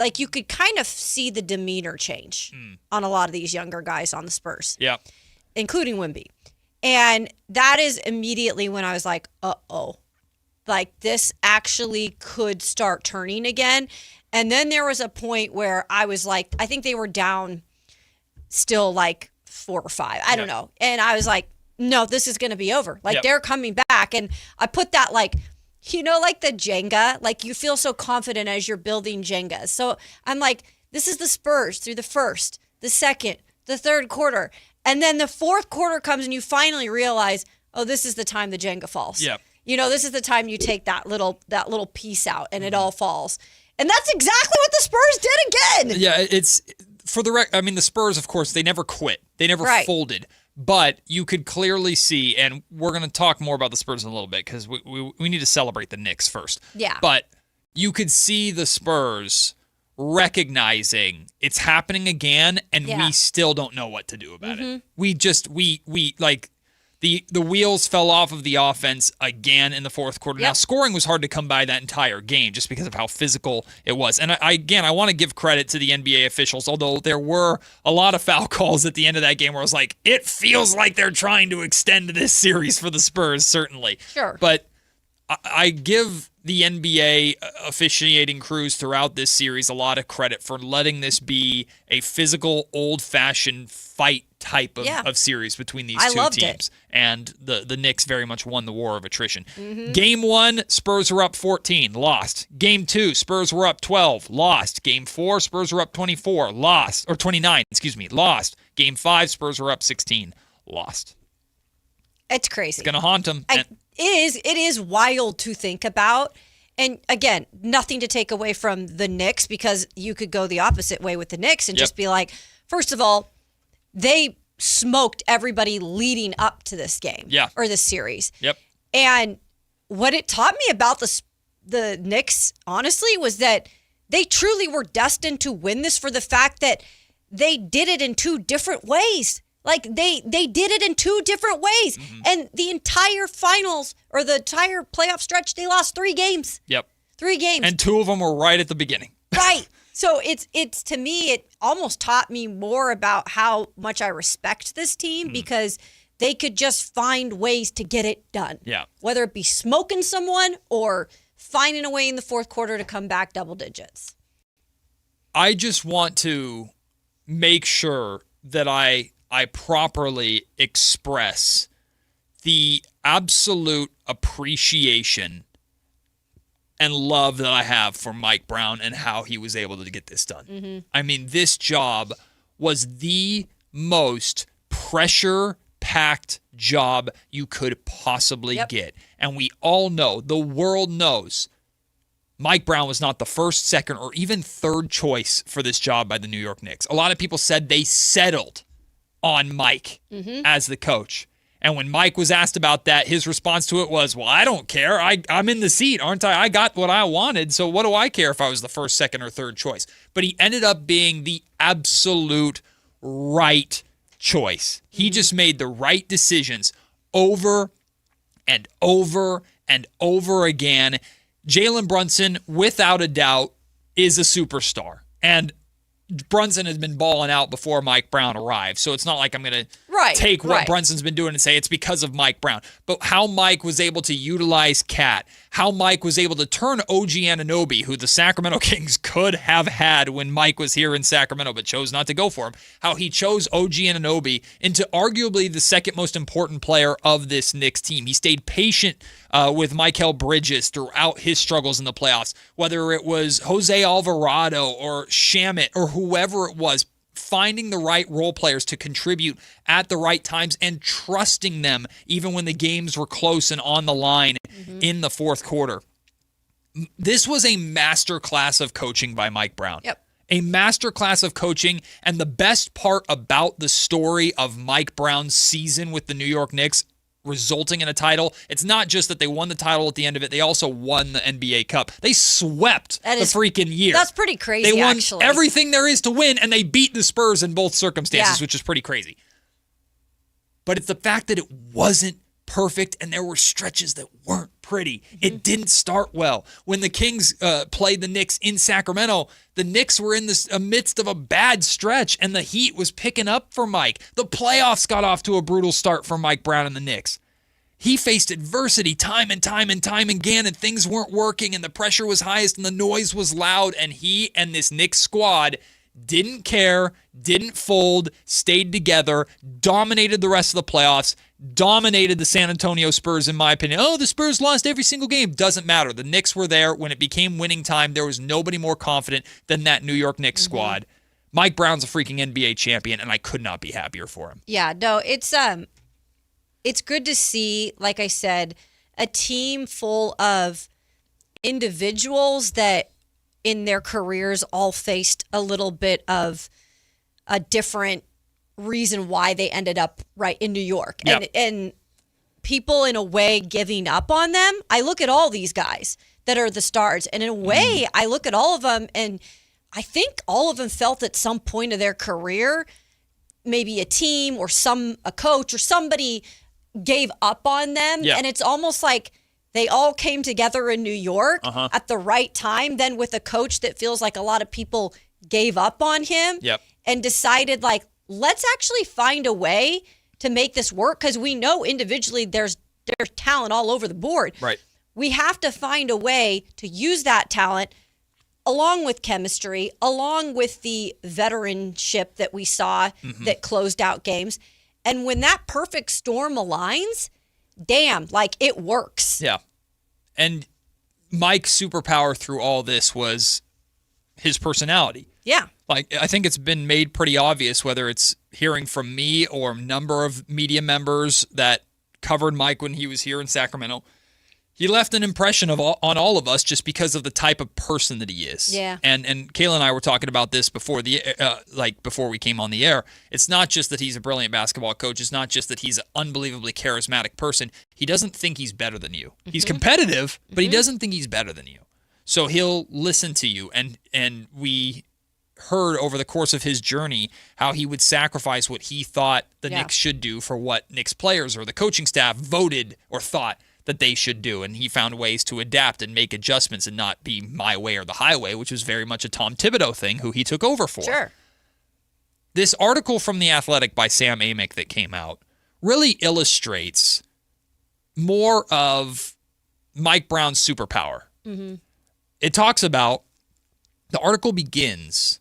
like you could kind of see the demeanor change on a lot of these younger guys on the Spurs. Yeah. Including Wemby. And that is immediately when I was like, uh-oh. Like, this actually could start turning again. And then there was a point where I was like, I think they were down still like 4 or 5. I don't know. And I was like, no, this is going to be over. Like, they're coming back. And I put that, like, you know, like the Jenga, like you feel so confident as you're building Jengas. So I'm like, this is the Spurs through the first, the second, the third quarter. And then the fourth quarter comes and you finally realize, oh, this is the time the Jenga falls. Yeah. You know, this is the time you take that little piece out and it all falls. And that's exactly what the Spurs did again. Yeah, it's for the I mean, the Spurs, of course, they never quit. They never folded. But you could clearly see, and we're going to talk more about the Spurs in a little bit because we need to celebrate the Knicks first. Yeah. But you could see the Spurs recognizing it's happening again, and we still don't know what to do about it. We like the wheels fell off of the offense again in the fourth quarter. Now, scoring was hard to come by that entire game just because of how physical it was. And I want to give credit to the NBA officials, although there were a lot of foul calls at the end of that game where I was like, it feels like they're trying to extend this series for the Spurs, certainly. Sure. But I give the NBA officiating crews throughout this series a lot of credit for letting this be a physical, old-fashioned fight type of series between these two teams. And the Knicks very much won the war of attrition. Game 1, Spurs were up 14, lost. Game 2, Spurs were up 12, lost. Game 4, Spurs were up 24, lost. Or 29, lost. Game 5, Spurs were up 16, lost. It's crazy. It's going to haunt them. It is wild to think about. And again, nothing to take away from the Knicks because you could go the opposite way with the Knicks and just be like, first of all, they smoked everybody leading up to this game or this series. And what it taught me about the Knicks, honestly, was that they truly were destined to win this for the fact that they did it in 2 different ways. Like, they did it in 2 different ways. And the entire finals or the entire playoff stretch, they lost 3 games. 3 games. And 2 of them were right at the beginning. Right. So it's to me, it almost taught me more about how much I respect this team because they could just find ways to get it done. Whether it be smoking someone or finding a way in the fourth quarter to come back double digits. I just want to make sure that I properly express the absolute appreciation and love that I have for Mike Brown and how he was able to get this done. I mean, this job was the most pressure-packed job you could possibly get. And we all know, the world knows, Mike Brown was not the first, second, or even third choice for this job by the New York Knicks. A lot of people said they settled on Mike as the coach. And when Mike was asked about that, his response to it was, well, I don't care. I'm in the seat, aren't I? I got what I wanted, so what do I care if I was the first, second, or third choice? But he ended up being the absolute right choice. He just made the right decisions over and over and over again. Jalen Brunson, without a doubt, is a superstar. And Brunson has been balling out before Mike Brown arrived, so it's not like I'm going to take what Brunson's been doing and say it's because of Mike Brown. But how Mike was able to utilize Cat, how Mike was able to turn OG Anunoby, who the Sacramento Kings could have had when Mike was here in Sacramento, but chose not to go for him, how he chose OG Anunoby into arguably the second most important player of this Knicks team. He stayed patient with Mikal Bridges throughout his struggles in the playoffs, whether it was Jose Alvarado or Shamet or whoever it was, finding the right role players to contribute at the right times and trusting them even when the games were close and on the line in the fourth quarter. This was a masterclass of coaching by Mike Brown. A masterclass of coaching, and the best part about the story of Mike Brown's season with the New York Knicks resulting in a title, it's not just that they won the title at the end of it, they also won the NBA Cup. They swept the freaking year. That's pretty crazy, They won actually. everything there is to win, and they beat the Spurs in both circumstances, which is pretty crazy. But it's the fact that it wasn't perfect, and there were stretches that weren't pretty. It didn't start well. When the Kings played the Knicks in Sacramento, the Knicks were in the midst of a bad stretch, and the heat was picking up for Mike. The playoffs got off to a brutal start for Mike Brown and the Knicks. He faced adversity time and time again, and things weren't working, and the pressure was highest, and the noise was loud, and he and this Knicks squad didn't care, didn't fold, stayed together, dominated the rest of the playoffs, dominated the San Antonio Spurs, in my opinion. Oh, the Spurs lost every single game. Doesn't matter. The Knicks were there. When it became winning time, there was nobody more confident than that New York Knicks squad. Mike Brown's a freaking NBA champion, and I could not be happier for him. Yeah, no, it's good to see, like I said, a team full of individuals that in their careers all faced a little bit of a different reason why they ended up right in New York. Yep. And people in a way giving up on them. I look at all these guys that are the stars, and in a way I look at all of them, and I think all of them felt at some point of their career, maybe a team or a coach or somebody gave up on them. Yeah. And it's almost like they all came together in New York at the right time, then with a coach that feels like a lot of people gave up on him and decided, like, let's actually find a way to make this work, because we know individually there's talent all over the board. Right. We have to find a way to use that talent along with chemistry, along with the veteranship that we saw that closed out games. And when that perfect storm aligns, damn, like, it works. Yeah. And Mike's superpower through all this was his personality. Yeah. Like, I think it's been made pretty obvious, whether it's hearing from me or a number of media members that covered Mike when he was here in Sacramento. He left an impression on all of us just because of the type of person that he is. Yeah. And Kayla and I were talking about this before before we came on the air. It's not just that he's a brilliant basketball coach. It's not just that he's an unbelievably charismatic person. He doesn't think he's better than you. He's competitive, but he doesn't think he's better than you. So he'll listen to you. And we heard over the course of his journey how he would sacrifice what he thought the Knicks should do for what Knicks players or the coaching staff voted or thought that they should do, and he found ways to adapt and make adjustments and not be my way or the highway, which was very much a Tom Thibodeau thing, who he took over for. Sure. This article from The Athletic by Sam Amick that came out really illustrates more of Mike Brown's superpower. It talks about, the article begins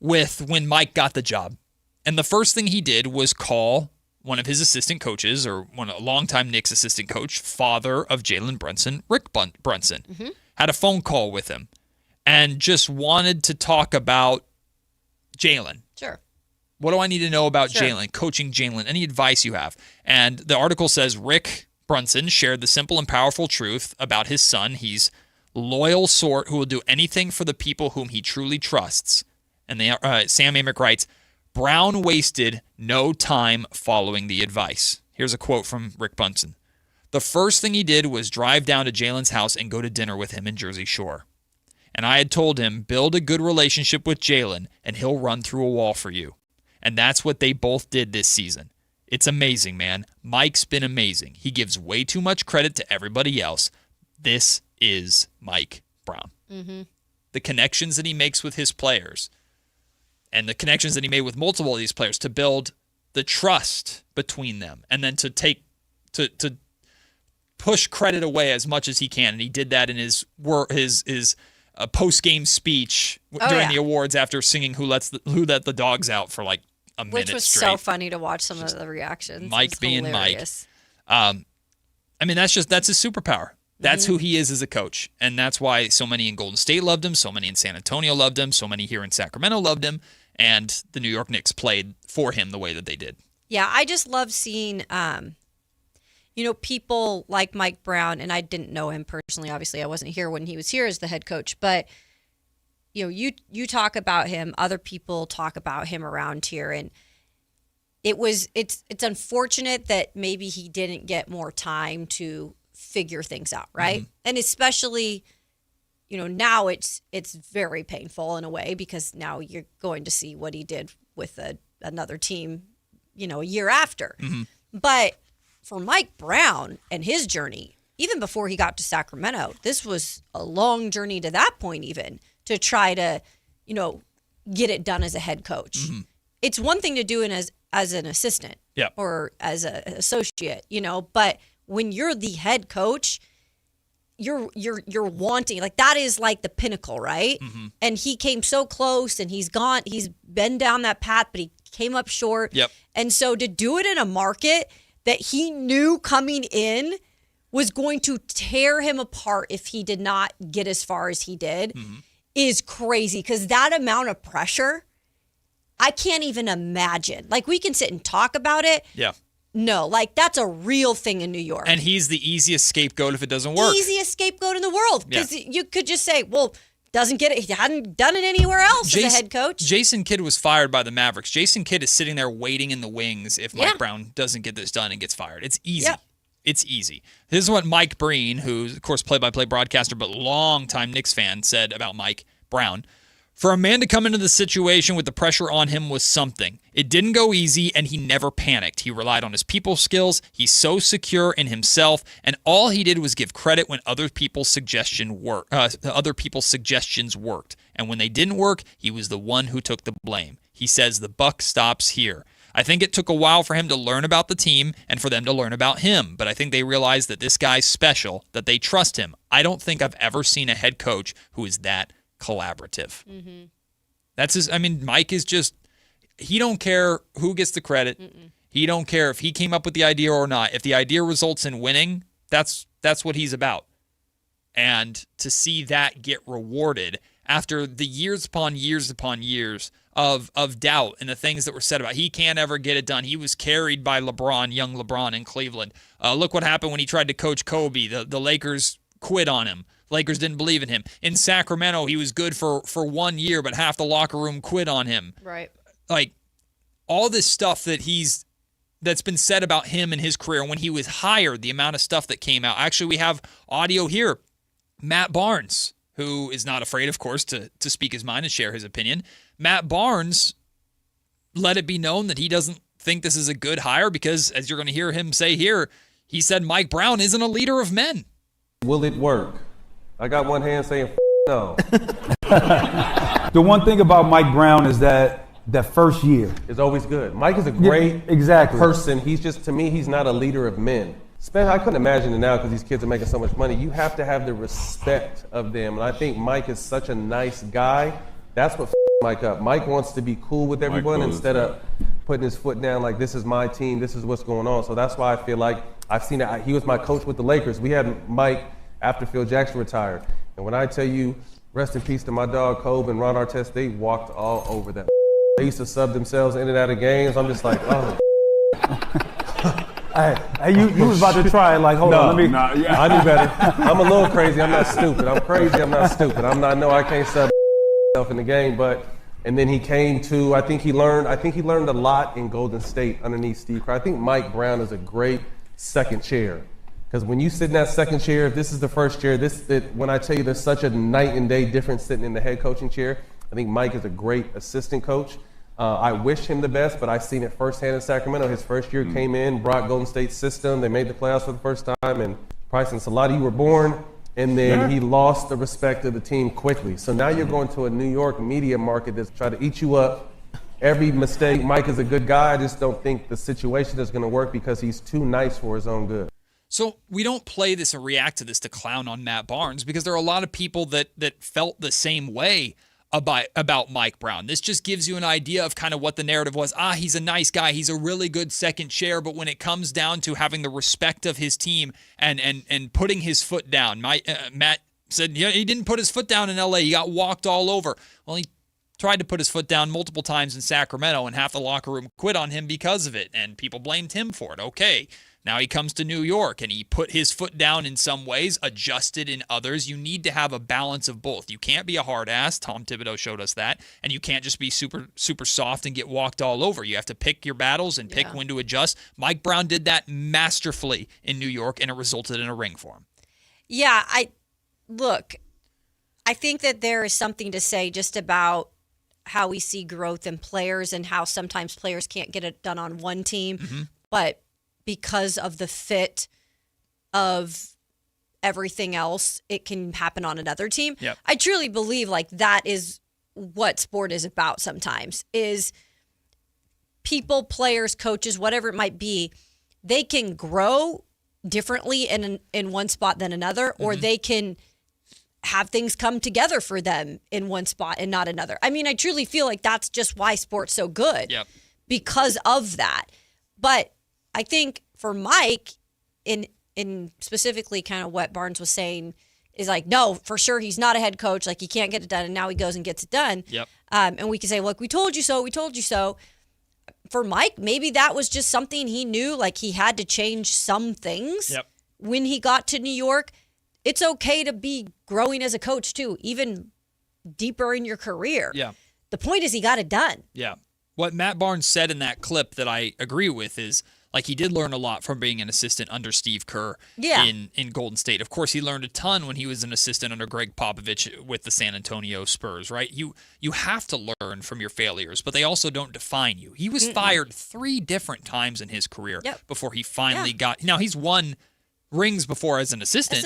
with when Mike got the job, and the first thing he did was call one of his assistant coaches, or a longtime Knicks assistant coach, father of Jalen Brunson, Rick Brunson, had a phone call with him and just wanted to talk about Jalen. Sure. What do I need to know about Jalen, coaching Jalen, any advice you have? And the article says Rick Brunson shared the simple and powerful truth about his son. He's loyal sort who will do anything for the people whom he truly trusts. And Sam Amick writes, Brown wasted no time following the advice. Here's a quote from Rick Brunson. The first thing he did was drive down to Jalen's house and go to dinner with him in Jersey Shore. And I had told him, build a good relationship with Jalen and he'll run through a wall for you. And that's what they both did this season. It's amazing, man. Mike's been amazing. He gives way too much credit to everybody else. This is Mike Brown. The connections that he makes with his players, and the connections that he made with multiple of these players to build the trust between them, and then to push credit away as much as he can. And he did that in his post-game speech during the awards after singing Who Let the Dogs Out for like a minute straight. Which was so funny to watch some of the reactions. Mike being hilarious. Mike. I mean, that's his superpower. That's who he is as a coach. And that's why so many in Golden State loved him, so many in San Antonio loved him, so many here in Sacramento loved him, and the New York Knicks played for him the way that they did. Yeah, I just love seeing, people like Mike Brown, and I didn't know him personally. Obviously, I wasn't here when he was here as the head coach, but you talk about him, other people talk about him around here, and it's unfortunate that maybe he didn't get more time to figure things out, right? And especially, now it's very painful in a way, because now you're going to see what he did with another team, a year after. But for Mike Brown and his journey, even before he got to Sacramento, this was a long journey to that point, even to try to, get it done as a head coach. Mm-hmm. It's one thing to do it as an assistant or as an associate, but when you're the head coach, you're wanting, like, that is like the pinnacle, right? Mm-hmm. And he came so close, and he's been down that path, but he came up short. Yep. And so to do it in a market that he knew coming in was going to tear him apart if he did not get as far as he did is crazy, because that amount of pressure, I can't even imagine. Like, we can sit and talk about it. Yeah. No, like, that's a real thing in New York. And he's the easiest scapegoat if it doesn't work. Easiest scapegoat in the world. Because you could just say, well, doesn't get it. He hadn't done it anywhere else as a head coach. Jason Kidd was fired by the Mavericks. Jason Kidd is sitting there waiting in the wings if Mike Brown doesn't get this done and gets fired. It's easy. Yep. It's easy. This is what Mike Breen, who's, of course, play-by-play broadcaster but long-time Knicks fan, said about Mike Brown. For a man to come into the situation with the pressure on him was something. It didn't go easy, and he never panicked. He relied on his people skills. He's so secure in himself, and all he did was give credit when other people's suggestions worked. And when they didn't work, he was the one who took the blame. He says the buck stops here. I think it took a while for him to learn about the team and for them to learn about him, but I think they realized that this guy's special, that they trust him. I don't think I've ever seen a head coach who is that collaborative. Mm-hmm. Mike is just, he don't care who gets the credit. Mm-mm. He don't care if he came up with the idea or not. If the idea results in winning, that's what he's about. And to see that get rewarded after the years upon years of doubt and the things that were said about he can't ever get it done. He was carried by LeBron, young LeBron in Cleveland. Look what happened when he tried to coach Kobe. The Lakers quit on him. Lakers didn't believe in him. In Sacramento, he was good for 1 year, but half the locker room quit on him. Right. Like, all this stuff that's been said about him and his career. When he was hired, the amount of stuff that came out. Actually, we have audio here. Matt Barnes, who is not afraid, of course, to speak his mind and share his opinion. Matt Barnes let it be known that he doesn't think this is a good hire because, as you're going to hear him say here, he said Mike Brown isn't a leader of men. Will it work? I got one hand saying no. The one thing about Mike Brown is that first year is always good. Mike is a great person. He's just, to me, he's not a leader of men. I couldn't imagine it now because these kids are making so much money. You have to have the respect of them. And I think Mike is such a nice guy. That's what Mike up. Mike wants to be cool with everyone instead of putting his foot down like, this is my team, this is what's going on. So that's why I feel like I've seen it. He was my coach with the Lakers. We had Mike after Phil Jackson retired. And when I tell you, rest in peace to my dog Kobe and Ron Artest, they walked all over that. They used to sub themselves in and out of games. I'm just like, oh. Hey, you was about to try it, like, hold on, let me. I knew better. I'm a little crazy. I'm not stupid. I'm crazy. I'm not stupid. I can't sub myself in the game, and then he came to, I think he learned a lot in Golden State underneath Steve Kerr. I think Mike Brown is a great second chair. Because when you sit in that second chair, if this is the first chair, when I tell you there's such a night and day difference sitting in the head coaching chair, I think Mike is a great assistant coach. I wish him the best, but I've seen it firsthand in Sacramento. His first year came in, brought Golden State's system. They made the playoffs for the first time, and Price and Salati were born, and then he lost the respect of the team quickly. So now you're going to a New York media market that's trying to eat you up. Every mistake, Mike is a good guy. I just don't think the situation is going to work because he's too nice for his own good. So we don't play this or react to this to clown on Matt Barnes because there are a lot of people that felt the same way about Mike Brown. This just gives you an idea of kind of what the narrative was. He's a nice guy. He's a really good second chair. But when it comes down to having the respect of his team and putting his foot down, Matt said he didn't put his foot down in L.A. He got walked all over. Well, he tried to put his foot down multiple times in Sacramento, and half the locker room quit on him because of it, and people blamed him for it. Okay. Now he comes to New York, and he put his foot down in some ways, adjusted in others. You need to have a balance of both. You can't be a hard ass. Tom Thibodeau showed us that. And you can't just be super, super soft and get walked all over. You have to pick your battles and pick when to adjust. Mike Brown did that masterfully in New York, and it resulted in a ring for him. Yeah, I think that there is something to say just about how we see growth in players and how sometimes players can't get it done on one team, but because of the fit of everything else, it can happen on another team. Yep. I truly believe like that is what sport is about sometimes, is people, players, coaches, whatever it might be, they can grow differently in one spot than another, or they can have things come together for them in one spot and not another. I mean, I truly feel like that's just why sport's so good, because of that. But I think for Mike, in specifically kind of what Barnes was saying, is like, no, for sure he's not a head coach. Like, he can't get it done, and now he goes and gets it done. And we can say, look, we told you so, we told you so. For Mike, maybe that was just something he knew, like he had to change some things when he got to New York. It's okay to be growing as a coach too, even deeper in your career. The point is he got it done. What Matt Barnes said in that clip that I agree with is, like, he did learn a lot from being an assistant under Steve Kerr in Golden State. Of course, he learned a ton when he was an assistant under Greg Popovich with the San Antonio Spurs, right? You have to learn from your failures, but they also don't define you. He was fired 3 different times in his career before he finally got... Now, he's won rings before as an assistant.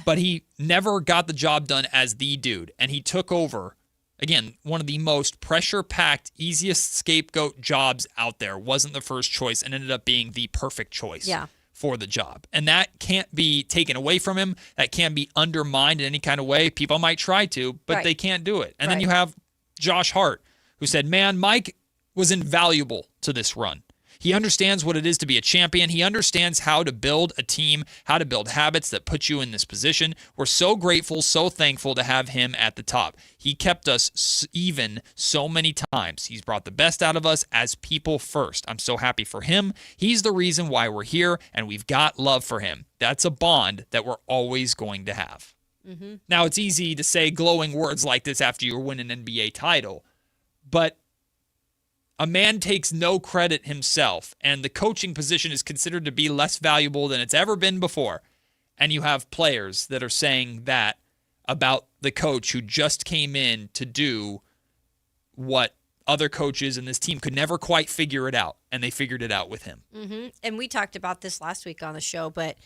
But he never got the job done as the dude, and he took over... Again, one of the most pressure-packed, easiest scapegoat jobs out there. Wasn't the first choice and ended up being the perfect choice for the job. And that can't be taken away from him. That can't be undermined in any kind of way. People might try to, but they can't do it. And then you have Josh Hart, who said, man, Mike was invaluable to this run. He understands what it is to be a champion. He understands how to build a team, how to build habits that put you in this position. We're so grateful, so thankful to have him at the top. He kept us even so many times. He's brought the best out of us as people first. I'm so happy for him. He's the reason why we're here, and we've got love for him. That's a bond that we're always going to have. Now, it's easy to say glowing words like this after you win an NBA title, but a man takes no credit himself, and the coaching position is considered to be less valuable than it's ever been before. And you have players that are saying that about the coach who just came in to do what other coaches in this team could never quite figure it out, and they figured it out with him. And we talked about this last week on the show, but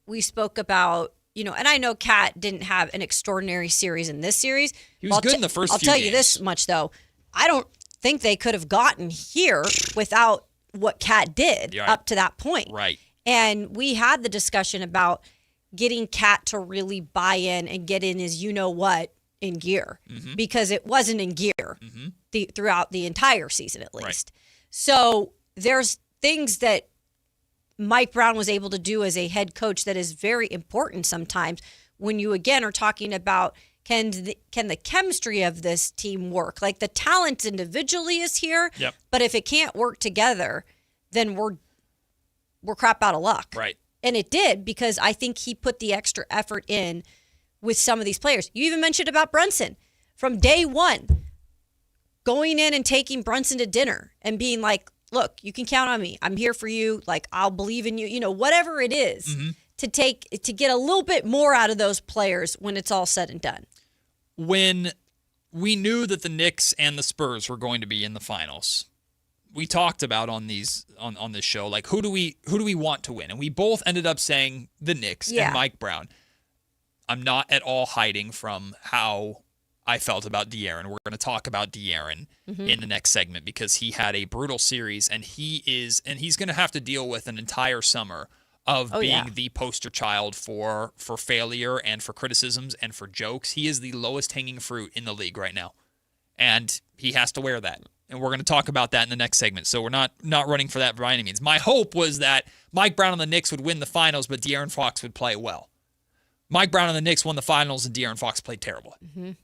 we spoke about, and I know Kat didn't have an extraordinary series in this series. He was good in the first few games. I'll tell you games. this much, though. I don't think they could have gotten here without what Kat did up to that point. And we had the discussion about getting Kat to really buy in and get in his you-know-what in gear, because it wasn't in gear throughout the entire season, at least. So there's things that Mike Brown was able to do as a head coach that is very important sometimes when you, again, are talking about can the chemistry of this team work? Like, the talent individually is here, but if it can't work together, then we're crap out of luck. And it did, because I think he put the extra effort in with some of these players. You even mentioned about Brunson. From day one, going in and taking Brunson to dinner and being like, look, you can count on me. I'm here for you. Like, I'll believe in you. Whatever it is, to get a little bit more out of those players when it's all said and done. When we knew that the Knicks and the Spurs were going to be in the finals, we talked about on this show, like, who do we want to win? And we both ended up saying the Knicks and Mike Brown. I'm not at all hiding from how I felt about De'Aaron. We're going to talk about De'Aaron in the next segment, because he had a brutal series, and he's going to have to deal with an entire summer of being the poster child for failure and for criticisms and for jokes. He is the lowest hanging fruit in the league right now, and he has to wear that. And we're going to talk about that in the next segment. So we're not running for that by any means. My hope was that Mike Brown and the Knicks would win the finals, but De'Aaron Fox would play well. Mike Brown and the Knicks won the finals, and De'Aaron Fox played terrible.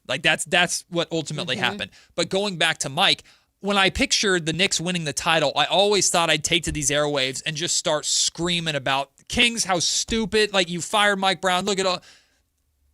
Like, that's what ultimately happened. But going back to Mike, when I pictured the Knicks winning the title, I always thought I'd take to these airwaves and just start screaming about Kings, how stupid, like, you fired Mike Brown, look at all.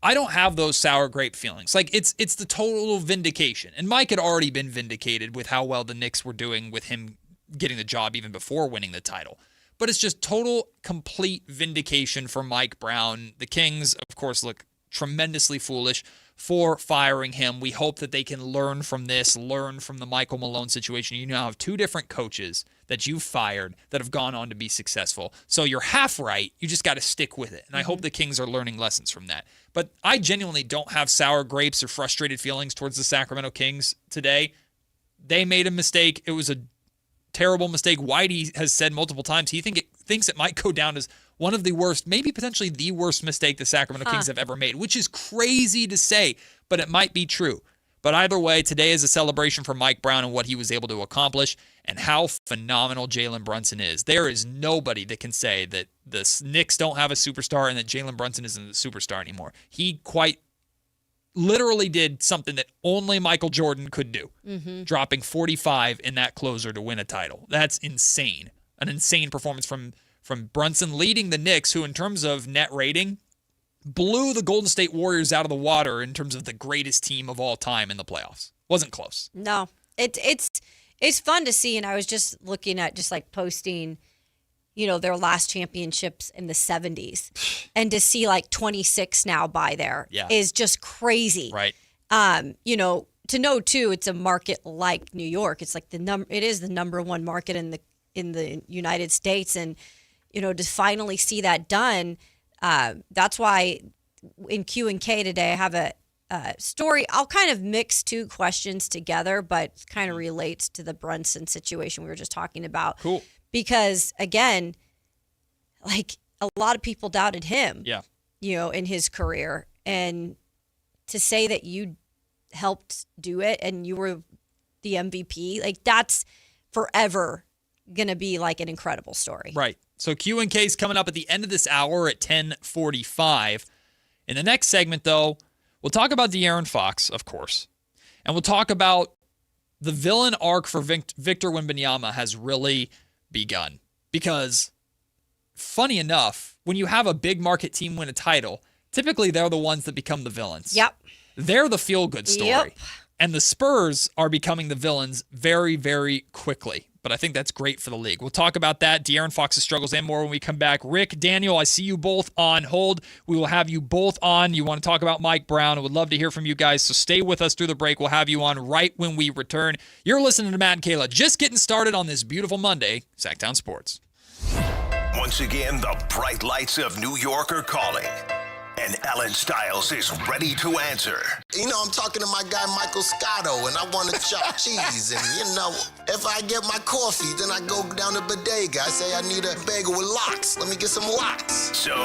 I don't have those sour grape feelings. Like, it's the total vindication. And Mike had already been vindicated with how well the Knicks were doing with him getting the job even before winning the title. But it's just total, complete vindication for Mike Brown. The Kings, of course, look tremendously foolish for firing him. We hope that they can learn from this, learn from the Michael Malone situation. You now have two different coaches that you've fired that have gone on to be successful. So you're half right. You just got to stick with it. And I hope the Kings are learning lessons from that. But I genuinely don't have sour grapes or frustrated feelings towards the Sacramento Kings today. They made a mistake. It was a terrible mistake. Whitey has said multiple times he thinks it might go down as one of the worst, maybe potentially the worst mistake the Sacramento Kings have ever made, which is crazy to say, but it might be true. But either way, today is a celebration for Mike Brown and what he was able to accomplish and how phenomenal Jalen Brunson is. There is nobody that can say that the Knicks don't have a superstar and that Jalen Brunson isn't a superstar anymore. He quite literally did something that only Michael Jordan could do, dropping 45 in that closer to win a title. That's insane. An insane performance from Brunson, leading the Knicks, who in terms of net rating, blew the Golden State Warriors out of the water in terms of the greatest team of all time in the playoffs. Wasn't close. No, it's fun to see, and I was just looking at just like posting, their last championships in the 70s, and to see like 26 now by there is just crazy. Right. To know too, it's a market like New York. It's like it is the number one market in the United States, and to finally see that done. That's why in Q&K today I have a story. I'll kind of mix two questions together, but kind of relates to the Brunson situation we were just talking about. Cool. Because again, like a lot of people doubted him, in his career, and to say that you helped do it and you were the MVP, like that's forever going to be like an incredible story. Right. So Q&K is coming up at the end of this hour at 10:45. In the next segment, though, we'll talk about De'Aaron Fox, of course, and we'll talk about the villain arc for Victor Wembanyama has really begun. Because, funny enough, when you have a big market team win a title, typically they're the ones that become the villains. Yep. They're the feel-good story. Yep. And the Spurs are becoming the villains very, very quickly. But I think that's great for the league. We'll talk about that, De'Aaron Fox's struggles, and more when we come back. Rick, Daniel, I see you both on hold. We will have you both on. You want to talk about Mike Brown. I would love to hear from you guys, so stay with us through the break. We'll have you on right when we return. You're listening to Matt and Kayla, just getting started on this beautiful Monday, Sactown Sports. Once again, the bright lights of New York are calling. And Alan Stiles is ready to answer. I'm talking to my guy Michael Scotto, and I want to chop cheese. And, if I get my coffee, then I go down to Bodega. I say I need a bagel with lox. Let me get some lox. So,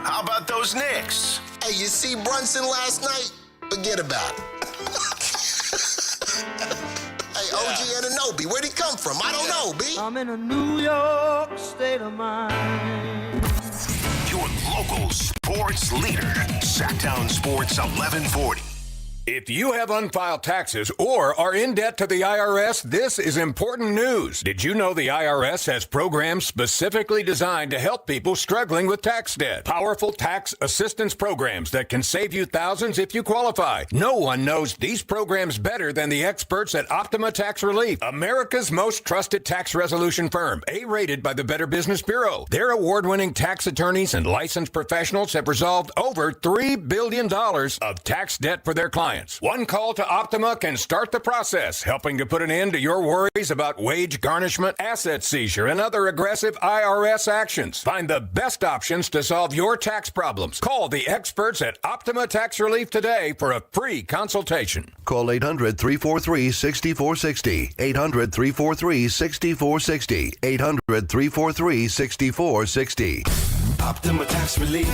how about those Knicks? Hey, you see Brunson last night? Forget about it. Hey, OG Anunoby, where'd he come from? I don't know, B. I'm in a New York state of mind. Your local sports leader, Sactown Sports 1140. If you have unfiled taxes or are in debt to the IRS, this is important news. Did you know the IRS has programs specifically designed to help people struggling with tax debt? Powerful tax assistance programs that can save you thousands if you qualify. No one knows these programs better than the experts at Optima Tax Relief, America's most trusted tax resolution firm, A-rated by the Better Business Bureau. Their award-winning tax attorneys and licensed professionals have resolved over $3 billion of tax debt for their clients. One call to Optima can start the process, helping to put an end to your worries about wage garnishment, asset seizure, and other aggressive IRS actions. Find the best options to solve your tax problems. Call the experts at Optima Tax Relief today for a free consultation. Call 800-343-6460. 800-343-6460. 800-343-6460. Optima Tax Relief.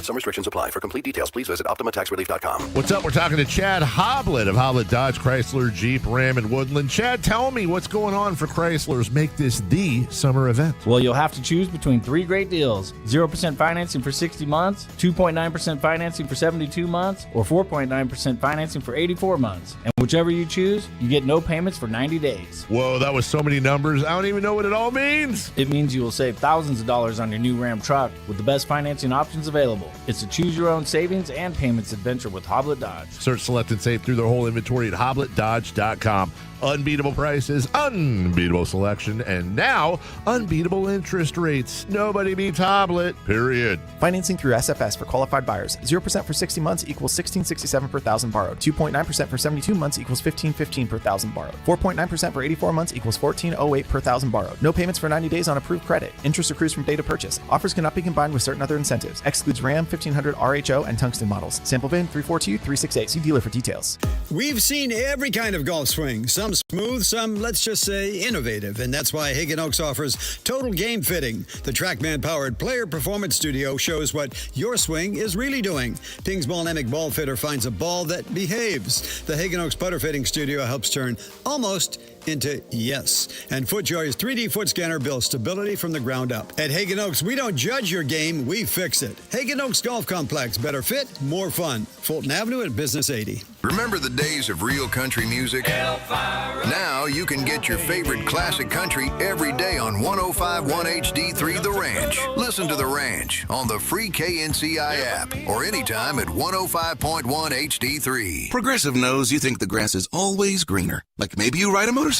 Some restrictions apply. For complete details, please visit OptimaTaxRelief.com. What's up? We're talking to Chad Hoblet of Hoblet Dodge, Chrysler, Jeep, Ram, and Woodland. Chad, tell me what's going on for Chrysler's Make This the Summer event. Well, you'll have to choose between three great deals. 0% financing for 60 months, 2.9% financing for 72 months, or 4.9% financing for 84 months. And whichever you choose, you get no payments for 90 days. Whoa, that was so many numbers. I don't even know what it all means. It means you will save thousands of dollars on your new Ram truck with the best financing options available. It's a choose-your-own savings and payments adventure with Hoblet Dodge. Search, select, and save through their whole inventory at HobletDodge.com. Unbeatable prices, unbeatable selection, and now unbeatable interest rates. Nobody beats Hoblet, period. Financing through SFS for qualified buyers. 0% for 60 months equals $16.67 per thousand borrowed. 2.9% for 72 months equals $15.15 per thousand borrowed. 4.9% for 84 months equals $14.08 per thousand borrowed. No payments for 90 days on approved credit. Interest accrues from date of purchase. Offers cannot be combined with certain other incentives. Excludes Ram, 1500 RHO, and Tungsten models. Sample VIN 342368. See dealer for details. We've seen every kind of golf swing. Some smooth, some, let's just say, innovative. And that's why Hagen Oaks offers Total Game Fitting. The TrackMan-powered player performance studio shows what your swing is really doing. Ting's Ballnamic Ball Fitter finds a ball that behaves. The Hagen Oaks Putter Fitting Studio helps turn almost into yes. And FootJoy's 3D foot scanner builds stability from the ground up. At Hagen Oaks, we don't judge your game, we fix it. Hagen Oaks Golf Complex. Better fit, more fun. Fulton Avenue at Business 80. Remember the days of real country music? Now you can get your favorite classic country every day on 105.1 HD3 The Ranch. Listen to The Ranch on the free KNCI app or anytime at 105.1 HD3. Progressive knows you think the grass is always greener. Like maybe you ride a motorcycle.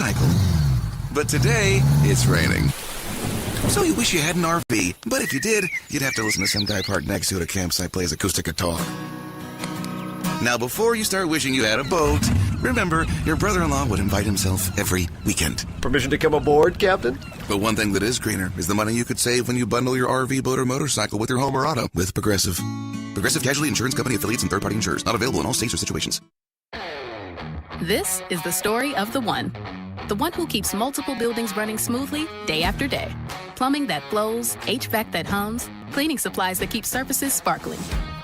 But today, it's raining. So you wish you had an RV. But if you did, you'd have to listen to some guy parked next to it at a campsite plays acoustic guitar. Now, before you start wishing you had a boat, remember, your brother-in-law would invite himself every weekend. Permission to come aboard, Captain? But one thing that is greener is the money you could save when you bundle your RV, boat, or motorcycle with your home or auto with Progressive. Progressive Casualty Insurance Company affiliates and third-party insurers. Not available in all states or situations. This is the story of the one who keeps multiple buildings running smoothly day after day. Plumbing that flows, HVAC that hums, cleaning supplies that keep surfaces sparkling.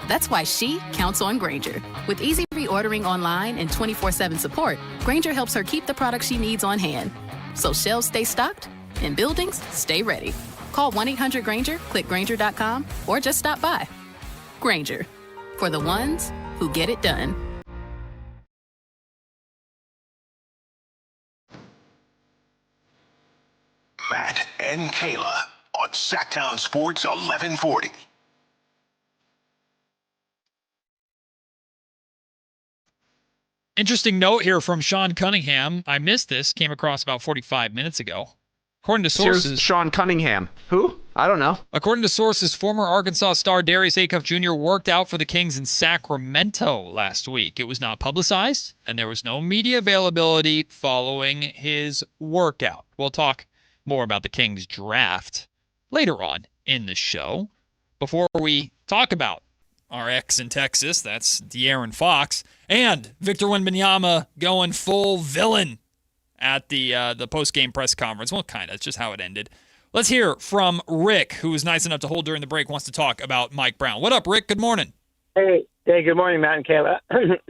That's why she counts on Grainger. With easy reordering online and 24/7 support, Grainger helps her keep the products she needs on hand. So shelves stay stocked and buildings stay ready. Call 1-800-GRAINGER, click Grainger.com, or just stop by. Grainger, for the ones who get it done. Matt and Kayla on Sactown Sports 1140. Interesting note here from Sean Cunningham. I missed this. Came across about 45 minutes ago. According to sources... Here's Sean Cunningham. Who? I don't know. According to sources, former Arkansas star Darius Acuff Jr. worked out for the Kings in Sacramento last week. It was not publicized, and there was no media availability following his workout. We'll talk more about the Kings draft later on in the show. Before we talk about our ex in Texas, that's De'Aaron Fox, and Victor Wembanyama going full villain at the post-game press conference. Well, kind of. It's just how it ended. Let's hear from Rick, who was nice enough to hold during the break, wants to talk about Mike Brown. What up, Rick? Good morning. Hey, good morning, Matt and Kayla.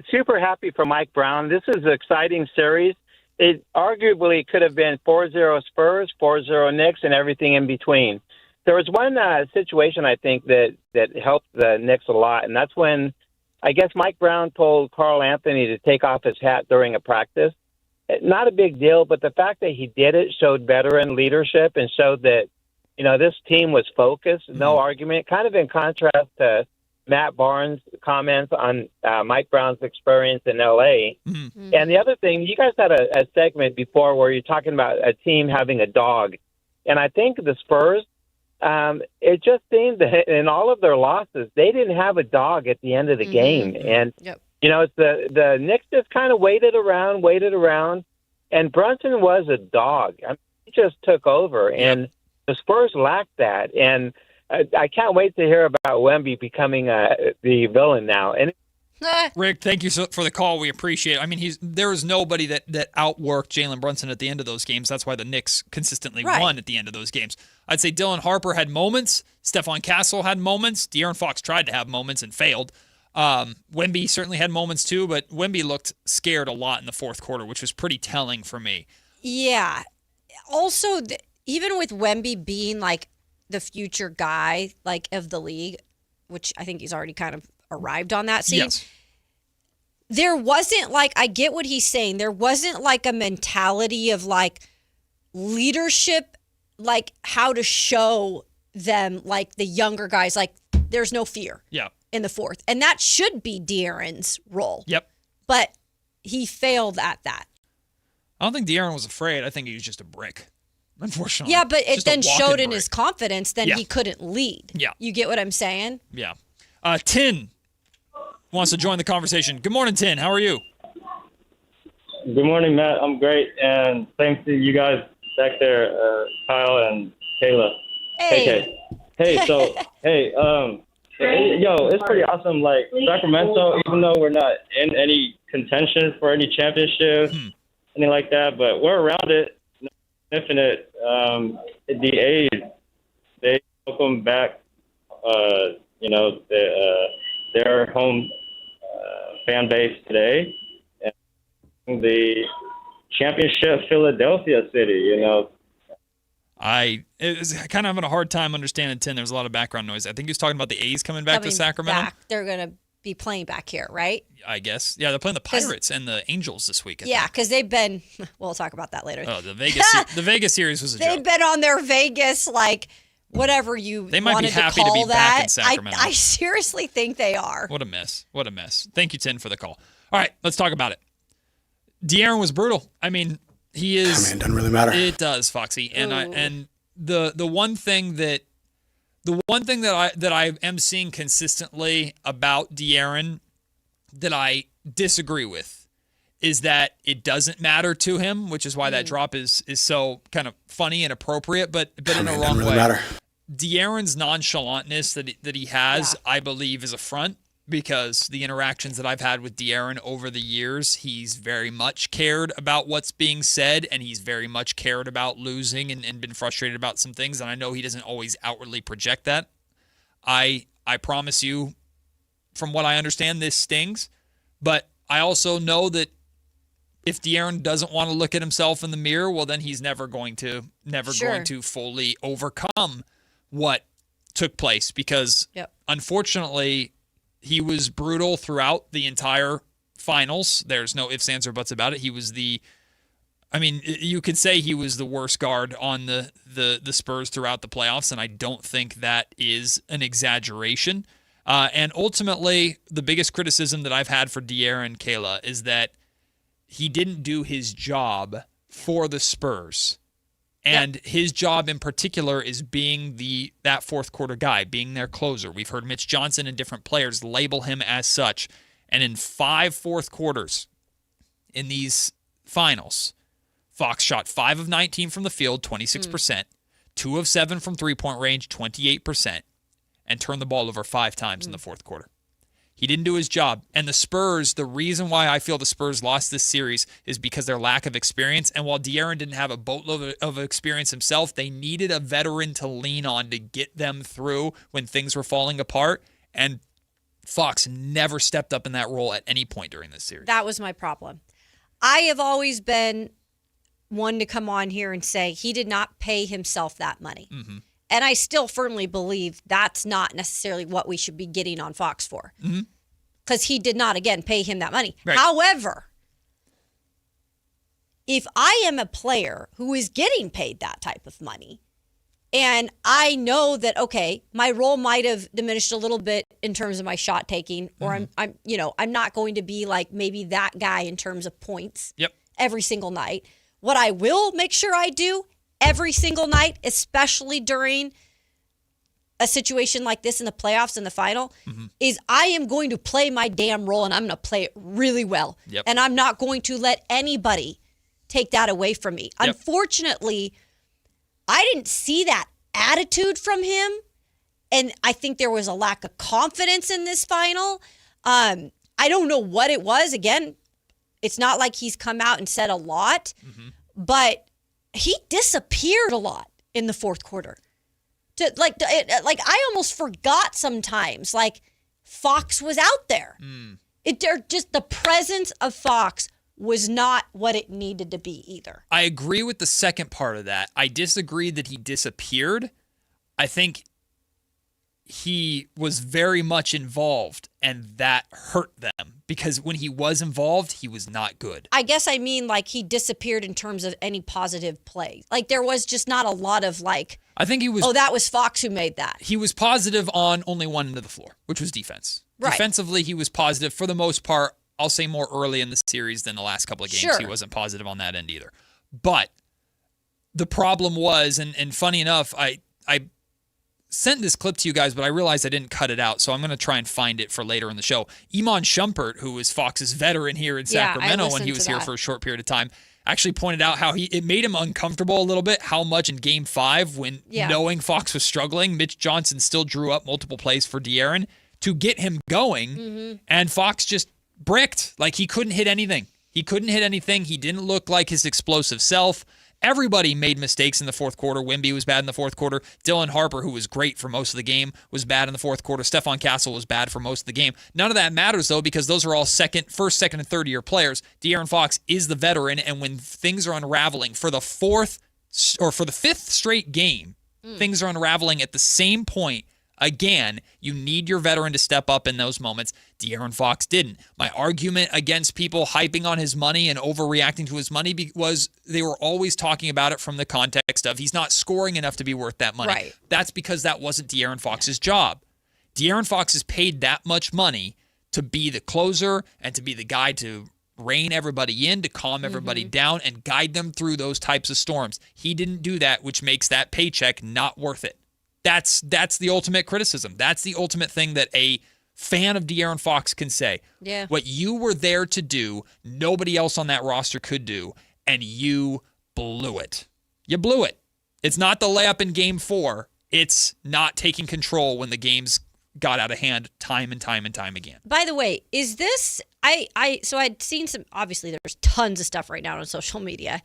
Super happy for Mike Brown. This is an exciting series. It arguably could have been 4-0 Spurs, 4-0 Knicks, and everything in between. There was one situation, I think, that helped the Knicks a lot, and that's when I guess Mike Brown told Carl Anthony to take off his hat during a practice. Not a big deal, but the fact that he did it showed veteran leadership and showed that, this team was focused, no argument, kind of in contrast to Matt Barnes' comments on Mike Brown's experience in L.A. Mm-hmm. And the other thing, you guys had a segment before where you're talking about a team having a dog. And I think the Spurs, it just seemed that in all of their losses, they didn't have a dog at the end of the game. And, it's the Knicks just kind of waited around, and Brunson was a dog. I mean, he just took over, and the Spurs lacked that. And I can't wait to hear about Wemby becoming the villain now. And Rick, thank you for the call. We appreciate it. I mean, there is nobody that outworked Jalen Brunson at the end of those games. That's why the Knicks consistently won at the end of those games. I'd say Dylan Harper had moments. Stephon Castle had moments. De'Aaron Fox tried to have moments and failed. Wemby certainly had moments too, but Wemby looked scared a lot in the fourth quarter, which was pretty telling for me. Yeah. Also, even with Wemby being like the future guy like of the league, which I think he's already kind of arrived on that scene. Yes. There wasn't I get what he's saying. There wasn't a mentality of leadership, how to show them the younger guys, there's no fear. Yeah. In the fourth. And that should be De'Aaron's role. Yep. But he failed at that. I don't think De'Aaron was afraid. I think he was just a brick, unfortunately. Yeah, but it Just a then walking showed in brick. his confidence. Then he couldn't lead. Yeah. You get what I'm saying? Yeah. Tin wants to join the conversation. Good morning, Tin. How are you? Good morning, Matt. I'm great, and thanks to you guys back there, Kyle and Kayla. Hey. Hey, so, yo, it's pretty awesome. Like, Sacramento, even though we're not in any contention for any championship, anything like that, but we're around it, infinite. The A's, they welcome back, their home fan base today. And the championship Philadelphia City, It was kind of having a hard time understanding Tin. There was a lot of background noise. I think he was talking about the A's coming back to Sacramento. Back. They're going to be playing back here, right? I guess. Yeah, they're playing the Pirates and the Angels this week. Yeah, because they've been. We'll talk about that later. Oh, the Vegas series was a joke. They've been on their Vegas whatever you They might be wanted happy to to call be that. back in Sacramento. I seriously think they are. What a mess. What a mess. Thank you, Tin, for the call. All right, let's talk about it. De'Aaron was brutal. I mean, he is. It doesn't really matter. It does, Foxy. And the one thing that I am seeing consistently about De'Aaron that I disagree with is that it doesn't matter to him, which is why that drop is so kind of funny and appropriate, but in a wrong way. Matter. De'Aaron's nonchalantness that he has, I believe, is a front. Because the interactions that I've had with De'Aaron over the years, he's very much cared about what's being said, and he's very much cared about losing and been frustrated about some things. And I know he doesn't always outwardly project that. I promise you, from what I understand, this stings. But I also know that if De'Aaron doesn't want to look at himself in the mirror, well, then he's never going to fully overcome what took place. Because unfortunately, he was brutal throughout the entire finals. There's no ifs, ands, or buts about it. He was you could say he was the worst guard on the Spurs throughout the playoffs, and I don't think that is an exaggeration. And ultimately, the biggest criticism that I've had for De'Aaron, Kayla, is that he didn't do his job for the Spurs. And his job in particular is being that fourth quarter guy, being their closer. We've heard Mitch Johnson and different players label him as such. And in 5 fourth quarters in these finals, Fox shot 5 of 19 from the field, 26%, 2 of 7 from three-point range, 28%, and turned the ball over 5 times in the fourth quarter. He didn't do his job. And the Spurs, the reason why I feel the Spurs lost this series is because their lack of experience. And while De'Aaron didn't have a boatload of experience himself, they needed a veteran to lean on to get them through when things were falling apart. And Fox never stepped up in that role at any point during this series. That was my problem. I have always been one to come on here and say he did not pay himself that money. Mm-hmm. And I still firmly believe that's not necessarily what we should be getting on Fox for. Because he did not, again, pay him that money. Right. However, if I am a player who is getting paid that type of money, and I know that, okay, my role might have diminished a little bit in terms of my shot taking, or I'm not going to be like maybe that guy in terms of points every single night. What I will make sure I do every single night, especially during a situation like this in the playoffs and the final, is I am going to play my damn role, and I'm going to play it really well. And I'm not going to let anybody take that away from me. Unfortunately, I didn't see that attitude from him, and I think there was a lack of confidence in this final. I don't know what it was. Again, it's not like he's come out and said a lot, but he disappeared a lot in the fourth quarter. I almost forgot sometimes, Fox was out there. Just the presence of Fox was not what it needed to be either. I agree with the second part of that. I disagree that he disappeared. I think he was very much involved, and that hurt them because when he was involved, he was not good. I guess I mean he disappeared in terms of any positive play. There was just not a lot of I think he was. Oh, that was Fox who made that. He was positive on only one end of the floor, which was defense. Right. Defensively, he was positive for the most part I'll say more early in the series than the last couple of games. Sure. He wasn't positive on that end either. But the problem was, and funny enough, I sent this clip to you guys, but I realized I didn't cut it out, so I'm going to try and find it for later in the show. Iman Shumpert, who was Fox's veteran here in Sacramento when he was here for a short period of time, actually pointed out how it made him uncomfortable a little bit, how much in Game 5, when knowing Fox was struggling, Mitch Johnson still drew up multiple plays for De'Aaron to get him going, and Fox just bricked. Like, he couldn't hit anything. He didn't look like his explosive self. Everybody made mistakes in the fourth quarter. Wemby was bad in the fourth quarter. Dylan Harper, who was great for most of the game, was bad in the fourth quarter. Stephon Castle was bad for most of the game. None of that matters, though, because those are all first, second, and third-year players. De'Aaron Fox is the veteran, and when things are unraveling for the fifth straight game, things are unraveling at the same point. Again, you need your veteran to step up in those moments. De'Aaron Fox didn't. My argument against people hyping on his money and overreacting to his money was they were always talking about it from the context of he's not scoring enough to be worth that money. Right. That's because that wasn't De'Aaron Fox's job. De'Aaron Fox is paid that much money to be the closer and to be the guy to rein everybody in, to calm everybody down and guide them through those types of storms. He didn't do that, which makes that paycheck not worth it. That's the ultimate criticism. That's the ultimate thing that a fan of De'Aaron Fox can say. Yeah. What you were there to do, nobody else on that roster could do, and you blew it. You blew it. It's not the layup in Game 4. It's not taking control when the games got out of hand time and time and time again. By the way, is this so I'd seen some, obviously there's tons of stuff right now on social media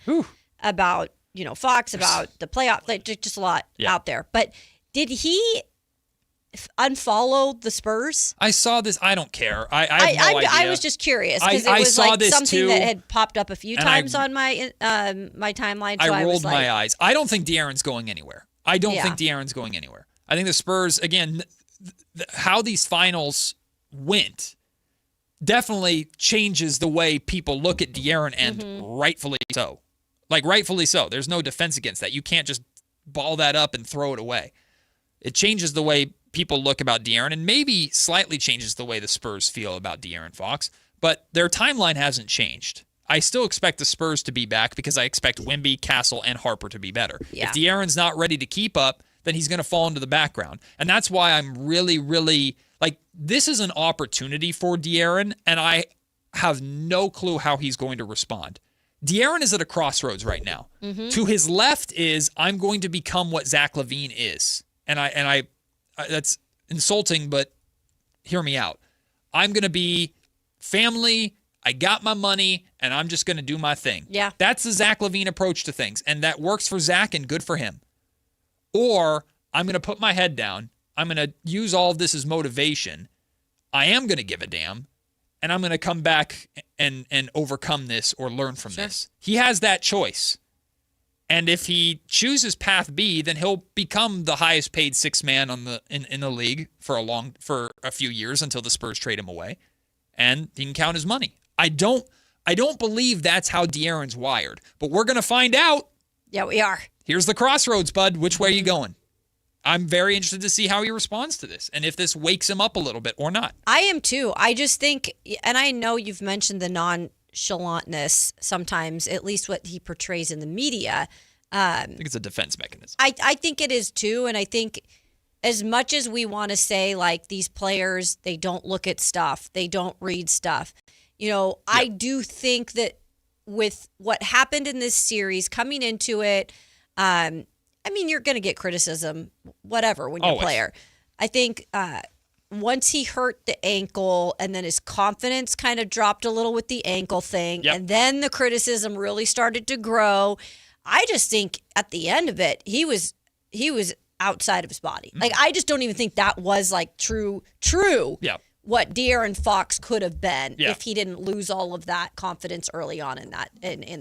about, Fox, about the playoff, like just a lot out there. But did he unfollow the Spurs? I saw this. I don't care. I have no idea. I was just curious because it was like something that had popped up a few times on my my timeline. So I rolled my eyes. I don't think De'Aaron's going anywhere. I think the Spurs, again, how these finals went definitely changes the way people look at De'Aaron, and rightfully so. Like, rightfully so. There's no defense against that. You can't just ball that up and throw it away. It changes the way people look about De'Aaron, and maybe slightly changes the way the Spurs feel about De'Aaron Fox, but their timeline hasn't changed. I still expect the Spurs to be back because I expect Wemby, Castle, and Harper to be better. Yeah. If De'Aaron's not ready to keep up, then he's going to fall into the background. And that's why I'm really, really, this is an opportunity for De'Aaron, and I have no clue how he's going to respond. De'Aaron is at a crossroads right now. To his left is, I'm going to become what Zach LaVine is. And I that's insulting, but hear me out. I'm going to be family, I got my money, and I'm just going to do my thing. Yeah. That's the Zach LaVine approach to things, and that works for Zach and good for him. Or I'm going to put my head down. I'm going to use all of this as motivation. I am going to give a damn, and I'm going to come back and overcome this or learn from this. He has that choice. And if he chooses path B, then he'll become the highest paid sixth man in the league for a few years until the Spurs trade him away, and he can count his money. I don't believe that's how De'Aaron's wired, but we're gonna find out. Yeah, we are. Here's the crossroads, bud. Which way are you going? I'm very interested to see how he responds to this, and if this wakes him up a little bit or not. I am too. I just think, and I know you've mentioned the nonchalantness sometimes, at least what he portrays in the media. I think it's a defense mechanism. I think it is too, and I think as much as we want to say, like, these players, they don't look at stuff, they don't read stuff, I do think that with what happened in this series, coming into it, you're going to get criticism, whatever, when you're a player. I think once he hurt the ankle and then his confidence kind of dropped a little with the ankle thing, and then the criticism really started to grow. I just think at the end of it, he was outside of his body. Like, I just don't even think that was like true what De'Aaron Fox could have been if he didn't lose all of that confidence early on in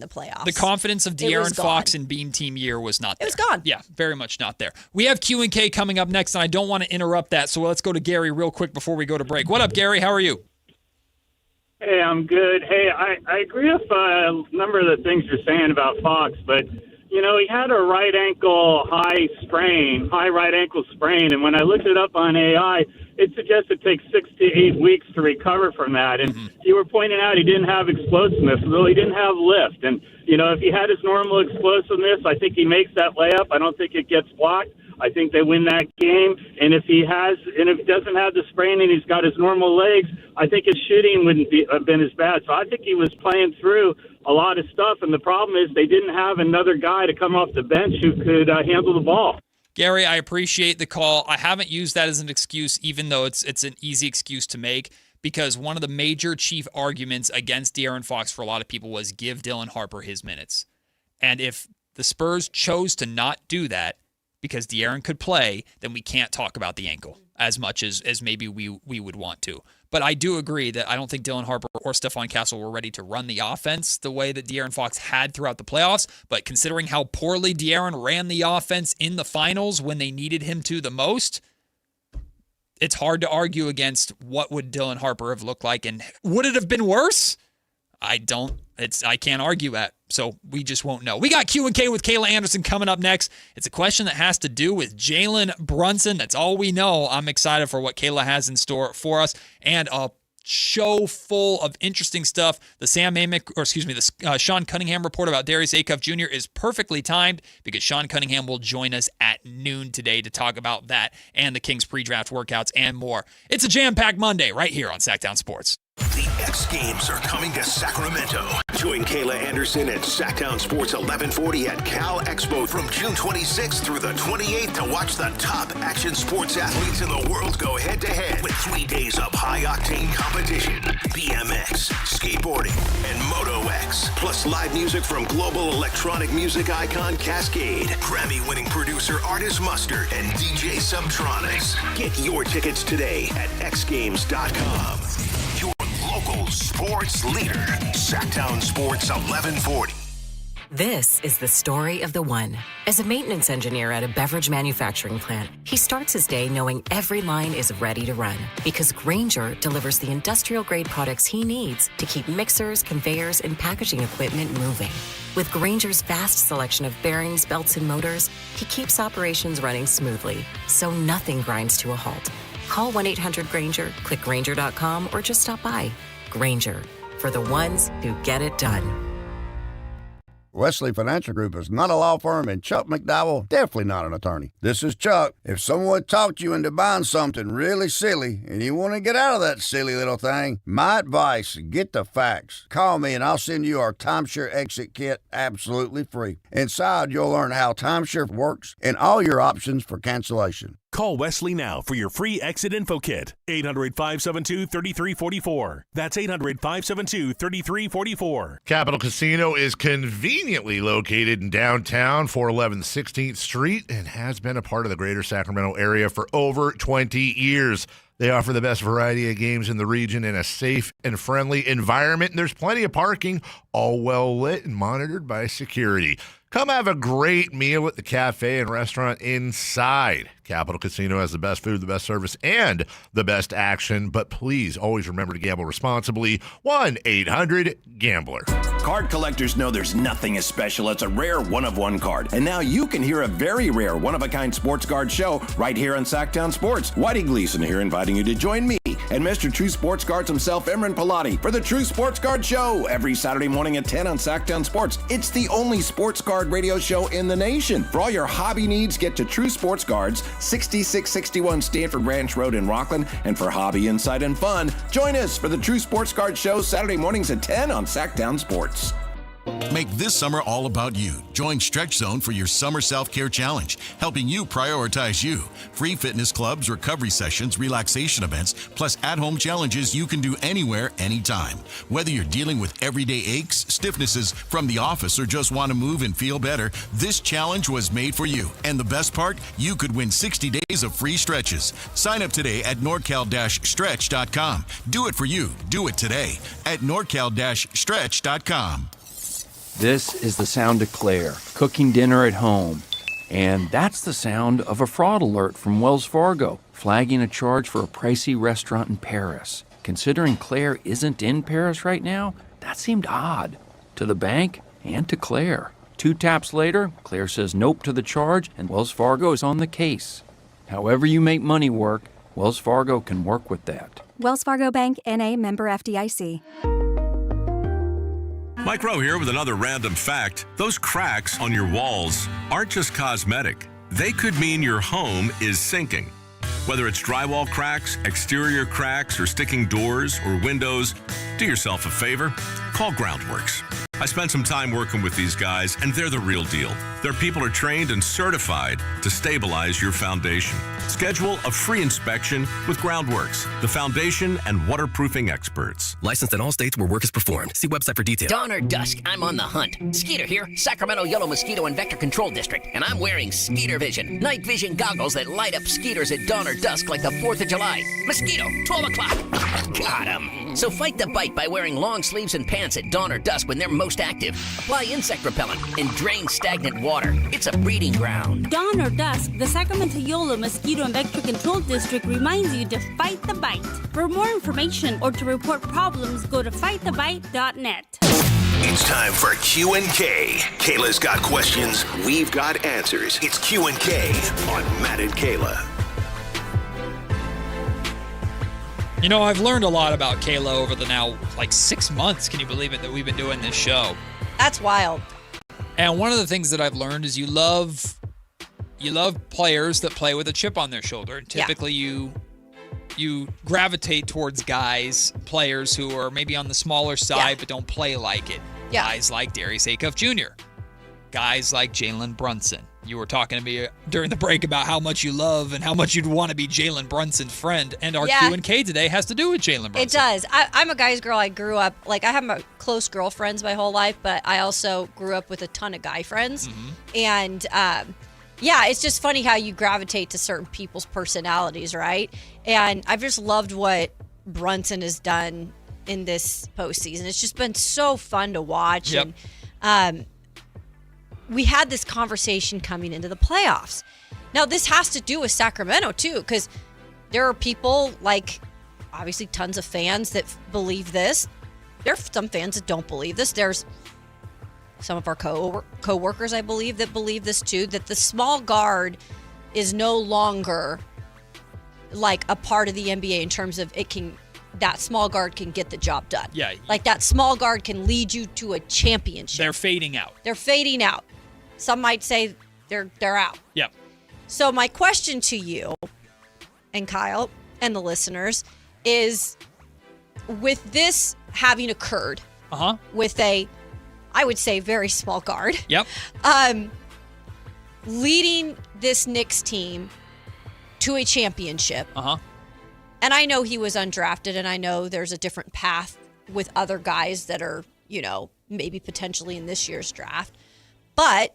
the playoffs. The confidence of De'Aaron Fox in Beam Team year was not there. It was gone. Yeah, very much not there. We have Q&K coming up next, and I don't want to interrupt that, so let's go to Gary real quick before we go to break. What up, Gary? How are you? Hey, I'm good. Hey, I agree with a number of the things you're saying about Fox, but he had a right ankle sprain, and when I looked it up on AI, it suggests it takes 6 to 8 weeks to recover from that. And you were pointing out he didn't have explosiveness, though he didn't have lift. And, if he had his normal explosiveness, I think he makes that layup. I don't think it gets blocked. I think they win that game. And if he doesn't have the sprain and he's got his normal legs, I think his shooting wouldn't have been as bad. So I think he was playing through a lot of stuff. And the problem is they didn't have another guy to come off the bench who could handle the ball. Gary, I appreciate the call. I haven't used that as an excuse, even though it's an easy excuse to make, because one of the major chief arguments against De'Aaron Fox for a lot of people was give Dylan Harper his minutes. And if the Spurs chose to not do that because De'Aaron could play, then we can't talk about the ankle as much as maybe we would want to. But I do agree that I don't think Dylan Harper or Stephon Castle were ready to run the offense the way that De'Aaron Fox had throughout the playoffs. But considering how poorly De'Aaron ran the offense in the finals when they needed him to the most, it's hard to argue against what would Dylan Harper have looked like. And would it have been worse? I can't argue that. So we just won't know. We got Q&K with Kayla Anderson coming up next. It's a question that has to do with Jalen Brunson. That's all we know. I'm excited for what Kayla has in store for us. And a show full of interesting stuff. The Sean Cunningham report about Darius Acuff Jr. is perfectly timed because Sean Cunningham will join us at noon today to talk about that and the Kings pre-draft workouts and more. It's a jam-packed Monday right here on Sactown Sports. The X Games are coming to Sacramento. Join Kayla Anderson at Sactown Sports 1140 at Cal Expo from June 26th through the 28th to watch the top action sports athletes in the world go head-to-head with 3 days of high-octane competition, BMX, skateboarding, and Moto X, plus live music from global electronic music icon Cascade, Grammy-winning producer Artist Mustard, and DJ Subtronics. Get your tickets today at xgames.com. Your local sports leader, Sactown Sports 1140. This is the story of the one. As a maintenance engineer at a beverage manufacturing plant, he starts his day knowing every line is ready to run because Grainger delivers the industrial-grade products he needs to keep mixers, conveyors, and packaging equipment moving. With Grainger's vast selection of bearings, belts, and motors, he keeps operations running smoothly, so nothing grinds to a halt. Call 1-800-GRAINGER, click Grainger.com, or just stop by. Grainger, for the ones who get it done. Wesley Financial Group is not a law firm, and Chuck McDowell definitely not an attorney. This is Chuck. If someone talked you into buying something really silly and you want to get out of that silly little thing, my advice, get the facts. Call me and I'll send you our timeshare exit kit absolutely free. Inside, you'll learn how timeshare works and all your options for cancellation. Call Wesley now for your free exit info kit. 800-572-3344. That's 800-572-3344. Capital Casino is conveniently located in downtown 411 16th Street and has been a part of the greater Sacramento area for over 20 years. They offer the best variety of games in the region in a safe and friendly environment. And there's plenty of parking, all well lit and monitored by security. Come have a great meal at the cafe and restaurant inside. Capital Casino has the best food, the best service, and the best action. But please always remember to gamble responsibly. 1-800-GAMBLER. Card collectors know there's nothing as special as a rare one-of-one card. And now you can hear a very rare one-of-a-kind sports card show right here on Sactown Sports. Whitey Gleason here inviting you to join me and Mr. True Sports Cards himself, Imran Pilati, for the True Sports Card Show every Saturday morning at 10 on Sactown Sports. It's the only sports card radio show in the nation. For all your hobby needs, get to True Sports Cards, 6661 Stanford Ranch Road in Rockland. And for hobby, insight, and fun, join us for the True Sports Card Show Saturday mornings at 10 on Sactown Sports. Make this summer all about you. Join Stretch Zone for your summer self-care challenge, helping you prioritize you. Free fitness clubs, recovery sessions, relaxation events, plus at-home challenges you can do anywhere, anytime. Whether you're dealing with everyday aches, stiffnesses from the office, or just want to move and feel better, this challenge was made for you. And the best part, you could win 60 days of free stretches. Sign up today at norcal-stretch.com. Do it for you. Do it today at norcal-stretch.com. This is the sound of Claire, cooking dinner at home. And that's the sound of a fraud alert from Wells Fargo, flagging a charge for a pricey restaurant in Paris. Considering Claire isn't in Paris right now, that seemed odd to the bank and to Claire. 2 taps later, Claire says nope to the charge, and Wells Fargo is on the case. However you make money work, Wells Fargo can work with that. Wells Fargo Bank, N.A., member FDIC. Mike Rowe here with another random fact. Those cracks on your walls aren't just cosmetic. They could mean your home is sinking. Whether it's drywall cracks, exterior cracks, or sticking doors or windows, do yourself a favor. Call Groundworks. I spent some time working with these guys, and they're the real deal. Their people are trained and certified to stabilize your foundation. Schedule a free inspection with Groundworks, the foundation and waterproofing experts. Licensed in all states where work is performed. See website for details. Dawn or dusk, I'm on the hunt. Skeeter here, Sacramento Yellow Mosquito and Vector Control District, and I'm wearing Skeeter Vision, night vision goggles that light up skeeters at dawn or dusk like the 4th of July. Mosquito, 12 o'clock. Got 'em. So fight the bite by wearing long sleeves and pants at dawn or dusk when they're most active. Apply insect repellent and drain stagnant water. It's a breeding ground. Dawn or dusk, the Sacramento Yolo Mosquito and Vector Control District reminds you to fight the bite. For more information or to report problems, go to fightthebite.net. It's time for Q&K. Kayla's got questions. We've got answers. It's Q&K on Matt and Kayla. You know, I've learned a lot about Kayla over the now 6 months. Can you believe it that we've been doing this show? That's wild. And one of the things that I've learned is you love players that play with a chip on their shoulder. Typically, you gravitate towards players who are maybe on the smaller side but don't play like it. Yeah. Guys like Darius Acuff Jr., guys like Jalen Brunson. You were talking to me during the break about how much you love and how much you'd want to be Jalen Brunson's friend. And our Q&K today has to do with Jalen Brunson. It does. I'm a guy's girl. I grew up, I have my close girlfriends my whole life, but I also grew up with a ton of guy friends. Mm-hmm. And, it's just funny how you gravitate to certain people's personalities, right? And I've just loved what Brunson has done in this postseason. It's just been so fun to watch. Yep. And, we had this conversation coming into the playoffs. Now, this has to do with Sacramento, too, because there are people, obviously tons of fans that believe this. There are some fans that don't believe this. There's some of our co-workers, I believe, that believe this, too, that the small guard is no longer, a part of the NBA in terms of that small guard can get the job done. Yeah. That small guard can lead you to a championship. They're fading out. Some might say they're out. Yeah. So my question to you and Kyle and the listeners is, with this having occurred, with I would say, very small guard. Yep. Leading this Knicks team to a championship. And I know he was undrafted, and I know there's a different path with other guys that are, maybe potentially in this year's draft. But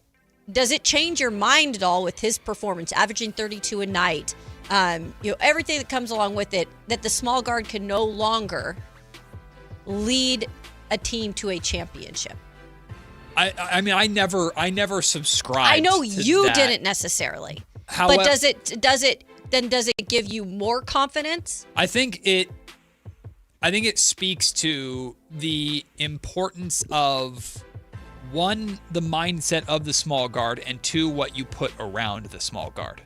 does it change your mind at all with his performance, averaging 32 a night, everything that comes along with it, that the small guard can no longer lead a team to a championship? I never subscribed. I know to you that. didn't necessarily. However, but does it give you more confidence? I think it speaks to the importance of, one, the mindset of the small guard, and two, what you put around the small guard.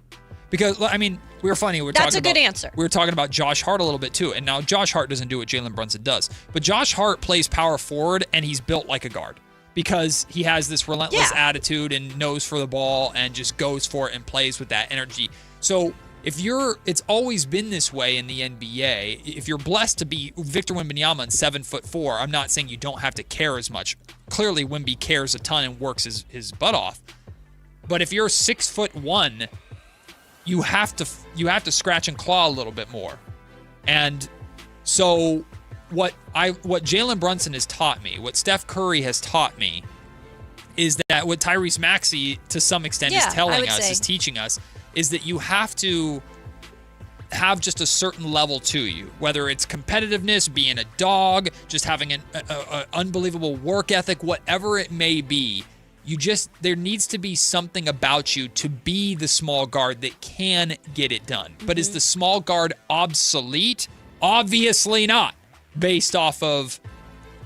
Because, we were funny. That's a good answer. We were talking about Josh Hart a little bit, too. And now Josh Hart doesn't do what Jalen Brunson does. But Josh Hart plays power forward, and he's built like a guard because he has this relentless attitude and nose for the ball and just goes for it and plays with that energy. So it's always been this way in the NBA. If you're blessed to be Victor Wembanyama and 7'4", I'm not saying you don't have to care as much. Clearly, Wemby cares a ton and works his butt off. But if you're 6'1", you have to scratch and claw a little bit more. And so what Jalen Brunson has taught me, what Steph Curry has taught me, is that what Tyrese Maxey to some extent is telling us, is teaching us, is that you have to have just a certain level to you, whether it's competitiveness, being a dog, just having an unbelievable work ethic, whatever it may be. There needs to be something about you to be the small guard that can get it done. Mm-hmm. But is the small guard obsolete? Obviously not, based off of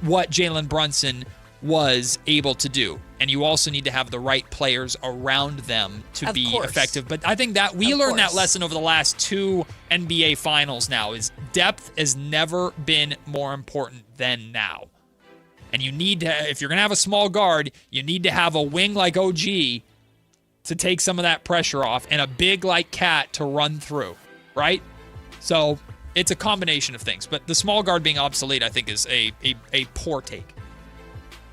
what Jalen Brunson was able to do. And you also need to have the right players around them to be effective. But I think that we learned that lesson over the last 2 NBA finals now is depth has never been more important than now. And you need to, if you're going to have a small guard, you need to have a wing like OG to take some of that pressure off and a big like Cat to run through, right? So it's a combination of things. But the small guard being obsolete, I think, is a poor take.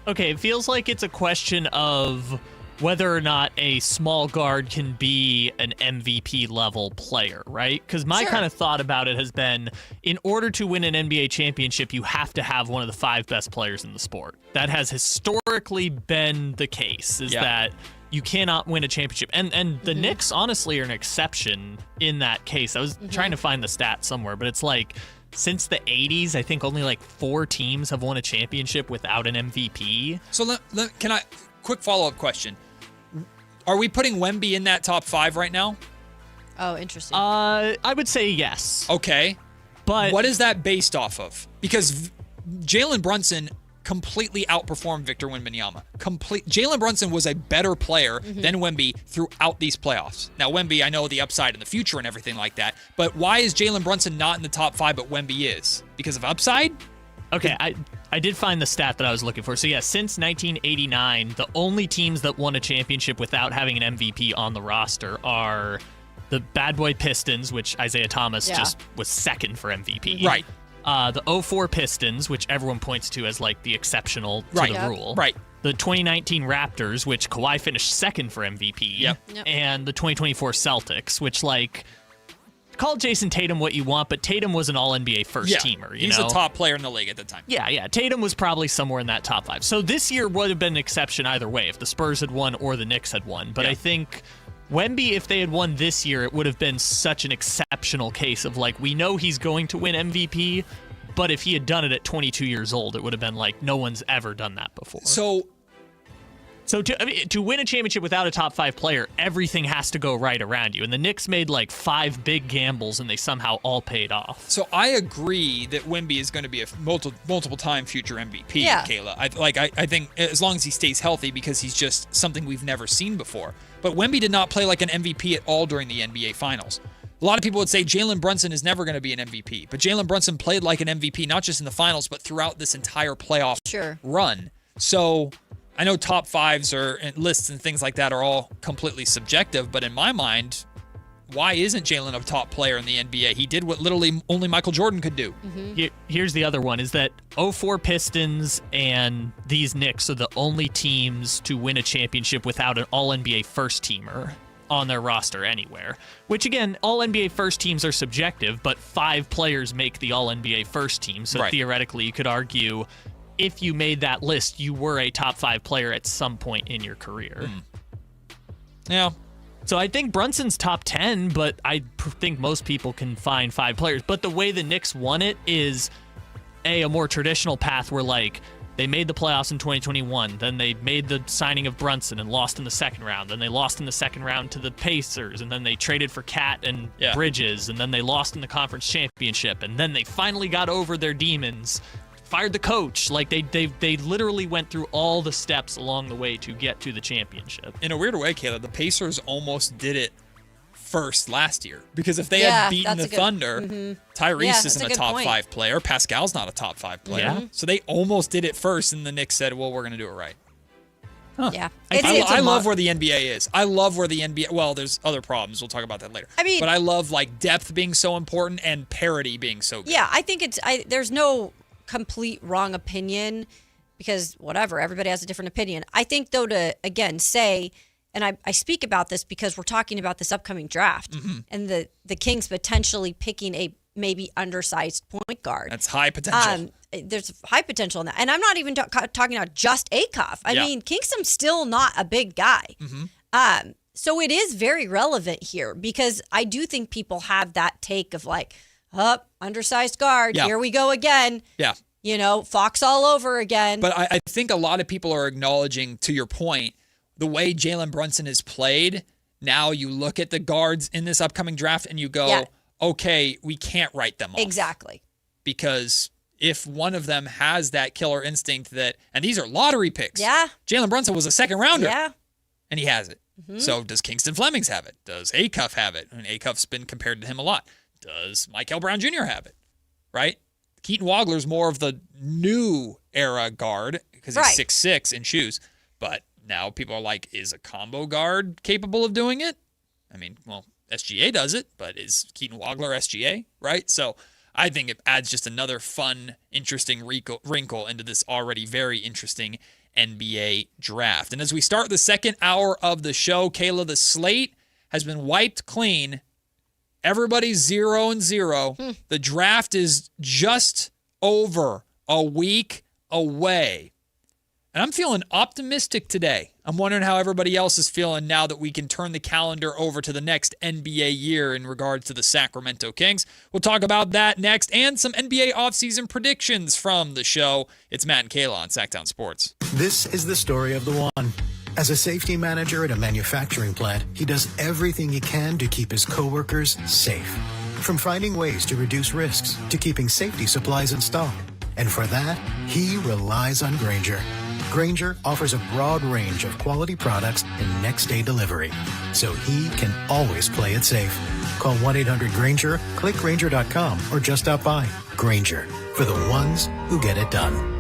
Okay, it feels like it's a question of whether or not a small guard can be an MVP level player, right? Because my kind of thought about it has been, in order to win an NBA championship, you have to have one of the 5 best players in the sport. That has historically been the case, is that you cannot win a championship. And the Knicks, honestly, are an exception in that case. I was trying to find the stat somewhere, but it's like, since the 80s, I think only like 4 teams have won a championship without an MVP. So can I, quick follow-up question. Are we putting Wemby in that top 5 right now? Oh, interesting. I would say yes. Okay. But what is that based off of? Because Jalen Brunson completely outperformed Victor Wembanyama. Jalen Brunson was a better player than Wemby throughout these playoffs. Now, Wemby, I know the upside in the future and everything like that, but why is Jalen Brunson not in the top 5, but Wemby is? Because of upside? Okay, I did find the stat that I was looking for. So, yeah, since 1989, the only teams that won a championship without having an MVP on the roster are the Bad Boy Pistons, which Isaiah Thomas just was second for MVP. Right. The 04 Pistons, which everyone points to as like the exceptional to the rule. Right. The 2019 Raptors, which Kawhi finished second for MVP. Yep. And the 2024 Celtics, which like, call Jason Tatum what you want, but Tatum was an all-NBA first-teamer. He's a top player in the league at the time. Yeah. Tatum was probably somewhere in that top 5. So this year would have been an exception either way, if the Spurs had won or the Knicks had won. But I think Wemby, if they had won this year, it would have been such an exceptional case of like, we know he's going to win MVP, but if he had done it at 22 years old, it would have been like, no one's ever done that before. So to win a championship without a top 5 player, everything has to go right around you. And the Knicks made like 5 big gambles, and they somehow all paid off. So I agree that Wemby is going to be a multiple-time future MVP, Kayla. I think as long as he stays healthy, because he's just something we've never seen before. But Wemby did not play like an MVP at all during the NBA Finals. A lot of people would say Jalen Brunson is never going to be an MVP. But Jalen Brunson played like an MVP, not just in the finals, but throughout this entire playoff run. So I know top 5s and lists and things like that are all completely subjective, but in my mind, why isn't Jalen a top player in the NBA? He did what literally only Michael Jordan could do. Here's the other one, is that 04 Pistons and these Knicks are the only teams to win a championship without an all-NBA first-teamer on their roster anywhere. Which, again, all-NBA first teams are subjective, but 5 players make the all-NBA first team, so theoretically you could argue if you made that list, you were a top 5 player at some point in your career. Yeah. So I think Brunson's top 10, but I think most people can find 5 players. But the way the Knicks won it is a more traditional path where, like, they made the playoffs in 2021, then they made the signing of Brunson and lost in the second round, then they lost in the second round to the Pacers, and then they traded for Cat and Bridges, and then they lost in the conference championship, and then they finally got over their demons, fired the coach. Like, they literally went through all the steps along the way to get to the championship. In a weird way, Kayla, the Pacers almost did it first last year, because if they had beaten the Thunder, Tyrese isn't a top 5 player. Pascal's not a top 5 player. So they almost did it first, and the Knicks said, well, we're going to do it right. Yeah. I love where the NBA is. I love where the NBA, well, there's other problems. We'll talk about that later. I mean, but I love like depth being so important and parity being so good. Yeah, I think there's no complete wrong opinion, because whatever, everybody has a different opinion. I think, though, to again say, and I speak about this because we're talking about this upcoming draft and the Kings potentially picking a maybe undersized point guard. That's high potential. There's high potential in that. And I'm not even talking about just Acuff. I mean, Kingston's still not a big guy. So it is very relevant here, because I do think people have that take of like, undersized guard. Here we go again. Yeah. You know, Fox all over again. But I think a lot of people are acknowledging, to your point, the way Jalen Brunson is played. Now you look at the guards in this upcoming draft and you go, okay, we can't write them off. Exactly. Because if one of them has that killer instinct and these are lottery picks. Yeah. Jalen Brunson was a second rounder. Yeah. And he has it. Mm-hmm. So does Kingston Flemings have it? Does Acuff have it? I mean, Acuff's been compared to him a lot. Does Michael Brown Jr. have it? Right? Keaton Wagler's more of the new era guard because he's 6'6" in shoes. But now people are like, is a combo guard capable of doing it? I mean, well, SGA does it, but is Keaton Wagler SGA? Right? So I think it adds just another fun, interesting wrinkle into this already very interesting NBA draft. And as we start the second hour of the show, Kayla, the slate has been wiped clean. Everybody's 0-0. The draft is just over a week away. And I'm feeling optimistic today. I'm wondering how everybody else is feeling now that we can turn the calendar over to the next NBA year in regards to the Sacramento Kings. We'll talk about that next and some NBA offseason predictions from the show. It's Matt and Kayla on Sactown Sports. This is the story of the one. As a safety manager at a manufacturing plant, he does everything he can to keep his coworkers safe. From finding ways to reduce risks to keeping safety supplies in stock. And for that, he relies on Grainger. Grainger offers a broad range of quality products and next-day delivery, so he can always play it safe. Call 1-800-GRAINGER, click Grainger.com, or just stop by. Grainger, for the ones who get it done.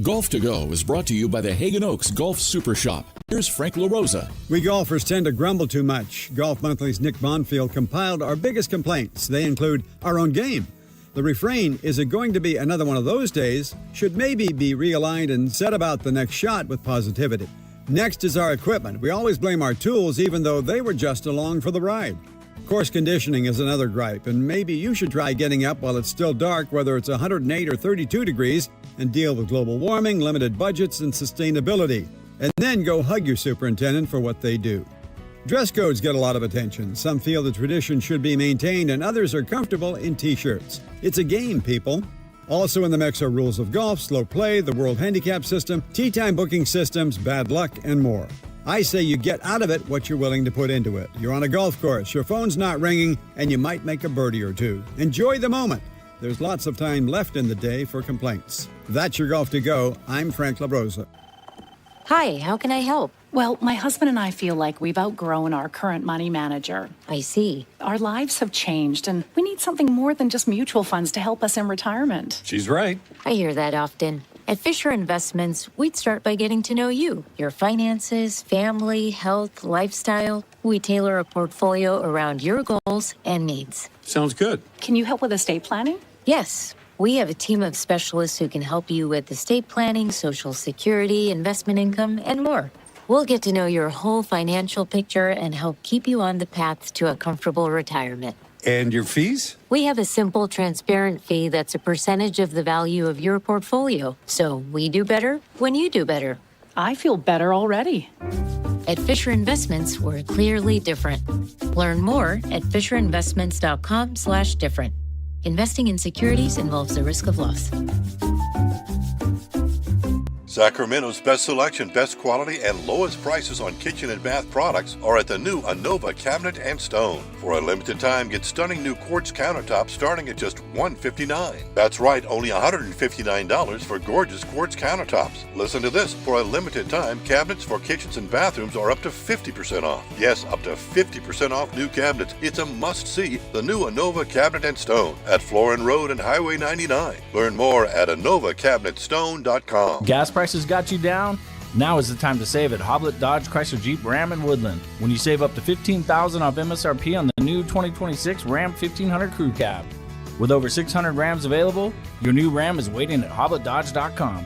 Golf to Go is brought to you by the Hagen Oaks Golf Super Shop. Here's Frank LaRosa. We golfers tend to grumble too much. Golf Monthly's Nick Bonfield compiled our biggest complaints. They include our own game. The refrain, is it going to be another one of those days, should maybe be realigned and set about the next shot with positivity. Next is our equipment. We always blame our tools even though they were just along for the ride. Course conditioning is another gripe, and maybe you should try getting up while it's still dark, whether it's 108 or 32 degrees, and deal with global warming, limited budgets, and sustainability. And then go hug your superintendent for what they do. Dress codes get a lot of attention. Some feel the tradition should be maintained, and others are comfortable in T-shirts. It's a game, people. Also in the mix are rules of golf, slow play, the World Handicap System, tee time booking systems, bad luck, and more. I say you get out of it what you're willing to put into it. You're on a golf course, your phone's not ringing, and you might make a birdie or two. Enjoy the moment. There's lots of time left in the day for complaints. That's your Golf to Go. I'm Frank LaRosa. Hi, how can I help? Well, my husband and I feel like we've outgrown our current money manager. I see. Our lives have changed, and we need something more than just mutual funds to help us in retirement. She's right. I hear that often. At Fisher Investments, we'd start by getting to know you, your finances, family, health, lifestyle. We tailor a portfolio around your goals and needs. Sounds good. Can you help with estate planning? Yes. We have a team of specialists who can help you with estate planning, Social Security, investment income, and more. We'll get to know your whole financial picture and help keep you on the path to a comfortable retirement. And your fees? We have a simple, transparent fee that's a percentage of the value of your portfolio. So we do better when you do better. I feel better already. At Fisher Investments, we're clearly different. Learn more at fisherinvestments.com/different. Investing in securities involves the risk of loss. Sacramento's best selection, best quality, and lowest prices on kitchen and bath products are at the new Anova Cabinet and Stone. For a limited time, get stunning new quartz countertops starting at just $159. That's right, only $159 for gorgeous quartz countertops. Listen to this. For a limited time, cabinets for kitchens and bathrooms are up to 50% off. Yes, up to 50% off new cabinets. It's a must-see, the new Anova Cabinet and Stone at Florin Road and Highway 99. Learn more at AnovaCabinetStone.com. Gas prices got you down? Now is the time to save at Hoblet Dodge Chrysler Jeep Ram in Woodland. When you save up to $15,000 off MSRP on the new 2026 Ram 1500 Crew Cab. With over 600 Rams available, your new Ram is waiting at HobletDodge.com.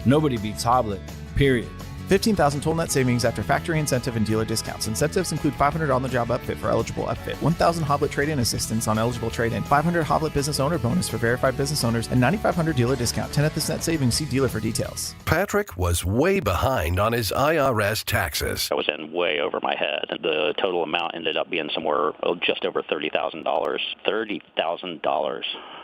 Nobody beats Hoblet, period. 15,000 total net savings after factory incentive and dealer discounts. Incentives include $500 on-the-job upfit for eligible upfit, 1,000 Hoblet trade-in assistance on eligible trade-in, 500 Hoblet business owner bonus for verified business owners, and 9,500 dealer discount. 10 at this net savings. See dealer for details. Patrick was way behind on his IRS taxes. I was in way over my head. The total amount ended up being somewhere just over $30,000. $30,000.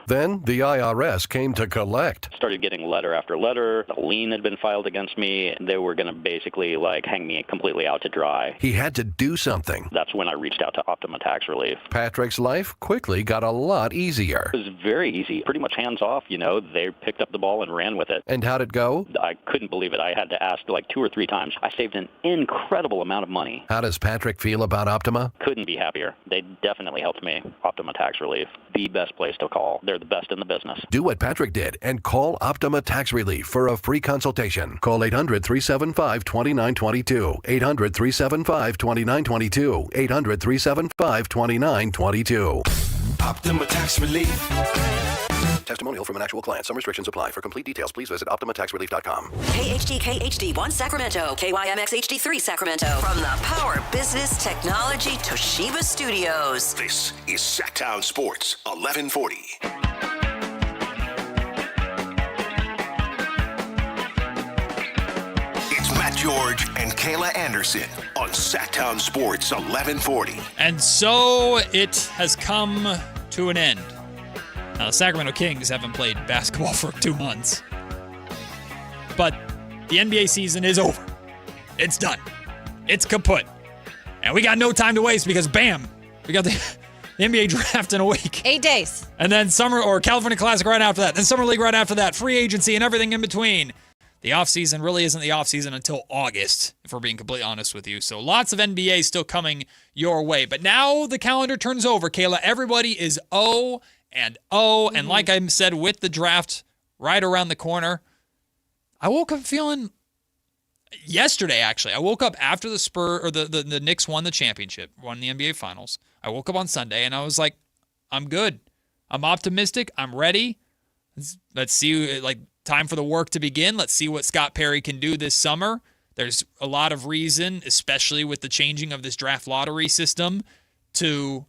Then the IRS came to collect. Started getting letter after letter. A lien had been filed against me. They were going to basically hang me completely out to dry. He had to do something. That's when I reached out to Optima Tax Relief. Patrick's life quickly got a lot easier. It was very easy, pretty much hands off. They picked up the ball and ran with it. And how'd it go? I couldn't believe it. I had to ask 2 or 3 times. I saved an incredible amount of money. How does Patrick feel about Optima? Couldn't be happier. They definitely helped me. Optima Tax Relief, the best place to call. They're the best in the business. Do what Patrick did and call Optima Tax Relief for a free consultation. Call 800-375-2922. 800-375-2922. 800-375-2922. Optima Tax Relief. Testimonial from an actual client. Some restrictions apply. For complete details, please visit OptimaTaxRelief.com. KHD1 Sacramento, KYMX HD3 Sacramento. From the Power Business Technology Toshiba Studios. This is Sactown Sports 1140. It's Matt George and Kayla Anderson on Sactown Sports 1140. And so it has come to an end. Now, the Sacramento Kings haven't played basketball for 2 months. But the NBA season is over. It's done. It's kaput. And we got no time to waste because, bam, we got the NBA draft in a week. 8 days. And then California Classic right after that. Then Summer League right after that. Free agency and everything in between. The offseason really isn't the offseason until August, if we're being completely honest with you. So lots of NBA still coming your way. But now the calendar turns over, Kayla. Everybody is 0-0. And like I said, with the draft right around the corner, I woke up feeling yesterday, actually. I woke up after the Knicks won the championship, won the NBA Finals. I woke up on Sunday, and I was like, I'm good. I'm optimistic. I'm ready. Let's see, time for the work to begin. Let's see what Scott Perry can do this summer. There's a lot of reason, especially with the changing of this draft lottery system, to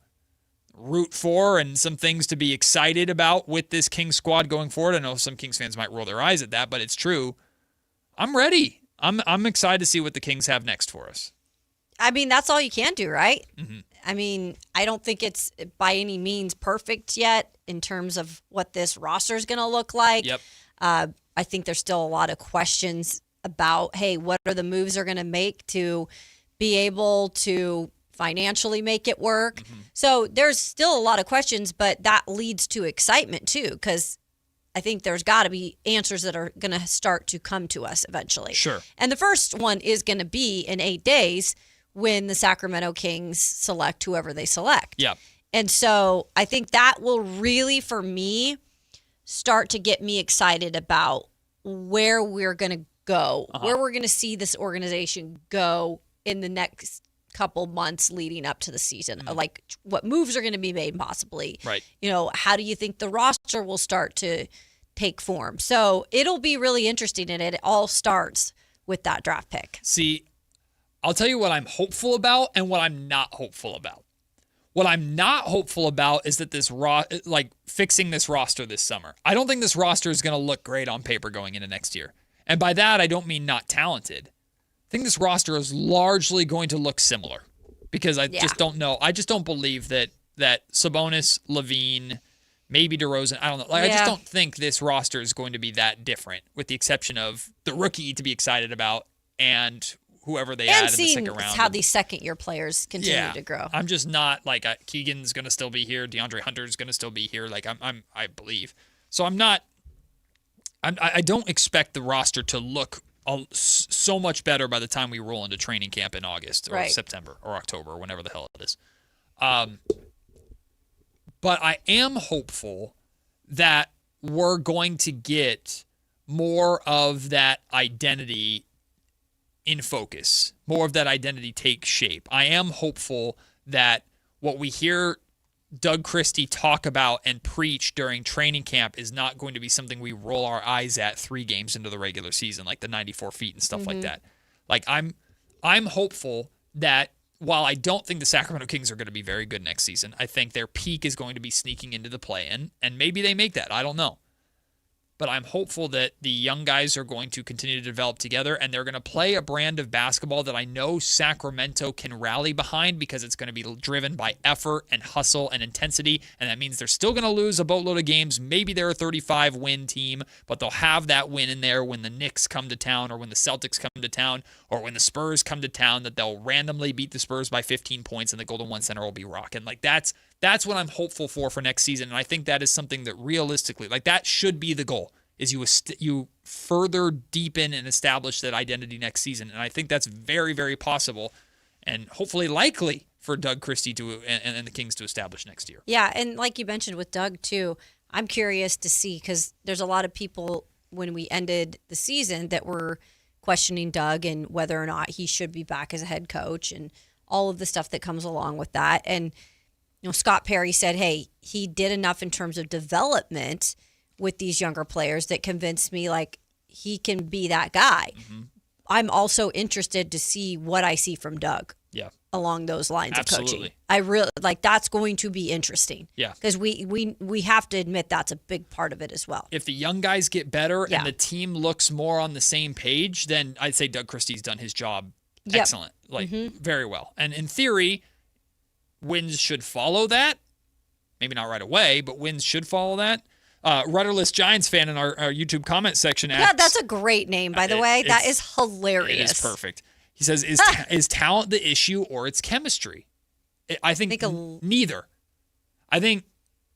root for and some things to be excited about with this Kings squad going forward. I know some Kings fans might roll their eyes at that, but it's true. I'm ready. I'm excited to see what the Kings have next for us. I mean, that's all you can do, right? Mm-hmm. I mean, I don't think it's by any means perfect yet in terms of what this roster is going to look like. Yep. I think there's still a lot of questions about, hey, what are the moves they're going to make to be able to financially make it work. Mm-hmm. So there's still a lot of questions, but that leads to excitement too, because I think there's got to be answers that are going to start to come to us eventually. Sure. And the first one is going to be in 8 days when the Sacramento Kings select whoever they select. Yeah. And so I think that will really, for me, start to get me excited about where we're going to go, where we're going to see this organization go in the next couple months leading up to the season. Like what moves are going to be made possibly. Right. How do you think the roster will start to take form? So it'll be really interesting, and it all starts with that draft pick. See, I'll tell you what I'm hopeful about and what I'm not hopeful about. What I'm not hopeful about is that fixing this roster this summer. I don't think this roster is going to look great on paper going into next year. And by that, I don't mean not talented. I think this roster is largely going to look similar because I just don't know. I just don't believe that Sabonis, Levine, maybe DeRozan, I don't know. I just don't think this roster is going to be that different, with the exception of the rookie to be excited about and whoever they add in the second round. And how these second-year players continue to grow. I'm just not Keegan's going to still be here. DeAndre Hunter's going to still be here. I believe. So I don't expect the roster to look so much better by the time we roll into training camp in August or September or October, whenever the hell it is. But I am hopeful that we're going to get more of that identity in focus, more of that identity take shape. I am hopeful that what we hear Doug Christie talk about and preach during training camp is not going to be something we roll our eyes at 3 games into the regular season, like the 94 feet and stuff like that. I'm hopeful that while I don't think the Sacramento Kings are going to be very good next season, I think their peak is going to be sneaking into the play-in, and maybe they make that. I don't know. but I'm hopeful that the young guys are going to continue to develop together, and they're going to play a brand of basketball that I know Sacramento can rally behind because it's going to be driven by effort and hustle and intensity, and that means they're still going to lose a boatload of games. Maybe they're a 35-win team, but they'll have that win in there when the Knicks come to town or when the Celtics come to town or when the Spurs come to town, that they'll randomly beat the Spurs by 15 points and the Golden One Center will be rocking. Like that's what I'm hopeful for next season, and I think that is something that realistically, like that should be the goal, is you further deepen and establish that identity next season, and I think that's very, very possible and hopefully likely for Doug Christie and the Kings to establish next year. Yeah, and like you mentioned with Doug too, I'm curious to see, because there's a lot of people when we ended the season that were questioning Doug and whether or not he should be back as a head coach and all of the stuff that comes along with that. And Scott Perry said, hey, he did enough in terms of development with these younger players that convinced me like he can be that guy. Mm-hmm. I'm also interested to see what I see from Doug. Yeah. Along those lines Absolutely. of coaching. I really that's going to be interesting. Yeah. Because we have to admit that's a big part of it as well. If the young guys get better and the team looks more on the same page, then I'd say Doug Christie's done his job excellent. Very well. And in theory, wins should follow that. Maybe not right away, but wins should follow that. Rudderless Giants fan in our YouTube comment section asks, yeah, that's a great name, by the way. That is hilarious. It is perfect. He says, is talent the issue or it's chemistry? I think neither. I think,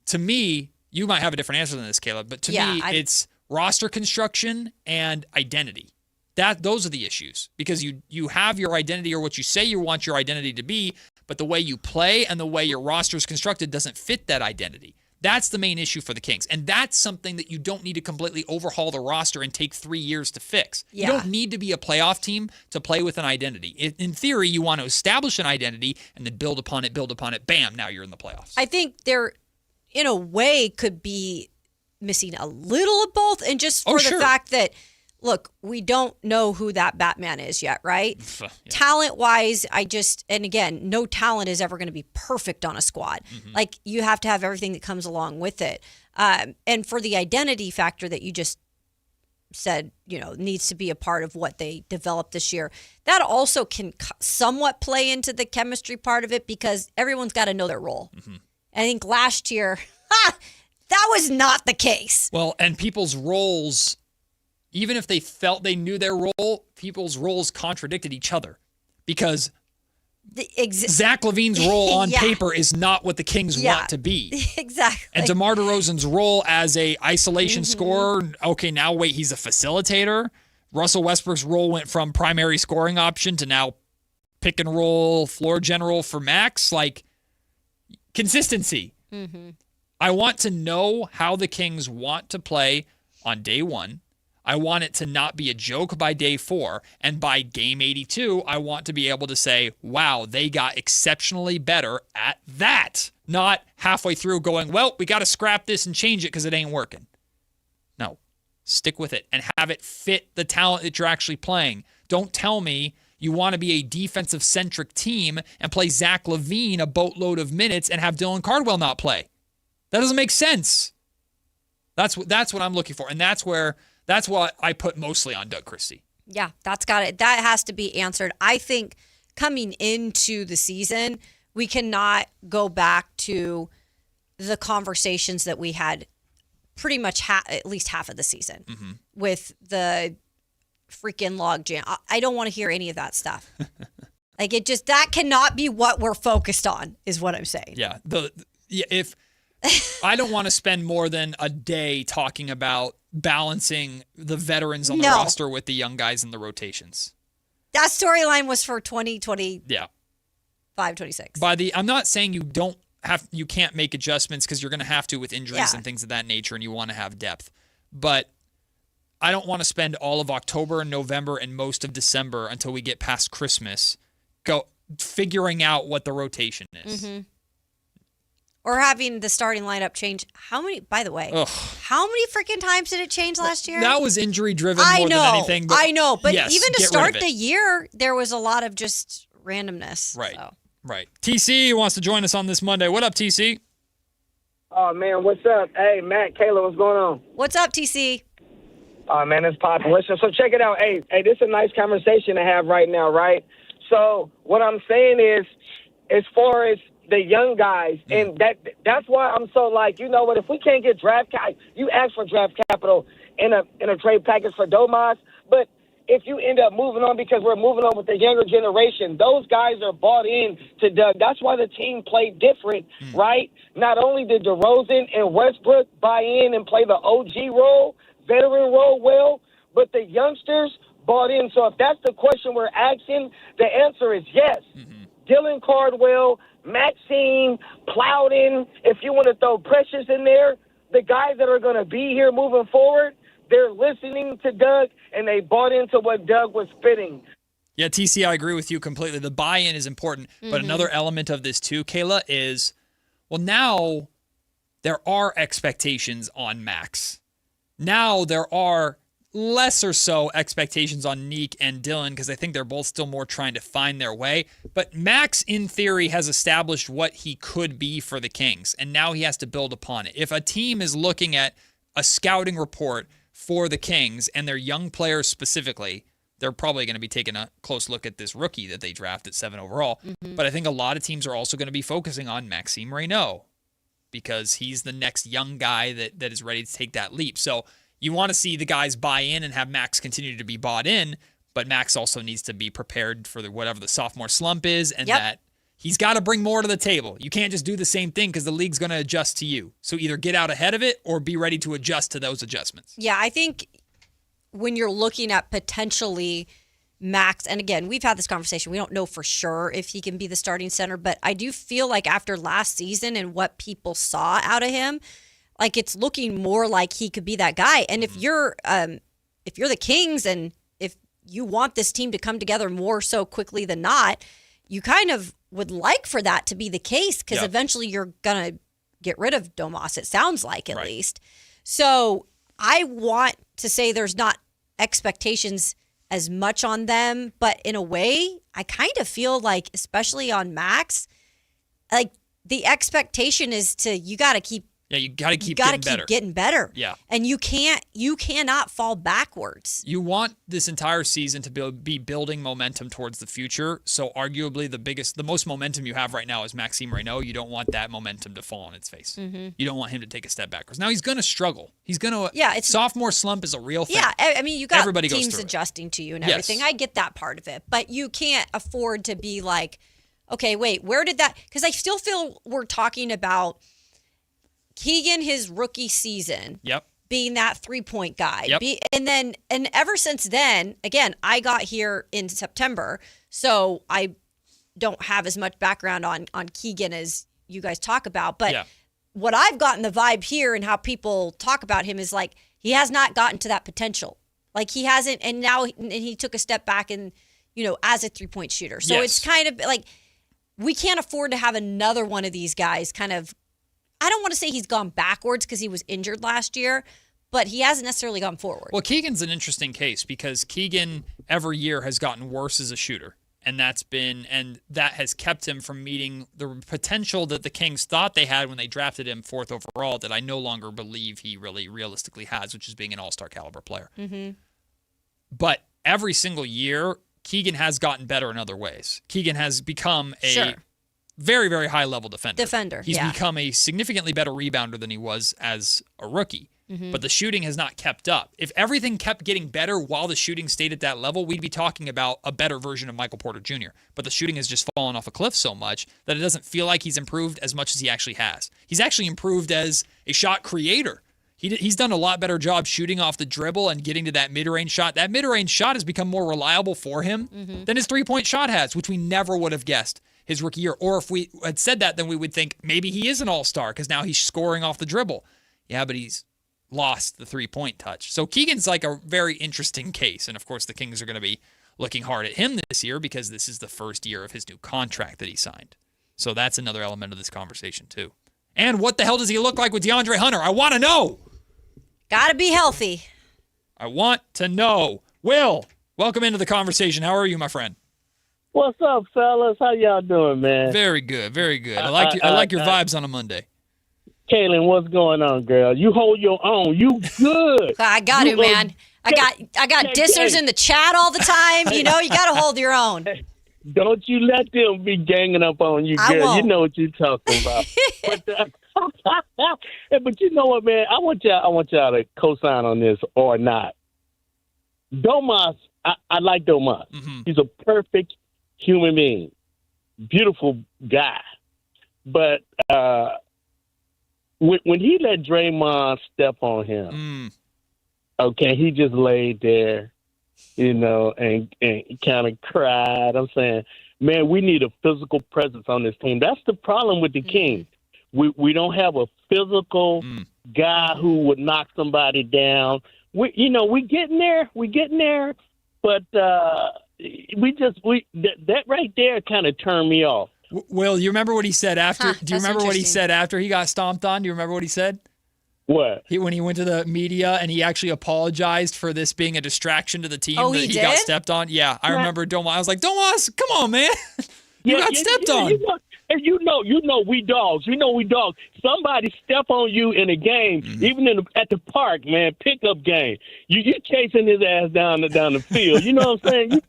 to me, you might have a different answer than this, Caleb, but to me, it's roster construction and identity. Those are the issues, because you have your identity or what you say you want your identity to be, but the way you play and the way your roster is constructed doesn't fit that identity. That's the main issue for the Kings. And that's something that you don't need to completely overhaul the roster and take 3 years to fix. Yeah. You don't need to be a playoff team to play with an identity. In theory, you want to establish an identity and then build upon it. Bam, now you're in the playoffs. I think there, in a way, could be missing a little of both. And just for the fact that, look, we don't know who that Batman is yet, right? Yeah. Talent-wise, and again, no talent is ever going to be perfect on a squad. Mm-hmm. Like, you have to have everything that comes along with it. And for the identity factor that you just said, needs to be a part of what they developed this year, that also can somewhat play into the chemistry part of it, because everyone's got to know their role. Mm-hmm. I think last year, that was not the case. Well, and people's roles, even if they felt they knew their role, people's roles contradicted each other, because Zach LaVine's role on paper is not what the Kings want to be. Exactly. And DeMar DeRozan's role as a isolation scorer, okay, now wait, he's a facilitator. Russell Westbrook's role went from primary scoring option to now pick and roll floor general for Max. Like, consistency. Mm-hmm. I want to know how the Kings want to play on day one. I want it to not be a joke by day 4. And by game 82, I want to be able to say, wow, they got exceptionally better at that. Not halfway through going, well, we got to scrap this and change it because it ain't working. No, stick with it and have it fit the talent that you're actually playing. Don't tell me you want to be a defensive-centric team and play Zach LaVine a boatload of minutes and have Dylan Cardwell not play. That doesn't make sense. That's what I'm looking for, and that's what I put mostly on Doug Christie. Yeah, that's got it. That has to be answered. I think coming into the season, we cannot go back to the conversations that we had pretty much at least half of the season with the freaking logjam. I don't want to hear any of that stuff. Like, that cannot be what we're focused on, is what I'm saying. Yeah. If I don't want to spend more than a day talking about balancing the veterans on the roster with the young guys in the rotations. That storyline was for 2020. Yeah. 26. I'm not saying you can't make adjustments, because you're going to have to with injuries and things of that nature, and you want to have depth. But I don't want to spend all of October and November and most of December until we get past Christmas figuring out what the rotation is. Mm-hmm. Or having the starting lineup change. How many freaking times did it change last year? That was injury driven more than anything. But I know. But yes, even to start the year, there was a lot of just randomness. Right. So. Right. TC wants to join us on this Monday. What up, TC? Oh, man, what's up? Hey, Matt, Kayla, what's going on? What's up, TC? Man, it's popping. Listen, so check it out. Hey, this is a nice conversation to have right now, right? So what I'm saying is, as far as the young guys, and that's why I'm so like, you know what, if we can't get draft capital, you ask for draft capital in a trade package for Domas, but if you end up moving on because we're moving on with the younger generation, those guys are bought in to Doug. That's why the team played different, right? Not only did DeRozan and Westbrook buy in and play the OG role, veteran role well, but the youngsters bought in. So if that's the question we're asking, the answer is yes. Dylan Cardwell, Maxine, Plowden, if you want to throw Precious in there, the guys that are going to be here moving forward, they're listening to Doug, and they bought into what Doug was spitting. Yeah, TC, I agree with you completely. The buy-in is important. But another element of this too, Kayla, is, well, now there are expectations on Max. Now there are less or so expectations on Neek and Dylan because I think they're both still more trying to find their way. But Max, in theory, has established what he could be for the Kings, and now he has to build upon it. If a team is looking at a scouting report for the Kings and their young players specifically, they're probably going to be taking a close look at this rookie that they drafted 7 overall. But I think a lot of teams are also going to be focusing on Maxime Reynaud because he's the next young guy that is ready to take that leap. So you want to see the guys buy in and have Max continue to be bought in, but Max also needs to be prepared for whatever the sophomore slump is, and that he's got to bring more to the table. You can't just do the same thing because the league's going to adjust to you. So either get out ahead of it or be ready to adjust to those adjustments. Yeah, I think when you're looking at potentially Max, and again, we've had this conversation. We don't know for sure if he can be the starting center, but I do feel like after last season and what people saw out of him, like it's looking more like he could be that guy. And if you're the Kings and if you want this team to come together more so quickly than not, you kind of would like for that to be the case because eventually you're going to get rid of Domas, it sounds like at least. So I want to say there's not expectations as much on them, but in a way, I kind of feel like, especially on Max, like the expectation is you got to keep you got to keep getting better. Yeah. And you cannot fall backwards. You want this entire season to be building momentum towards the future. So arguably the most momentum you have right now is Maxime Reynaud. You don't want that momentum to fall on its face. You don't want him to take a step backwards. Now he's going to struggle. He's going to sophomore slump is a real thing. Yeah, I mean you got Everybody teams adjusting to you and everything. I get that part of it. But you can't afford to be like, okay, wait, where did that, because I still feel we're talking about Keegan, his rookie season, being that 3-point guy. And ever since then, again, I got here in September, so I don't have as much background on Keegan as you guys talk about. But what I've gotten the vibe here and how people talk about him is like he has not gotten to that potential. Like he hasn't, and now he took a step back and, as a 3-point shooter. So it's kind of like we can't afford to have another one of these guys kind of, I don't want to say he's gone backwards because he was injured last year, but he hasn't necessarily gone forward. Well, Keegan's an interesting case because Keegan every year has gotten worse as a shooter, and that has kept him from meeting the potential that the Kings thought they had when they drafted him 4th overall that I no longer believe he really realistically has, which is being an all-star caliber player. But every single year, Keegan has gotten better in other ways. Keegan has become a very, very high-level defender. He's become a significantly better rebounder than he was as a rookie. But the shooting has not kept up. If everything kept getting better while the shooting stayed at that level, we'd be talking about a better version of Michael Porter Jr. But the shooting has just fallen off a cliff so much that it doesn't feel like he's improved as much as he actually has. He's actually improved as a shot creator. He's done a lot better job shooting off the dribble and getting to that mid-range shot. That mid-range shot has become more reliable for him than his 3-point shot has, which we never would have guessed his rookie year. Or if we had said that, then we would think maybe he is an all-star because now he's scoring off the dribble. Yeah, but he's lost the 3-point touch. So Keegan's like a very interesting case. And of course, the Kings are going to be looking hard at him this year because this is the first year of his new contract that he signed. So that's another element of this conversation too. And what the hell does he look like with DeAndre Hunter? I want to know. Gotta be healthy. I want to know. Will, welcome into the conversation. How are you, my friend? What's up, fellas? How y'all doing, man? Very good, very good. I like your vibes on a Monday. Kaylin, what's going on, girl? You hold your own. You good. I got it, man. I got dissers in the chat all the time. You know, you got to hold your own. Don't you let them be ganging up on you, girl. I won't. You know what you're talking about. But you know what, man? I want y'all to co-sign on this or not. Domas, I like Domas. Mm-hmm. He's a perfect human being, beautiful guy. But when he let Draymond step on him, okay, he just laid there, you know, and kind of cried. I'm saying, man, we need a physical presence on this team. That's the problem with the Kings. We don't have a physical guy who would knock somebody down. We getting there, but that right there kind of turned me off. Will, you remember what he said after? Do you remember what he interesting. said after he got stomped on? Do you remember what he said? What? When he went to the media and he actually apologized for this being a distraction to the team Oh, that he he got did? stepped on. Yeah, I remember Domas. I was like, Domas, come on, man. You got stepped on. And you know, we dogs. Somebody step on you in a game, even at the park, man, pickup game. You chasing his ass down the field. You know what I'm saying?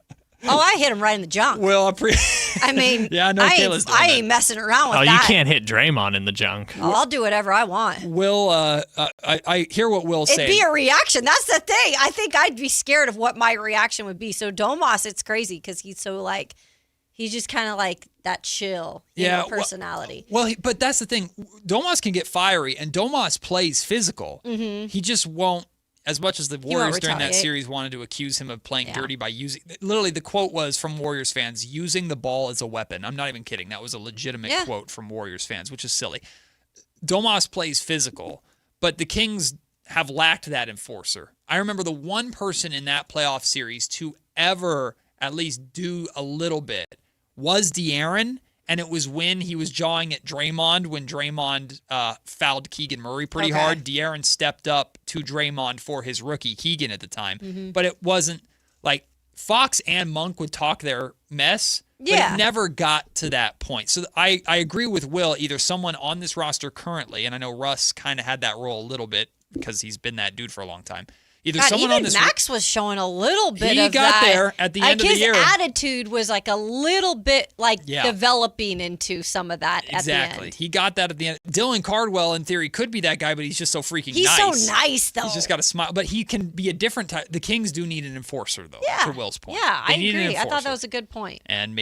Oh, I hit him right in the junk. Will, I mean, yeah, I know Kayla's doing I that. ain't messing around with Oh, that. you can't hit Draymond in the junk. Oh, I'll do whatever I want. Will, I hear what Will's It'd saying. be a reaction. That's the thing. I think I'd be scared of what my reaction would be. So Domas, it's crazy because he's so like, he's just kind of like that chill personality. Well, but that's the thing. Domas can get fiery, and Domas plays physical. Mm-hmm. He just won't. As much as the won't Warriors during that retaliate. series wanted to accuse him of playing dirty by using, literally the quote was from Warriors fans, using the ball as a weapon. I'm not even kidding. That was a legitimate quote from Warriors fans, which is silly. Domas plays physical, but the Kings have lacked that enforcer. I remember the one person in that playoff series to ever at least do a little bit was De'Aaron, and it was when he was jawing at Draymond when Draymond fouled Keegan Murray pretty hard. De'Aaron stepped up to Draymond for his rookie, Keegan, at the time. But it wasn't like Fox and Monk would talk their mess, but it never got to that point. So I agree with Will, either someone on this roster currently, and I know Russ kind of had that role a little bit because he's been that dude for a long time. Either God, someone even on this Max was showing a little bit He of got that. there at the end of the year. His attitude was like a little bit like developing into some of that at the Exactly. end. He got that at the end. Dylan Cardwell, in theory, could be that guy, but he's just so freaking He's nice. so nice, though. He's just got a smile. But he can be a different type. The Kings do need an enforcer, though, to Will's point. Yeah, They I need an agree. I thought that enforcer. was a good point. And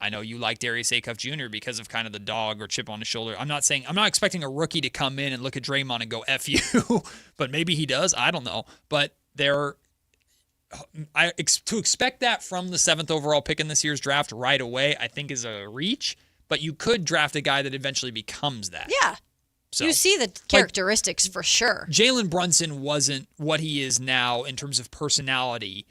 I know you like Darius Acuff Jr. because of kind of the dog or chip on his shoulder. I'm not expecting a rookie to come in and look at Draymond and go, F you, but maybe he does. I don't know. But to expect that from the 7th overall pick in this year's draft right away, I think is a reach, but you could draft a guy that eventually becomes that. Yeah. So, you see the characteristics for sure. Jalen Brunson wasn't what he is now in terms of personality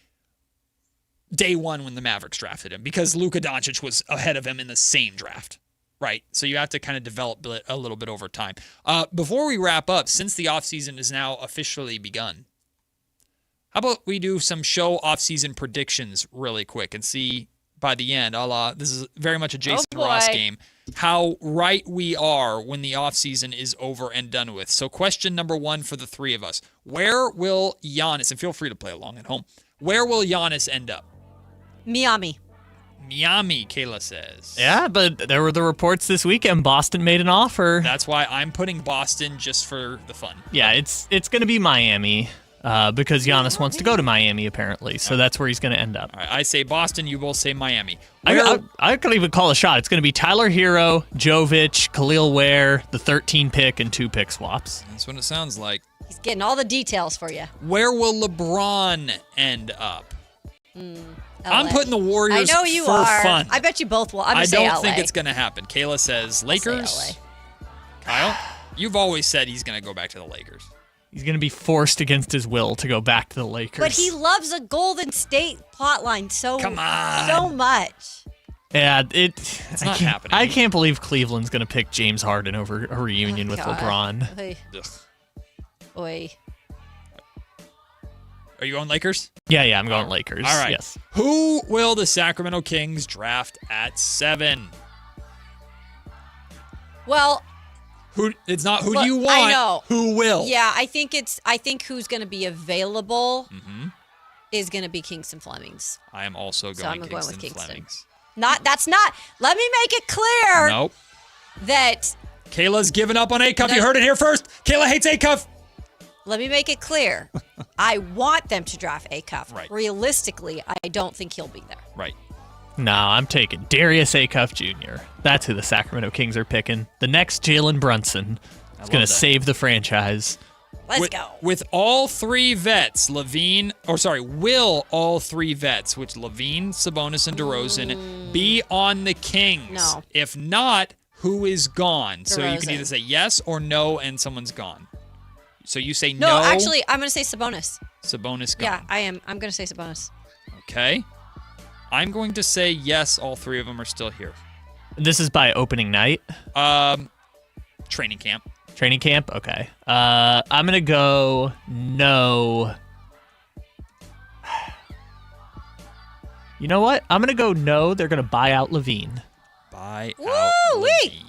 day one when the Mavericks drafted him because Luka Doncic was ahead of him in the same draft, right? So you have to kind of develop it a little bit over time. Before we wrap up, since the offseason is now officially begun, how about we do some show offseason predictions really quick and see by the end, this is very much a Jason Ross game, how right we are when the offseason is over and done with. So question number 1 for the three of us. Where will Giannis, and feel free to play along at home, where will Giannis end up? Miami, Kayla says. Yeah, but there were the reports this weekend. Boston made an offer. That's why I'm putting Boston just for the fun. Yeah, it's going to be Miami because Giannis wants to go to Miami, apparently. So that's where he's going to end up. All right, I say Boston. You both say Miami. I could even call a shot. It's going to be Tyler Hero, Jovic, Khalil Ware, the 13 pick, and 2 pick swaps. That's what it sounds like. he's getting all the details for you. Where will LeBron end up? I'm LA. putting the Warriors I know you for are. fun. I bet you both will. I'm I gonna say don't LA. think it's going to happen. Kayla says Lakers. LA. Kyle, you've always said he's going to go back to the Lakers. He's going to be forced against his will to go back to the Lakers. But he loves a Golden State plotline so much. Yeah, it's not happening. I can't believe Cleveland's going to pick James Harden over a reunion with God. LeBron. Oy. Oy. Are you on Lakers? Yeah, I'm going Lakers. All right. Yes. Who will the Sacramento Kings draft at 7? Well, It's not who Look, do you want. I know. Who will? Yeah, I think who's going to be available is going to be Kingston Flemings. I am also So going I'm Kingston going with Kingston. Flemings. Let me make it clear Nope. that Kayla's giving up on A-Cuff. You heard it here first. Kayla hates A-Cuff. let me make it clear. I want them to draft A-Cuff. Right. Realistically, I don't think he'll be there. Right. No, I'm taking Darius Acuff Jr. That's who the Sacramento Kings are picking. The next Jalen Brunson is going to save the franchise. Let's go. With all three vets, will all three vets, which Levine, Sabonis, and DeRozan, be on the Kings? No. If not, who is gone? So you can DeRozan. either say yes or no, and someone's gone. So you say no. No, actually, I'm going to say Sabonis. Sabonis gone. Yeah, I am. I'm going to say Sabonis. Okay. I'm going to say yes, all three of them are still here. This is by opening night? Training camp. Training camp? Okay. I'm going to go no. You know what? I'm going to go no. They're going to buy out Levine. Buy out Levine.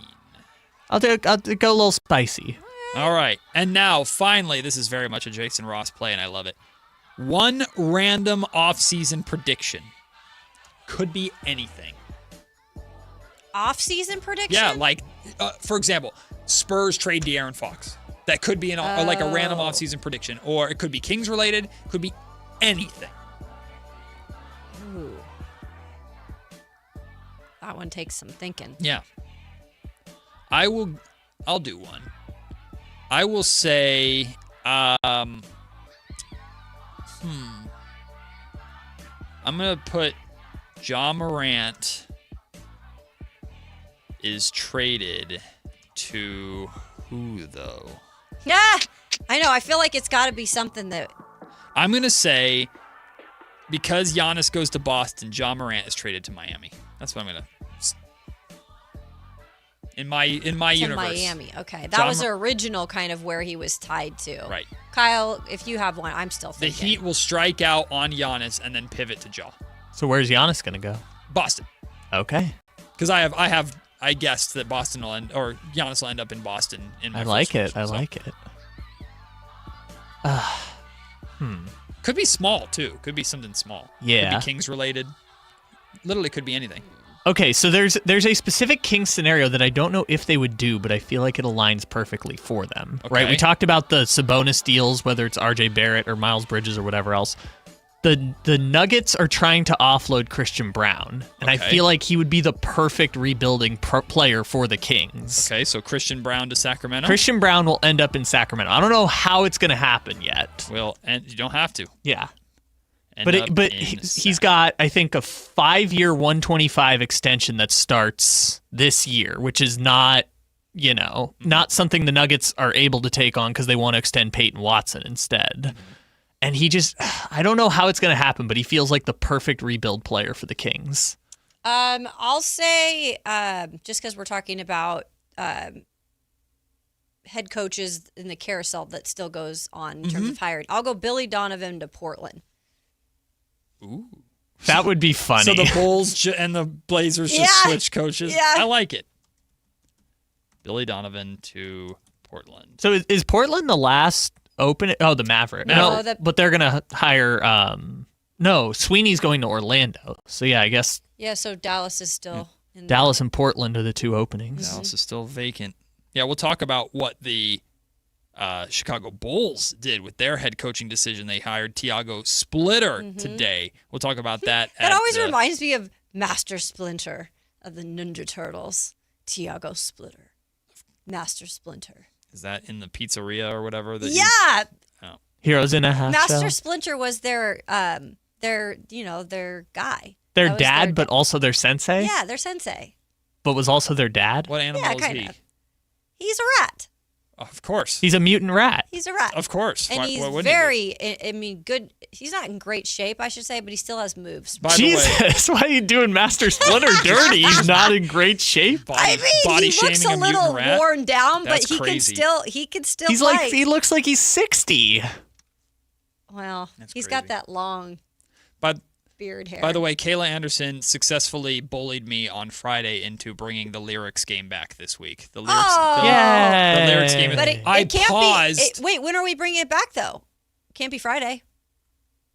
I'll go a little spicy. All right. And now, finally, this is very much a Jason Ross play, and I love it. One random offseason prediction. Could be anything. Off-season prediction? Yeah, like, for example, Spurs trade De'Aaron Fox. That could be like a random offseason prediction. Or it could be Kings-related. Could be anything. Ooh. That one takes some thinking. Yeah. I'll do one. I will say, I'm going to put Ja Morant is traded to who, though? Yeah, I know. I feel like it's got to be something that... I'm going to say, because Giannis goes to Boston, Ja Morant is traded to Miami. That's what I'm going to... In my universe. Miami. Okay. That was the original kind of where he was tied to. Right. Kyle, if you have one, I'm still thinking. The Heat will strike out on Giannis and then pivot to Ja. So where's Giannis going to go? Boston. Okay. Because I guessed that Boston will end, or Giannis will end up in Boston. I like it. Could be small too. Could be something small. Yeah. Could be Kings related. Literally could be anything. Okay, so there's a specific Kings scenario that I don't know if they would do, but I feel like it aligns perfectly for them. Okay. Right? We talked about the Sabonis deals, whether it's RJ Barrett or Miles Bridges or whatever else. The Nuggets are trying to offload Christian Brown, and I feel like he would be the perfect rebuilding player for the Kings. Okay, so Christian Brown to Sacramento? Christian Brown will end up in Sacramento. I don't know how it's going to happen yet. Well, and you don't have to. Yeah. But he's got, I think, a 5-year 125 extension that starts this year, which is not, not something the Nuggets are able to take on because they want to extend Peyton Watson instead. And he just, I don't know how it's going to happen, but he feels like the perfect rebuild player for the Kings. I'll say, just because we're talking about head coaches in the carousel that still goes on in terms of hiring, I'll go Billy Donovan to Portland. Ooh. That would be funny. So the Bulls and the Blazers just switch coaches? Yeah. I like it. Billy Donovan to Portland. So is Portland the last open? Oh, the Maverick. No, but they're going to hire, Sweeney's going to Orlando. So yeah, I guess. Yeah, so Dallas is still in Dallas and Portland are the two openings. Dallas is still vacant. Yeah, we'll talk about what the Chicago Bulls did with their head coaching decision. They hired Tiago Splitter today. We'll talk about that. That always reminds me of Master Splinter of the Ninja Turtles. Tiago Splitter. Master Splinter. Is that in the pizzeria or whatever? Heroes in a Half Master Shell. Splinter was their guy. Their dad, but also their sensei? Yeah, their sensei. But was also their dad? What animal is he? He's a rat. Of course. He's a mutant rat. He's a rat. Of course. And he's very, good. He's not in great shape, I should say, but he still has moves. Jesus, why are you doing Master Splinter dirty? He's not in great shape. He looks a little worn down, but he can still He's fight. like, he looks like he's 60. Well, he's got that long. But beard hair. By the way, Kayla Anderson successfully bullied me on Friday into bringing the lyrics game back this week. The lyrics, the lyrics game. But it I can't paused. be. Wait, when are we bringing it back, though? Can't be Friday.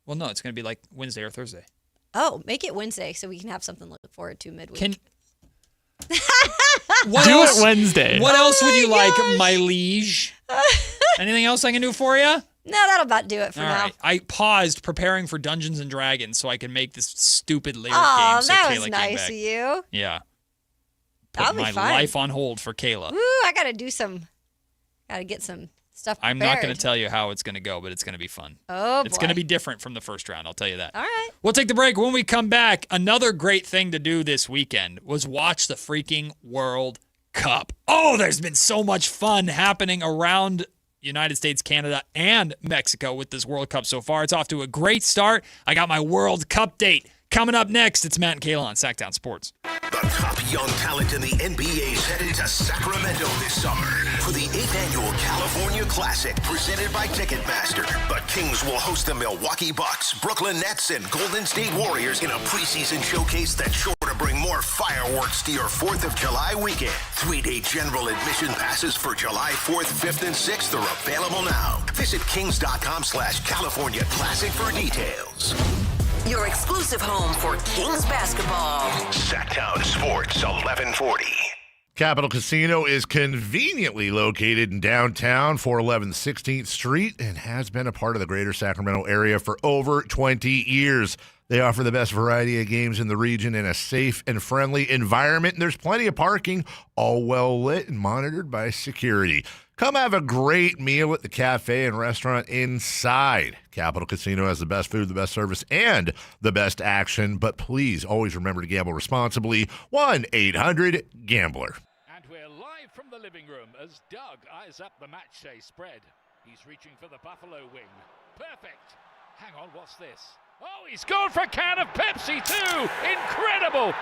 Well, no, it's going to be like Wednesday or Thursday. Oh, make it Wednesday so we can have something to look forward to midweek. Do it Wednesday. What else would you like, my liege? Anything else I can do for you? No, that'll about do it for All now. right. I paused preparing for Dungeons and Dragons so I could make this stupid lyric Oh, game. So that Kayla was came nice back. of you. Yeah. That'll Put be my fun. life on hold for Kayla. Woo, I gotta get some stuff prepared. I'm not going to tell you how it's going to go, but it's going to be fun. Oh, It's boy. going to be different from the first round, I'll tell you that. All right. We'll take the break. When we come back, another great thing to do this weekend was watch the freaking World Cup. Oh, there's been so much fun happening around United States, Canada, and Mexico with this World Cup so far. It's off to a great start. I got my World Cup date coming up next. It's Matt and Kayla on Sactown Sports. The top young talent in the NBA is headed to Sacramento this summer for the 8th annual California Classic presented by Ticketmaster. The Kings will host the Milwaukee Bucks, Brooklyn Nets, and Golden State Warriors in a preseason showcase that's sure to bring more fireworks to your 4th of July weekend. 3-day general admission passes for July 4th, 5th, and 6th are available now. Visit kings.com/California Classic for details. Your exclusive home for Kings basketball. Sactown Sports 1140. Capital Casino is conveniently located in downtown, 411 16th Street, and has been a part of the greater Sacramento area for over 20 years. They offer the best variety of games in the region in a safe and friendly environment, and there's plenty of parking, all well lit and monitored by security. Come have a great meal at the cafe and restaurant inside. Capital Casino has the best food, the best service, and the best action. But please always remember to gamble responsibly. 1-800-GAMBLER. And we're live from the living room as Doug eyes up the matchday spread. He's reaching for the buffalo wing. Perfect. Hang on, what's this? Oh, he's gone for a can of Pepsi too. Incredible.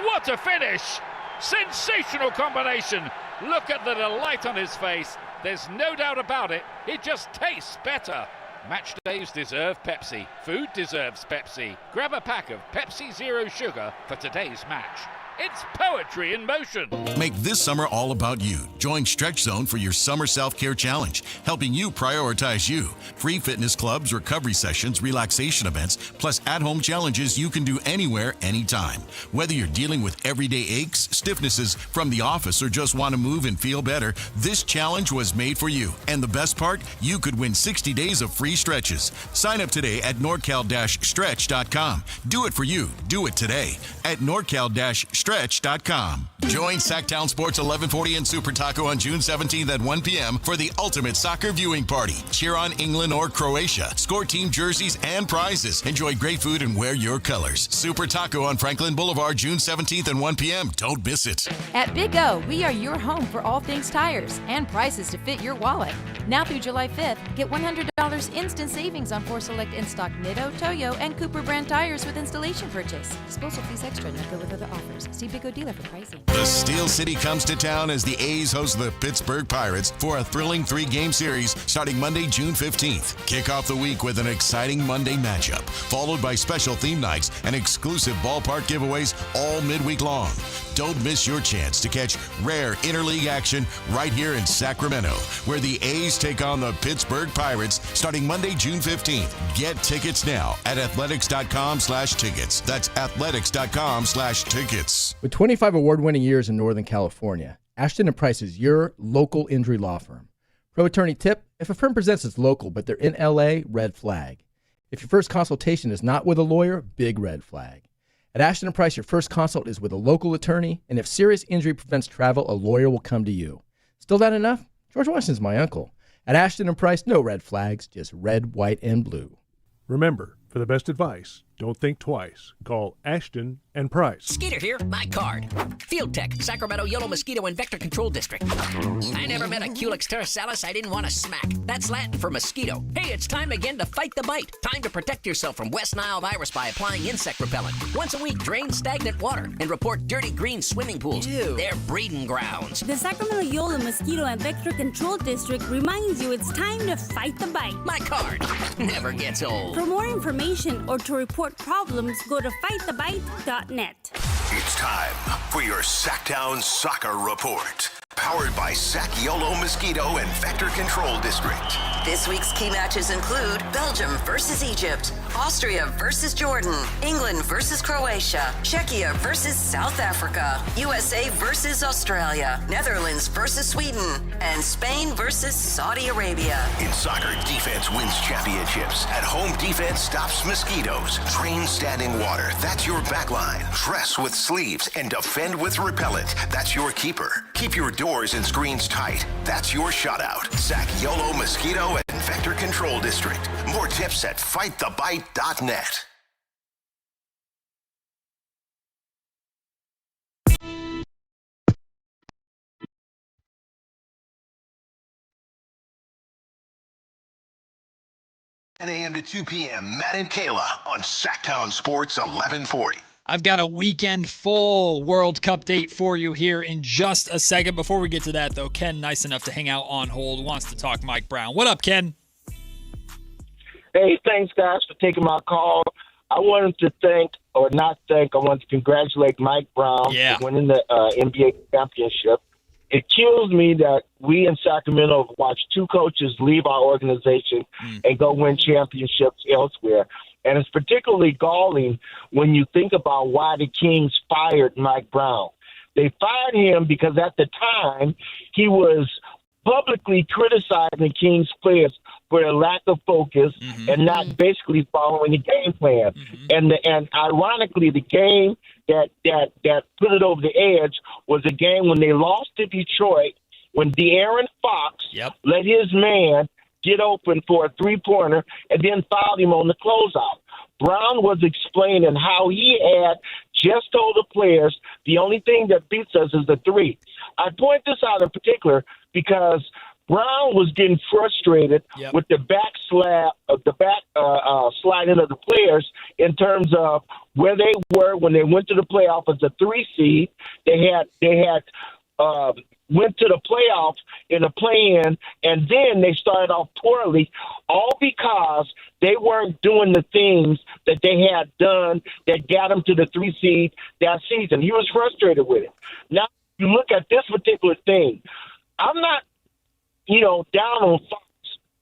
What a finish. Sensational combination. Look at the delight on his face. There's no doubt about it. It just tastes better. Match days deserve Pepsi. Food deserves Pepsi. Grab a pack of Pepsi Zero Sugar for today's match. It's poetry in motion. Make this summer all about you. Join Stretch Zone for your summer self-care challenge, helping you prioritize you. Free fitness clubs, recovery sessions, relaxation events, plus at-home challenges you can do anywhere, anytime. Whether you're dealing with everyday aches, stiffnesses from the office, or just want to move and feel better, this challenge was made for you. And the best part, you could win 60 days of free stretches. Sign up today at norcal-stretch.com. Do it for you. Do it today at norcal-stretch.com. Join Sactown Sports 1140 and Super Taco on June 17th at 1 p.m. for the ultimate soccer viewing party. Cheer on England or Croatia. Score team jerseys and prizes. Enjoy great food and wear your colors. Super Taco on Franklin Boulevard, June 17th at 1 p.m. Don't miss it. At Big O, we are your home for all things tires and prices to fit your wallet. Now through July 5th, get $100 instant savings on 4 select in-stock Nitto, Toyo, and Cooper brand tires with installation purchase. Disposal fees extra, not go with other offers. See Big O dealer for pricing. The Steel City comes to town as the A's host the Pittsburgh Pirates for a thrilling 3-game series starting Monday, June 15th. Kick off the week with an exciting Monday matchup, followed by special theme nights and exclusive ballpark giveaways all midweek long. Don't miss your chance to catch rare interleague action right here in Sacramento, where the A's take on the Pittsburgh Pirates starting Monday, June 15th. Get tickets now at athletics.com/tickets. That's athletics.com/tickets. With 25 award-winning years in Northern California, Ashton & Price is your local injury law firm. Pro attorney tip: if a firm presents as local but they're in LA, red flag. If your first consultation is not with a lawyer, big red flag. At Ashton & Price, your first consult is with a local attorney, and if serious injury prevents travel, a lawyer will come to you. Still not enough? George Washington's my uncle. At Ashton & Price, no red flags, just red, white, and blue. Remember, for the best advice, don't think twice. Call Ashton & Price. Skeeter here, my card. Field Tech, Sacramento Yellow Mosquito and Vector Control District. I never met a Culex terrasalis I didn't want to smack. That's Latin for mosquito. Hey, it's time again to fight the bite. Time to protect yourself from West Nile virus by applying insect repellent. Once a week, drain stagnant water and report dirty green swimming pools. Ew. They're breeding grounds. The Sacramento Yellow Mosquito and Vector Control District reminds you it's time to fight the bite. My card never gets old. For more information or to report report problems, go to fightthebite.net. It's time for your Sactown Soccer Report. Powered by Sac Yolo Mosquito and Vector Control District. This week's key matches include Belgium versus Egypt, Austria versus Jordan, England versus Croatia, Czechia versus South Africa, USA versus Australia, Netherlands versus Sweden, and Spain versus Saudi Arabia. In soccer, defense wins championships. At home, defense stops mosquitoes. Train standing water. That's your backline. Dress with sleeves and defend with repellent. That's your keeper. Keep your doors and screens tight. That's your shutout. Sac Yolo Mosquito and Vector Control District. More tips at fightthebite.net. A.m. to 2 p.m. Matt and Kayla on Sactown Sports 1140. I've got a weekend full World Cup date for you here in just a second. Before we get to that, though, Ken, nice enough to hang out on hold, wants to talk Mike Brown. What up, Ken? Hey, thanks, guys, for taking my call. I wanted to I wanted to congratulate Mike Brown for winning the NBA championship. It kills me that we in Sacramento have watched two coaches leave our organization and go win championships elsewhere. And it's particularly galling when you think about why the Kings fired Mike Brown. They fired him because at the time he was publicly criticizing the Kings players for their lack of focus and not basically following the game plan. And ironically, the game that put it over the edge was a game when they lost to Detroit, when De'Aaron Fox let his man get open for a three-pointer and then fouled him on the closeout. Brown was explaining how he had just told the players the only thing that beats us is the three. I point this out in particular because Brown was getting frustrated with the sliding of the players in terms of where they were when they went to the playoff as a 3 seed. They had went to the playoffs in a play-in, and then they started off poorly, all because they weren't doing the things that they had done that got them to the 3 seed that season. He was frustrated with it. Now, you look at this particular thing. I'm not, down on Fox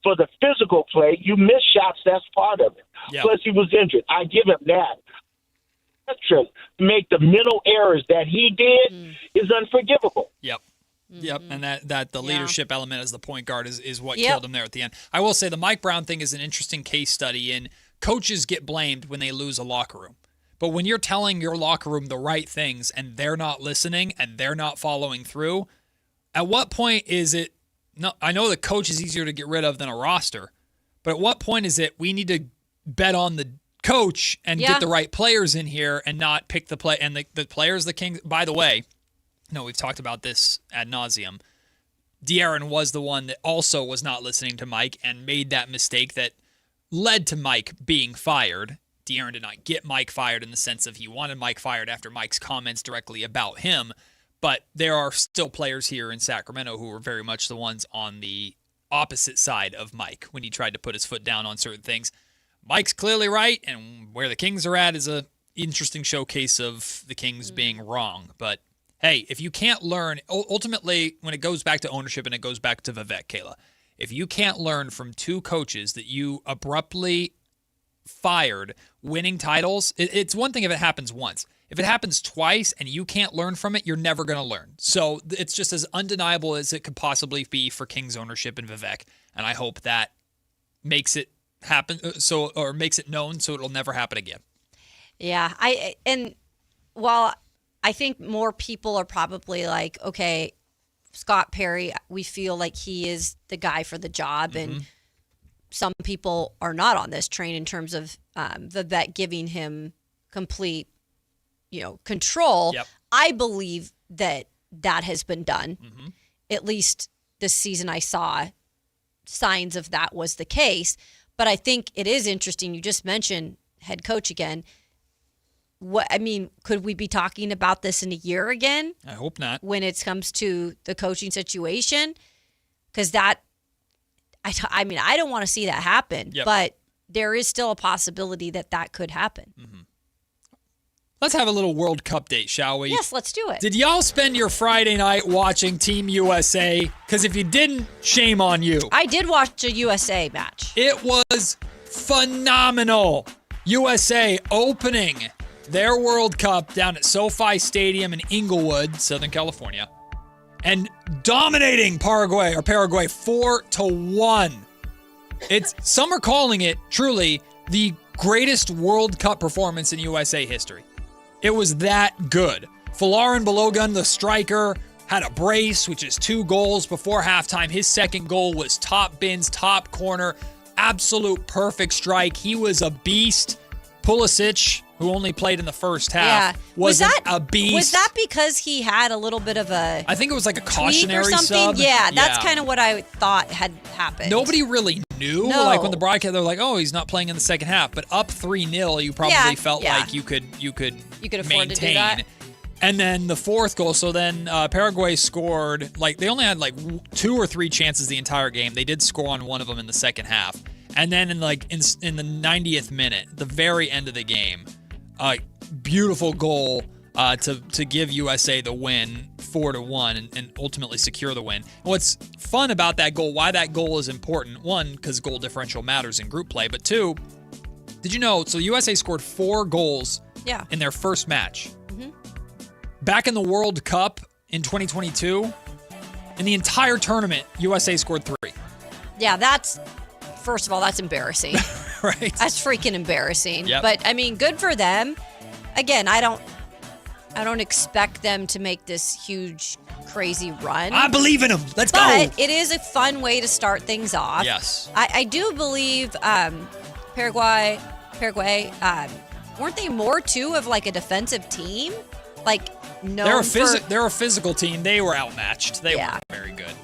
for the physical play. You miss shots, that's part of it. Plus, he was injured. I give him that. To make the mental errors that he did is unforgivable. Yep, and that the leadership element as the point guard is what killed him there at the end. I will say the Mike Brown thing is an interesting case study in coaches get blamed when they lose a locker room. But when you're telling your locker room the right things and they're not listening and they're not following through, at what point is it – no, I know the coach is easier to get rid of than a roster, but at what point is it we need to bet on the coach and get the right players in here and not pick the play – and the players, the Kings – by the way – no, we've talked about this ad nauseum. De'Aaron was the one that also was not listening to Mike and made that mistake that led to Mike being fired. De'Aaron did not get Mike fired in the sense of he wanted Mike fired after Mike's comments directly about him, but there are still players here in Sacramento who were very much the ones on the opposite side of Mike when he tried to put his foot down on certain things. Mike's clearly right, and where the Kings are at is a interesting showcase of the Kings being wrong, but hey, if you can't learn, ultimately, when it goes back to ownership and it goes back to Vivek, Kayla, if you can't learn from two coaches that you abruptly fired winning titles, it's one thing if it happens once. If it happens twice and you can't learn from it, you're never going to learn. So it's just as undeniable as it could possibly be for Kings ownership and Vivek, and I hope that makes it happen or makes it known so it'll never happen again. Yeah, while I think more people are probably like, okay, Scott Perry, we feel like he is the guy for the job. And some people are not on this train in terms of Vivek giving him complete, control. Yep. I believe that has been done. At least this season I saw signs of that was the case. But I think it is interesting. You just mentioned head coach again. Could we be talking about this in a year again? I hope not. When it comes to the coaching situation, because I don't want to see that happen. Yep. But there is still a possibility that could happen. Let's have a little World Cup date, shall we? Yes, let's do it. Did y'all spend your Friday night watching Team USA? Because if you didn't, shame on you. I did watch a USA match. It was phenomenal. USA opening their World Cup down at SoFi Stadium in Inglewood, Southern California, and dominating Paraguay 4-1. Some are calling it truly the greatest World Cup performance in USA history. It was that good. Folarin Balogun, the striker, had a brace, which is 2 goals before halftime. His second goal was top bins, top corner, absolute perfect strike. He was a beast. Pulisic, who only played in the first half, was a beast. Was that because he had a little bit of a I think it was like a tweak cautionary or something? sub. Yeah, that's kind of what I thought had happened. Nobody really knew. No. Like when the broadcast, they're like, "Oh, he's not playing in the second half." But up 3-0, you probably felt like you could afford maintain. to do that. And then the fourth goal. So then Paraguay scored. Like they only had like 2 or 3 chances the entire game. They did score on one of them in the second half. And then in the 90th minute, the very end of the game, beautiful goal to give USA the win 4-1 and ultimately secure the win. And what's fun about that goal, why that goal is important, 1, because goal differential matters in group play, but 2, did you know, so USA scored 4 goals in their first match. Back in the World Cup in 2022, in the entire tournament, USA scored 3. Yeah, first of all, that's embarrassing. Right. That's freaking embarrassing. Yep. But I mean, good for them. Again, I don't expect them to make this huge, crazy run. I believe in them. Let's go. But it is a fun way to start things off. Yes. I do believe Paraguay, weren't they more too of like a defensive team? Like they're a physical team. They were outmatched. They weren't very good.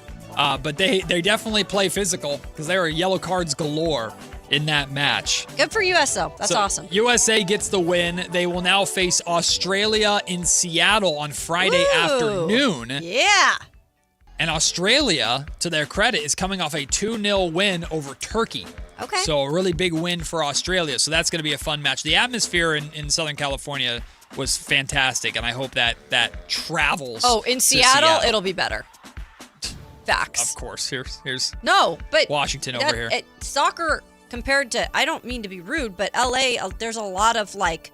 But they definitely play physical because there are yellow cards galore in that match. Good for US, though. That's awesome. USA gets the win. They will now face Australia in Seattle on Friday afternoon. Yeah. And Australia, to their credit, is coming off a 2-0 win over Turkey. Okay. So a really big win for Australia. So that's going to be a fun match. The atmosphere in Southern California was fantastic, and I hope that travels. Oh, in Seattle, it'll be better. Facts. Of course. Here's no, but Washington over here. Soccer compared to, I don't mean to be rude, but LA, there's a lot of like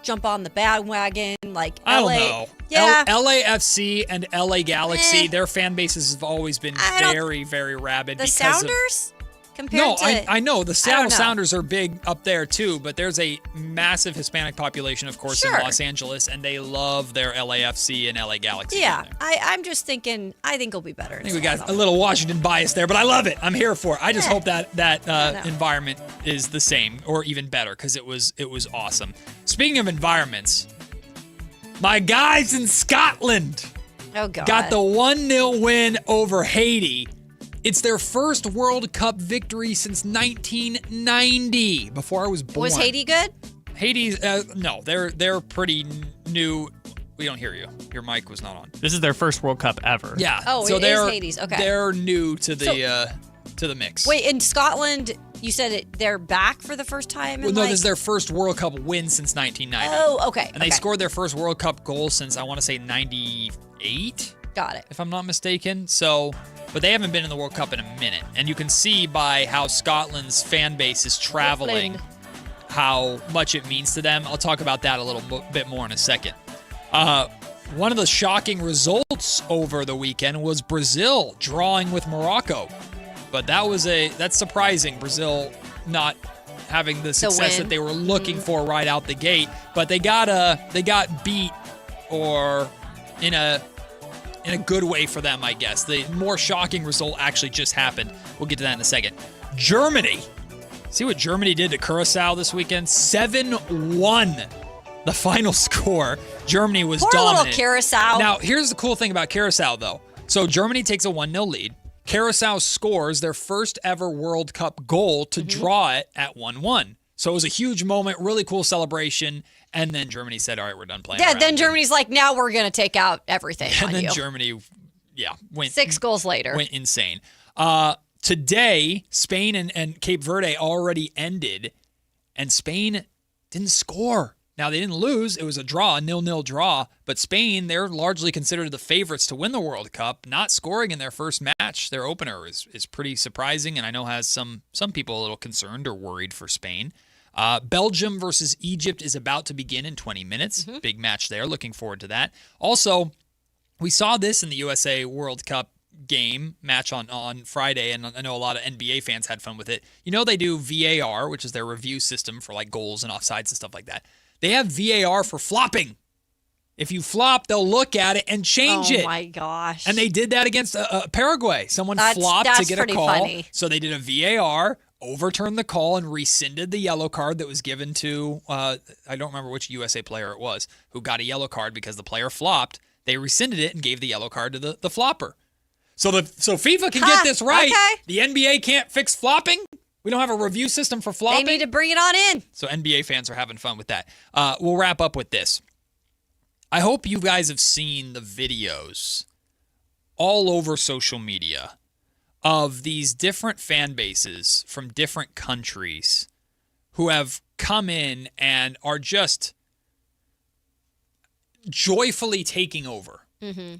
jump on the bandwagon, like LA. I don't know. Yeah. LAFC and LA Galaxy, their fan bases have always been very, very rabid. The Sounders? I know. The Seattle Sounders are big up there too, but there's a massive Hispanic population, of course, in Los Angeles, and they love their LAFC and LA Galaxy. Yeah, I'm just thinking, I think it'll be better. I think we got a little Washington bias there, but I love it. I'm here for it. I just hope that environment is the same or even better because it was awesome. Speaking of environments, my guys in Scotland got the 1-0 win over Haiti. It's their first World Cup victory since 1990, before I was born. Was Haiti good? Haiti's no, they're pretty new. We don't hear you. Your mic was not on. This is their first World Cup ever. Yeah. Oh, so it is Haiti's. Okay. They're new to the mix. Wait, in Scotland, you said they're back for the first time? Well, no, this is their first World Cup win since 1990. Oh, okay. And they scored their first World Cup goal since, I want to say, 98? Got it. If I'm not mistaken. So, but they haven't been in the World Cup in a minute. And you can see by how Scotland's fan base is traveling how much it means to them. I'll talk about that a little bit more in a second. One of the shocking results over the weekend was Brazil drawing with Morocco. But that's surprising. Brazil not having the success that they were looking for right out the gate. But they got beat, or in a good way for them, I guess. The more shocking result actually just happened. We'll get to that in a second. Germany. See what Germany did to Curacao this weekend? 7-1. The final score. Germany was dominant. Little Curacao. Now, here's the cool thing about Curacao, though. So Germany takes a 1-0 lead. Curacao scores their first ever World Cup goal to draw it at 1-1. So it was a huge moment, really cool celebration. And then Germany said, all right, we're done playing. Yeah, around. then Germany's like, now we're going to take out everything and on then you. Germany, went 6 goals later. Went insane. Today, Spain and Cape Verde already ended, and Spain didn't score. Now, they didn't lose. It was a draw, a 0-0 draw. But Spain, they're largely considered the favorites to win the World Cup. Not scoring in their first match, their opener, is pretty surprising, and I know has some people a little concerned or worried for Spain. Belgium versus Egypt is about to begin in 20 minutes. Big match there. Looking forward to that. Also, we saw this in the USA World Cup game match on Friday, and I know a lot of NBA fans had fun with it. You know, they do VAR, which is their review system for like goals and offsides and stuff like that. They have VAR for flopping. If you flop, they'll look at it and change it. Oh my gosh. And they did that against Paraguay. Someone flopped to get a call. Funny. So they did a VAR, overturned the call, and rescinded the yellow card that was given to, I don't remember which USA player it was, who got a yellow card because the player flopped. They rescinded it and gave the yellow card to the flopper. So FIFA can get this right. Okay. The NBA can't fix flopping. We don't have a review system for flopping. They need to bring it on in. So NBA fans are having fun with that. We'll wrap up with this. I hope you guys have seen the videos all over social media of these different fan bases from different countries who have come in and are just joyfully taking over. Mm-hmm.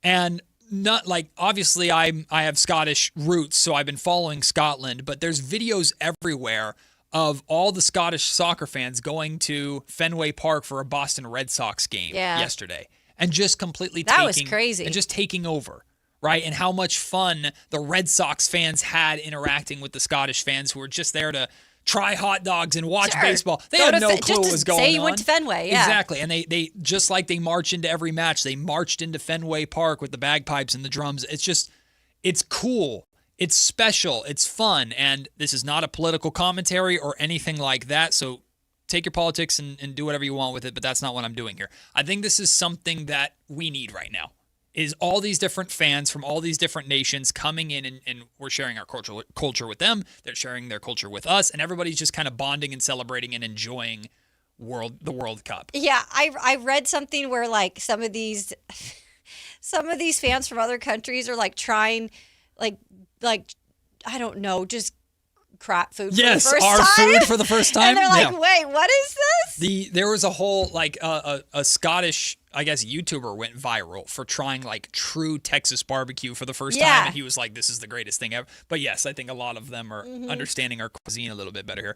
And not like, obviously I have Scottish roots, so I've been following Scotland, but there's videos everywhere of all the Scottish soccer fans going to Fenway Park for a Boston Red Sox game yesterday and just completely that was crazy. And just taking over, right? And how much fun the Red Sox fans had interacting with the Scottish fans who were just there to try hot dogs and watch baseball. They had no clue what was going on. Say you went to Fenway, yeah. Exactly. And they just like they march into every match, they marched into Fenway Park with the bagpipes and the drums. It's cool. It's special. It's fun. And this is not a political commentary or anything like that. So take your politics and do whatever you want with it, but that's not what I'm doing here. I think this is something that we need right now. Is all these different fans from all these different nations coming in and we're sharing our culture with them. They're sharing their culture with us, and everybody's just kind of bonding and celebrating and enjoying the World Cup. Yeah, I read something where like some of these fans from other countries are like trying like I don't know, just crap food for the first time. Yes, our food for the first time. And they're like, wait, what is this? There was a whole like a Scottish, I guess, YouTuber went viral for trying like true Texas barbecue for the first time, and he was like, "This is the greatest thing ever." But yes, I think a lot of them are understanding our cuisine a little bit better here.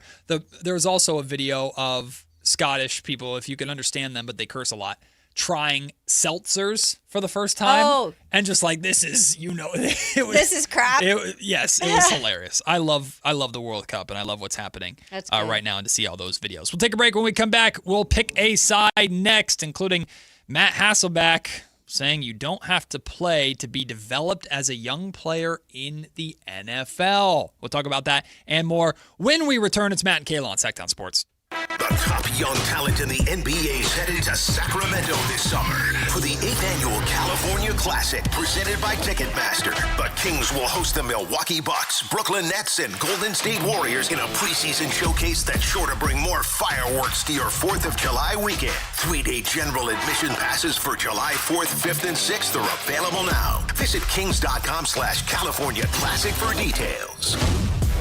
There was also a video of Scottish people, if you can understand them, but they curse a lot, trying seltzers for the first time, and just like, this is, this is crap. Yes, it was hilarious. I love the World Cup, and I love what's happening right now, and to see all those videos. We'll take a break. When we come back, we'll pick a side next, including Matt Hasselbeck saying you don't have to play to be developed as a young player in the NFL. We'll talk about that and more when we return. It's Matt and Kayla on Sactown Sports. The top young talent in the NBA is headed to Sacramento this summer for the 8th annual California Classic presented by Ticketmaster. The Kings will host the Milwaukee Bucks, Brooklyn Nets, and Golden State Warriors in a preseason showcase that's sure to bring more fireworks to your 4th of July weekend. 3-day general admission passes for July 4th, 5th, and 6th are available now. Visit kings.com/California Classic for details.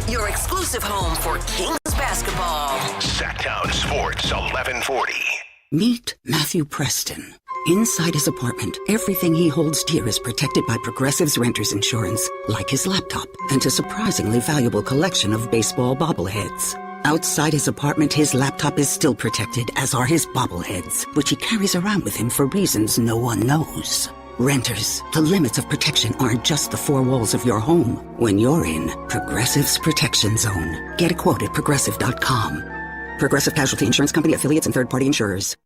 Your exclusive home for Kings basketball. Sactown Sports 1140. Meet Matthew Preston. Inside his apartment, everything he holds dear is protected by Progressive's Renter's Insurance, like his laptop and a surprisingly valuable collection of baseball bobbleheads. Outside his apartment, his laptop is still protected, as are his bobbleheads, which he carries around with him for reasons no one knows. Renters, the limits of protection aren't just the four walls of your home. When you're in Progressive's Protection Zone, get a quote at Progressive.com. Progressive Casualty Insurance Company, affiliates, and third-party insurers.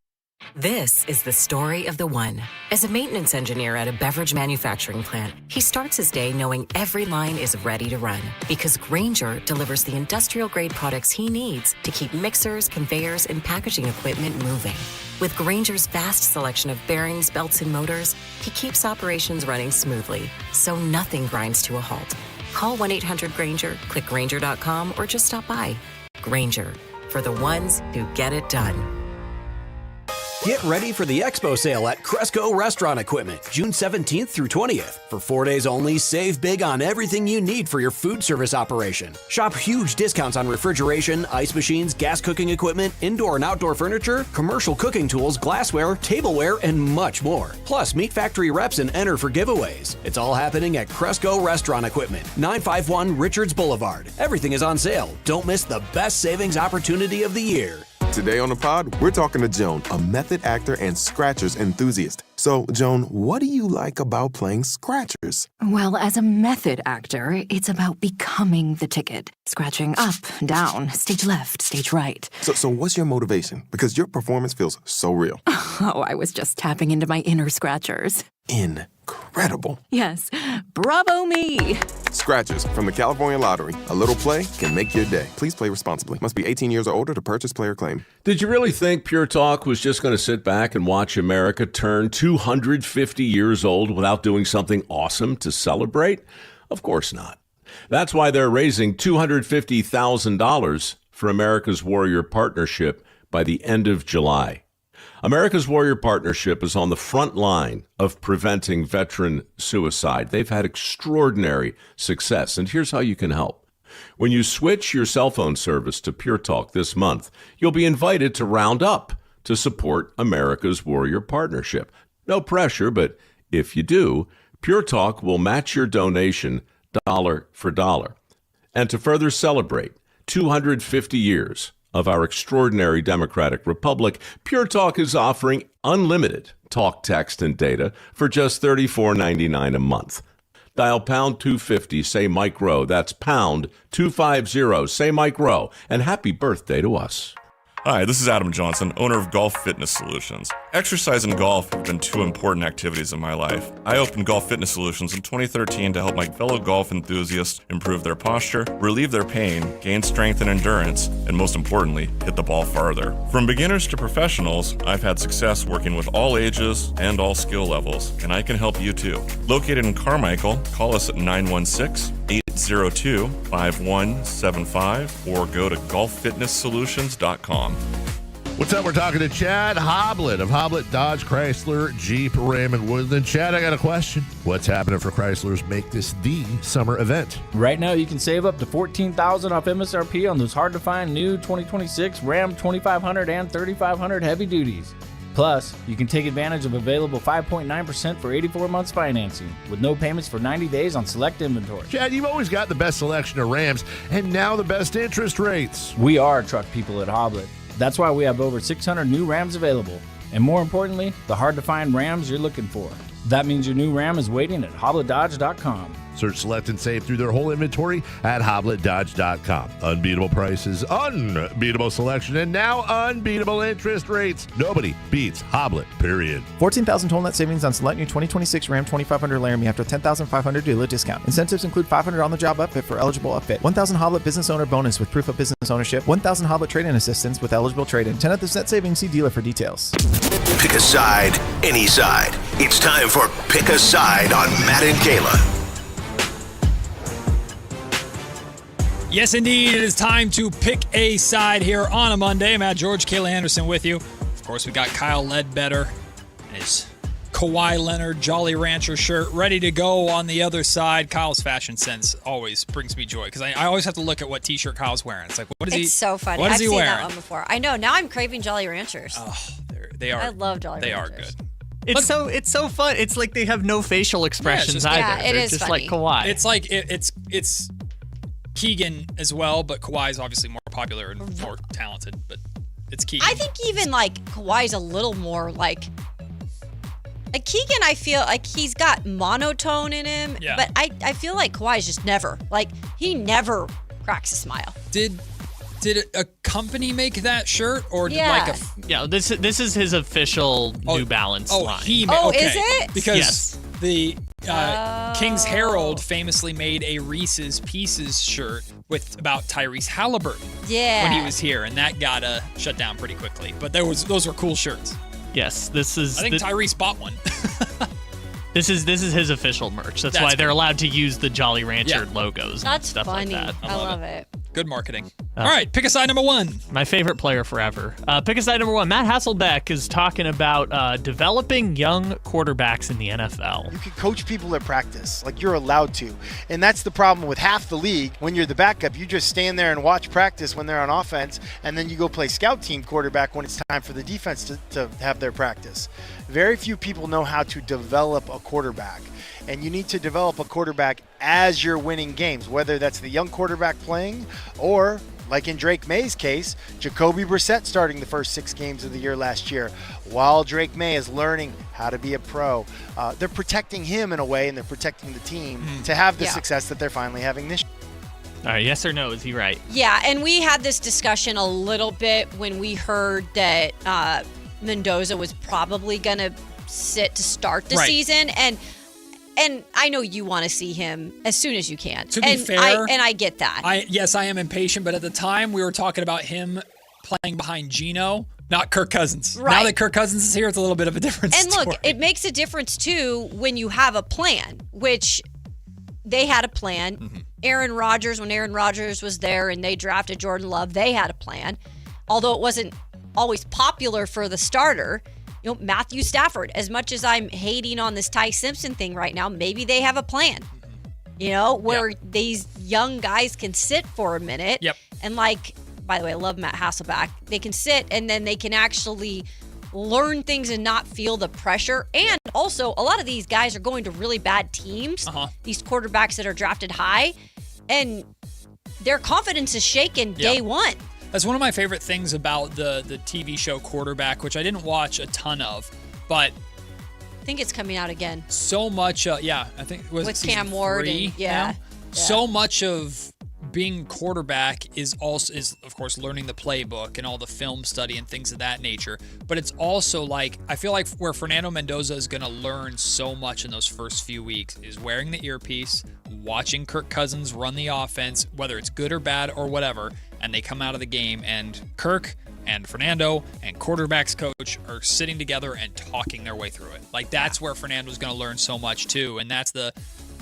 This is the story of the one. As a maintenance engineer at a beverage manufacturing plant, he starts his day knowing every line is ready to run because Grainger delivers the industrial-grade products he needs to keep mixers, conveyors, and packaging equipment moving. With Grainger's vast selection of bearings, belts, and motors, he keeps operations running smoothly, so nothing grinds to a halt. Call 1-800-GRAINGER, click Grainger.com, or just stop by. Grainger, for the ones who get it done. Get ready for the Expo sale at Cresco Restaurant Equipment, June 17th through 20th. For 4 days only, save big on everything you need for your food service operation. Shop huge discounts on refrigeration, ice machines, gas cooking equipment, indoor and outdoor furniture, commercial cooking tools, glassware, tableware, and much more. Plus, meet factory reps and enter for giveaways. It's all happening at Cresco Restaurant Equipment, 951 Richards Boulevard. Everything is on sale. Don't miss the best savings opportunity of the year. Today on the pod, we're talking to Joan, a method actor and scratchers enthusiast. So, Joan, what do you like about playing scratchers? Well, as a method actor, it's about becoming the ticket. Scratching up, down, stage left, stage right. So what's your motivation? Because your performance feels so real. Oh, I was just tapping into my inner scratchers. Incredible. Yes. Bravo me. Scratchers from the California Lottery. A little play can make your day. Please play responsibly. Must be 18 years or older to purchase player claim. Did you really think Pure Talk was just going to sit back and watch America turn 250 years old without doing something awesome to celebrate? Of course not. That's why they're raising $250,000 for America's Warrior Partnership by the end of July. America's Warrior Partnership is on the front line of preventing veteran suicide. They've had extraordinary success, and here's how you can help. When you switch your cell phone service to Pure Talk this month, you'll be invited to round up to support America's Warrior Partnership. No pressure, but if you do, Pure Talk will match your donation dollar for dollar. And to further celebrate 250 years of our extraordinary democratic republic, Pure Talk is offering unlimited talk, text, and data for just $34.99 a month. Dial pound 250, say Mike Rowe. That's pound 250, say Mike Rowe. And happy birthday to us. Hi, this is Adam Johnson, owner of Golf Fitness Solutions. Exercise and golf have been two important activities in my life. I opened Golf Fitness Solutions in 2013 to help my fellow golf enthusiasts improve their posture, relieve their pain, gain strength and endurance, and most importantly, hit the ball farther. From beginners to professionals, I've had success working with all ages and all skill levels, and I can help you too. Located in Carmichael, call us at 916-802-5175 or go to golffitnesssolutions.com. What's up? We're talking to Chad Hoblet of Hoblet Dodge Chrysler Jeep Ram and Woodland. Chad, I got a question. What's happening for Chryslers Make This the summer event? Right now, you can save up to $14,000 off MSRP on those hard-to-find new 2026 Ram 2500 and 3500 heavy duties. Plus, you can take advantage of available 5.9% for 84 months financing with no payments for 90 days on select inventory. Chad, you've always got the best selection of Rams and now the best interest rates. We are truck people at Hoblet. That's why we have over 600 new Rams available. And more importantly, the hard-to-find Rams you're looking for. That means your new Ram is waiting at HobletDodge.com. Search, select, and save through their whole inventory at HobletDodge.com. Unbeatable prices, unbeatable selection, and now unbeatable interest rates. Nobody beats Hoblet, period. $14,000 total net savings on select new 2026 Ram 2500 Laramie after $10,500 dealer discount. Incentives include $500 on-the-job upfit for eligible upfit, $1,000 Hoblet business owner bonus with proof of business ownership, $1,000 Hoblet trade-in assistance with eligible trade-in. 10 of this net savings, see dealer for details. Pick a side, any side. It's time for Pick a Side on Matt and Kayla. Yes, indeed. It is time to pick a side here on a Monday. Matt George, Kayla Anderson with you. Of course, we got Kyle Ledbetter and his Kawhi Leonard Jolly Rancher shirt ready to go on the other side. Kyle's fashion sense always brings me joy because I always have to look at what T-shirt Kyle's wearing. It's like, what is he? It's so funny. What is I've he seen wearing? that one before. I know. Now I'm craving Jolly Ranchers. Oh, they are. I love Jolly They Ranchers. are good. It's so fun. It's like they have no facial expressions either. Yeah, They're is just funny. like Kawhi. It's like it's Keegan as well, but Kawhi's obviously more popular and more talented. But it's Keegan. I think even like Kawhi's a little more like Keegan. I feel like he's got monotone in him, Yeah. but I feel like Kawhi's just never he never cracks a smile. Did a company make that shirt or did Yeah. Yeah, this is his official New Balance line. Okay. Is it? Because Yes. the King's Herald famously made a Reese's Pieces shirt with about Tyrese Halliburton Yeah. when he was here, and that got shut down pretty quickly. But those were cool shirts. Yes, this is. I think Tyrese bought one. This is his official merch. That's why they're allowed to use the Jolly Rancher logos. That's and stuff funny. like that. I love it. Good marketing. All right, pick a side number one. My favorite player forever. Pick a side number one. Matt Hasselbeck is talking about developing young quarterbacks in the NFL. You can coach people at practice, like you're allowed to. And that's the problem with half the league. When you're the backup, you just stand there and watch practice when they're on offense, and then you go play scout team quarterback when it's time for the defense to have their practice. Very few people know how to develop a quarterback. And you need to develop a quarterback as you're winning games, whether that's the young quarterback playing or, like in Drake May's case, Jacoby Brissett starting the first 6 games of the year last year while Drake May is learning how to be a pro. They're protecting him in a way, and they're protecting the team to have the success that they're finally having this year. All right, yes or no, is he right? Yeah, and we had this discussion a little bit when we heard that Mendoza was probably going to sit to start the season. And I know you want to see him as soon as you can. To be fair, I get that. Yes, I am impatient, but at the time we were talking about him playing behind Geno, not Kirk Cousins. Right. Now that Kirk Cousins is here, it's a little bit of a different And story. look, it makes a difference too when you have a plan, which they had a plan. Mm-hmm. Aaron Rodgers, when Aaron Rodgers was there and they drafted Jordan Love, they had a plan. Although it wasn't always popular for the starter. You know, Matthew Stafford, as much as I'm hating on this Ty Simpson thing right now, maybe they have a plan, you know, where these young guys can sit for a minute. Yep. And like, by the way, I love Matt Hasselbeck. They can sit and then they can actually learn things and not feel the pressure. And also, a lot of these guys are going to really bad teams, these quarterbacks that are drafted high, and their confidence is shaken day one. That's one of my favorite things about the TV show Quarterback, which I didn't watch a ton of, but I think it's coming out again. So much, I think was with Cam Ward and so much of being quarterback is of course learning the playbook and all the film study and things of that nature. But it's also like, I feel like where Fernando Mendoza is going to learn so much in those first few weeks is wearing the earpiece, watching Kirk Cousins run the offense, whether it's good or bad or whatever, and they come out of the game and Kirk and Fernando and quarterback's coach are sitting together and talking their way through it. Like that's where Fernando's going to learn so much too, and that's the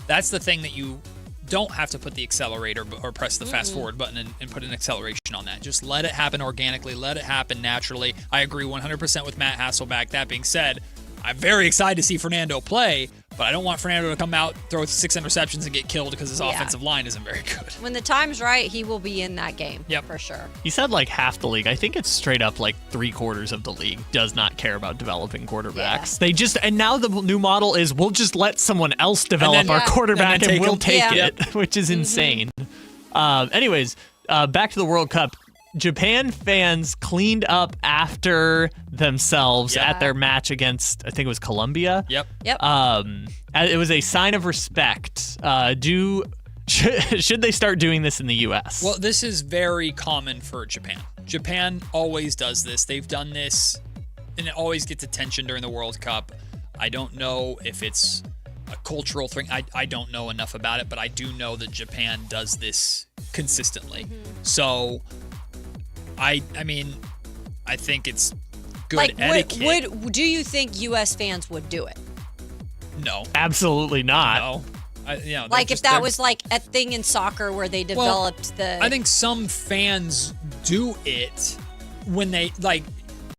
thing that you don't have to put the accelerator or press the fast forward button and put an acceleration on that. Just let it happen organically. Let it happen naturally. I agree 100% with Matt Hasselbeck. That being said, I'm very excited to see Fernando play, but I don't want Fernando to come out, throw 6 interceptions, and get killed because his offensive line isn't very good. When the time's right, he will be in that game. Yep. For sure. He said like half the league. I think it's straight up like 3/4 of the league does not care about developing quarterbacks. They just, and now the new model is we'll just let someone else develop our quarterback and we'll take it, which is insane. Anyways, back to the World Cup. Japan fans cleaned up after themselves at their match against, I think it was Colombia. Yep. It was a sign of respect. Should they start doing this in the U.S.? Well, this is very common for Japan. Japan always does this. They've done this, and it always gets attention during the World Cup. I don't know if it's a cultural thing. I don't know enough about it, but I do know that Japan does this consistently. So I mean, I think it's good etiquette. Do you think U.S. fans would do it? No. Absolutely not. No. If that was like a thing in soccer where they developed I think some fans do it when they,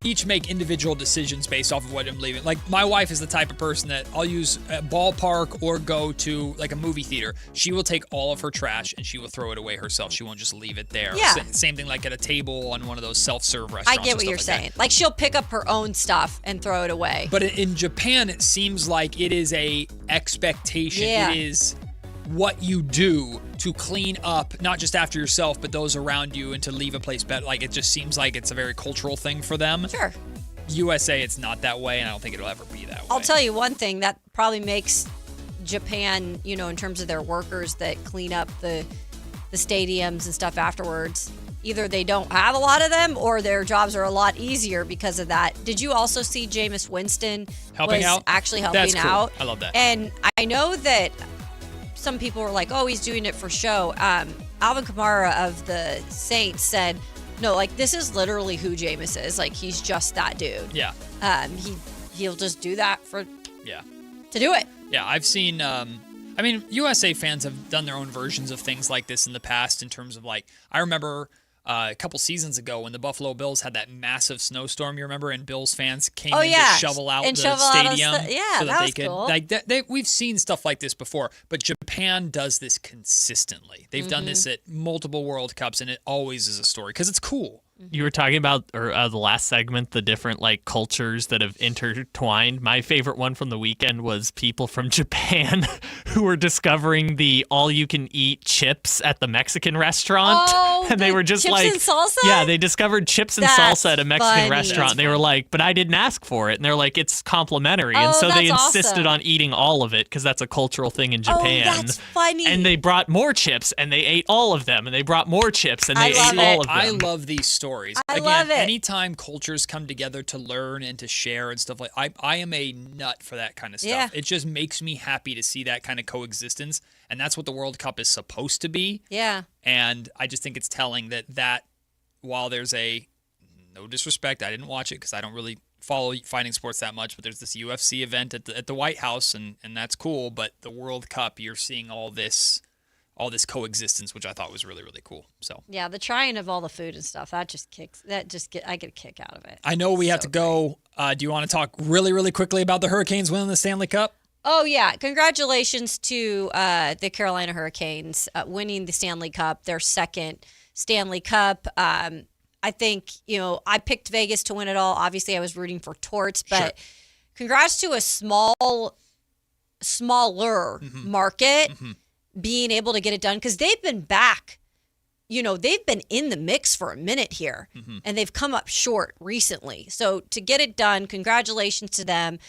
each make individual decisions based off of what I'm leaving. Like, my wife is the type of person that I'll use a ballpark or go to, like, a movie theater. She will take all of her trash and she will throw it away herself. She won't just leave it there. Yeah. Same thing like at a table on one of those self-serve restaurants. I get what you're saying. Like, she'll pick up her own stuff and throw it away. But in Japan, it seems like it is a expectation. Yeah. It is what you do to clean up, not just after yourself, but those around you, and to leave a place better. Like, it just seems like it's a very cultural thing for them. Sure. USA, it's not that way, and I don't think it'll ever be that way. I'll tell you one thing that probably makes Japan, in terms of their workers that clean up the stadiums and stuff afterwards, either they don't have a lot of them or their jobs are a lot easier because of that. Did you also see Jameis Winston actually helping That's cool. out? I love that. And I know that some people were like, oh, he's doing it for show. Alvin Kamara of the Saints said, no, like, this is literally who Jameis is. Like, he's just that dude. Yeah. He'll just do that to do it. Yeah, I've seen, USA fans have done their own versions of things like this in the past in terms of, like, I remember a couple seasons ago when the Buffalo Bills had that massive snowstorm, you remember, and Bills fans came in to shovel out the stadium so that they could. Cool. Like we've seen stuff like this before, but Japan does this consistently. They've done this at multiple World Cups, and it always is a story because it's cool. You were talking about, or the last segment, the different like cultures that have intertwined. My favorite one from the weekend was people from Japan who were discovering the all-you-can-eat chips at the Mexican restaurant, and they were just chips like, and salsa? yeah, they discovered chips and That's salsa at a Mexican funny. restaurant. That's They were like, but I didn't ask for it, and they're like, it's complimentary, and Oh, so they that's insisted awesome. on eating all of it because that's a cultural thing in Japan. Oh, that's funny. And they brought more chips, and they ate all of them, and they brought more chips, and they ate all of them. I love these stories. I Again, love it. anytime cultures come together to learn and to share and stuff I am a nut for that kind of stuff. Yeah. It just makes me happy to see that kind of coexistence, and that's what the World Cup is supposed to be. Yeah. And I just think it's telling that while there's no disrespect, I didn't watch it because I don't really follow fighting sports that much, but there's this UFC event at the White House, and that's cool. But the World Cup, you're seeing all this coexistence, which I thought was really, really cool. So Yeah, the trying of all the food and stuff, I get a kick out of it. I know we have to go. Do you want to talk really, really quickly about the Hurricanes winning the Stanley Cup? Oh, yeah. Congratulations to the Carolina Hurricanes winning the Stanley Cup, their second Stanley Cup. I think, I picked Vegas to win it all. Obviously, I was rooting for Torts, but congrats to a smaller market being able to get it done because they've been back. They've been in the mix for a minute here, and they've come up short recently. So to get it done, congratulations to them.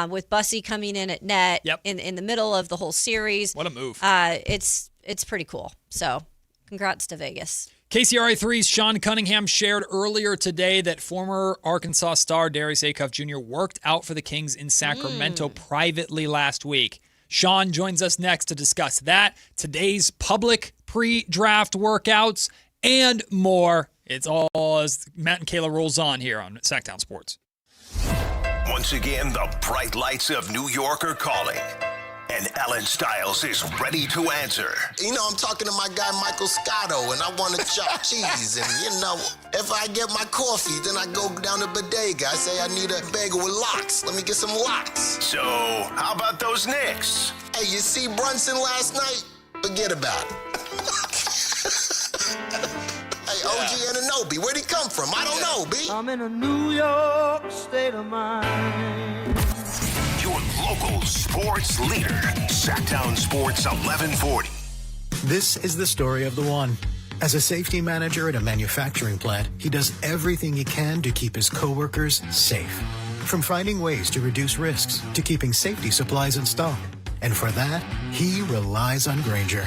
With Bussy coming in at net in the middle of the whole series. What a move. It's pretty cool. So congrats to Vegas. KCRA3's Sean Cunningham shared earlier today that former Arkansas star Darius Acuff Jr. worked out for the Kings in Sacramento privately last week. Sean joins us next to discuss that, today's public pre-draft workouts, and more. It's all as Matt and Kayla rolls on here on Sactown Sports. Once again, the bright lights of New York are calling. And Alan Stiles is ready to answer. I'm talking to my guy Michael Scotto, and I want to chop cheese. And, if I get my coffee, then I go down to Bodega. I say I need a bagel with lox. Let me get some lox. So, how about those Knicks? Hey, you see Brunson last night? Forget about it. Hey, OG Anunoby, where'd he come from? I don't know, B. I'm in a New York state of mind. Your local sports leader, Sactown Sports 1140. This is the story of the one. As a safety manager at a manufacturing plant, he does everything he can to keep his coworkers safe. From finding ways to reduce risks to keeping safety supplies in stock. And for that, he relies on Grainger.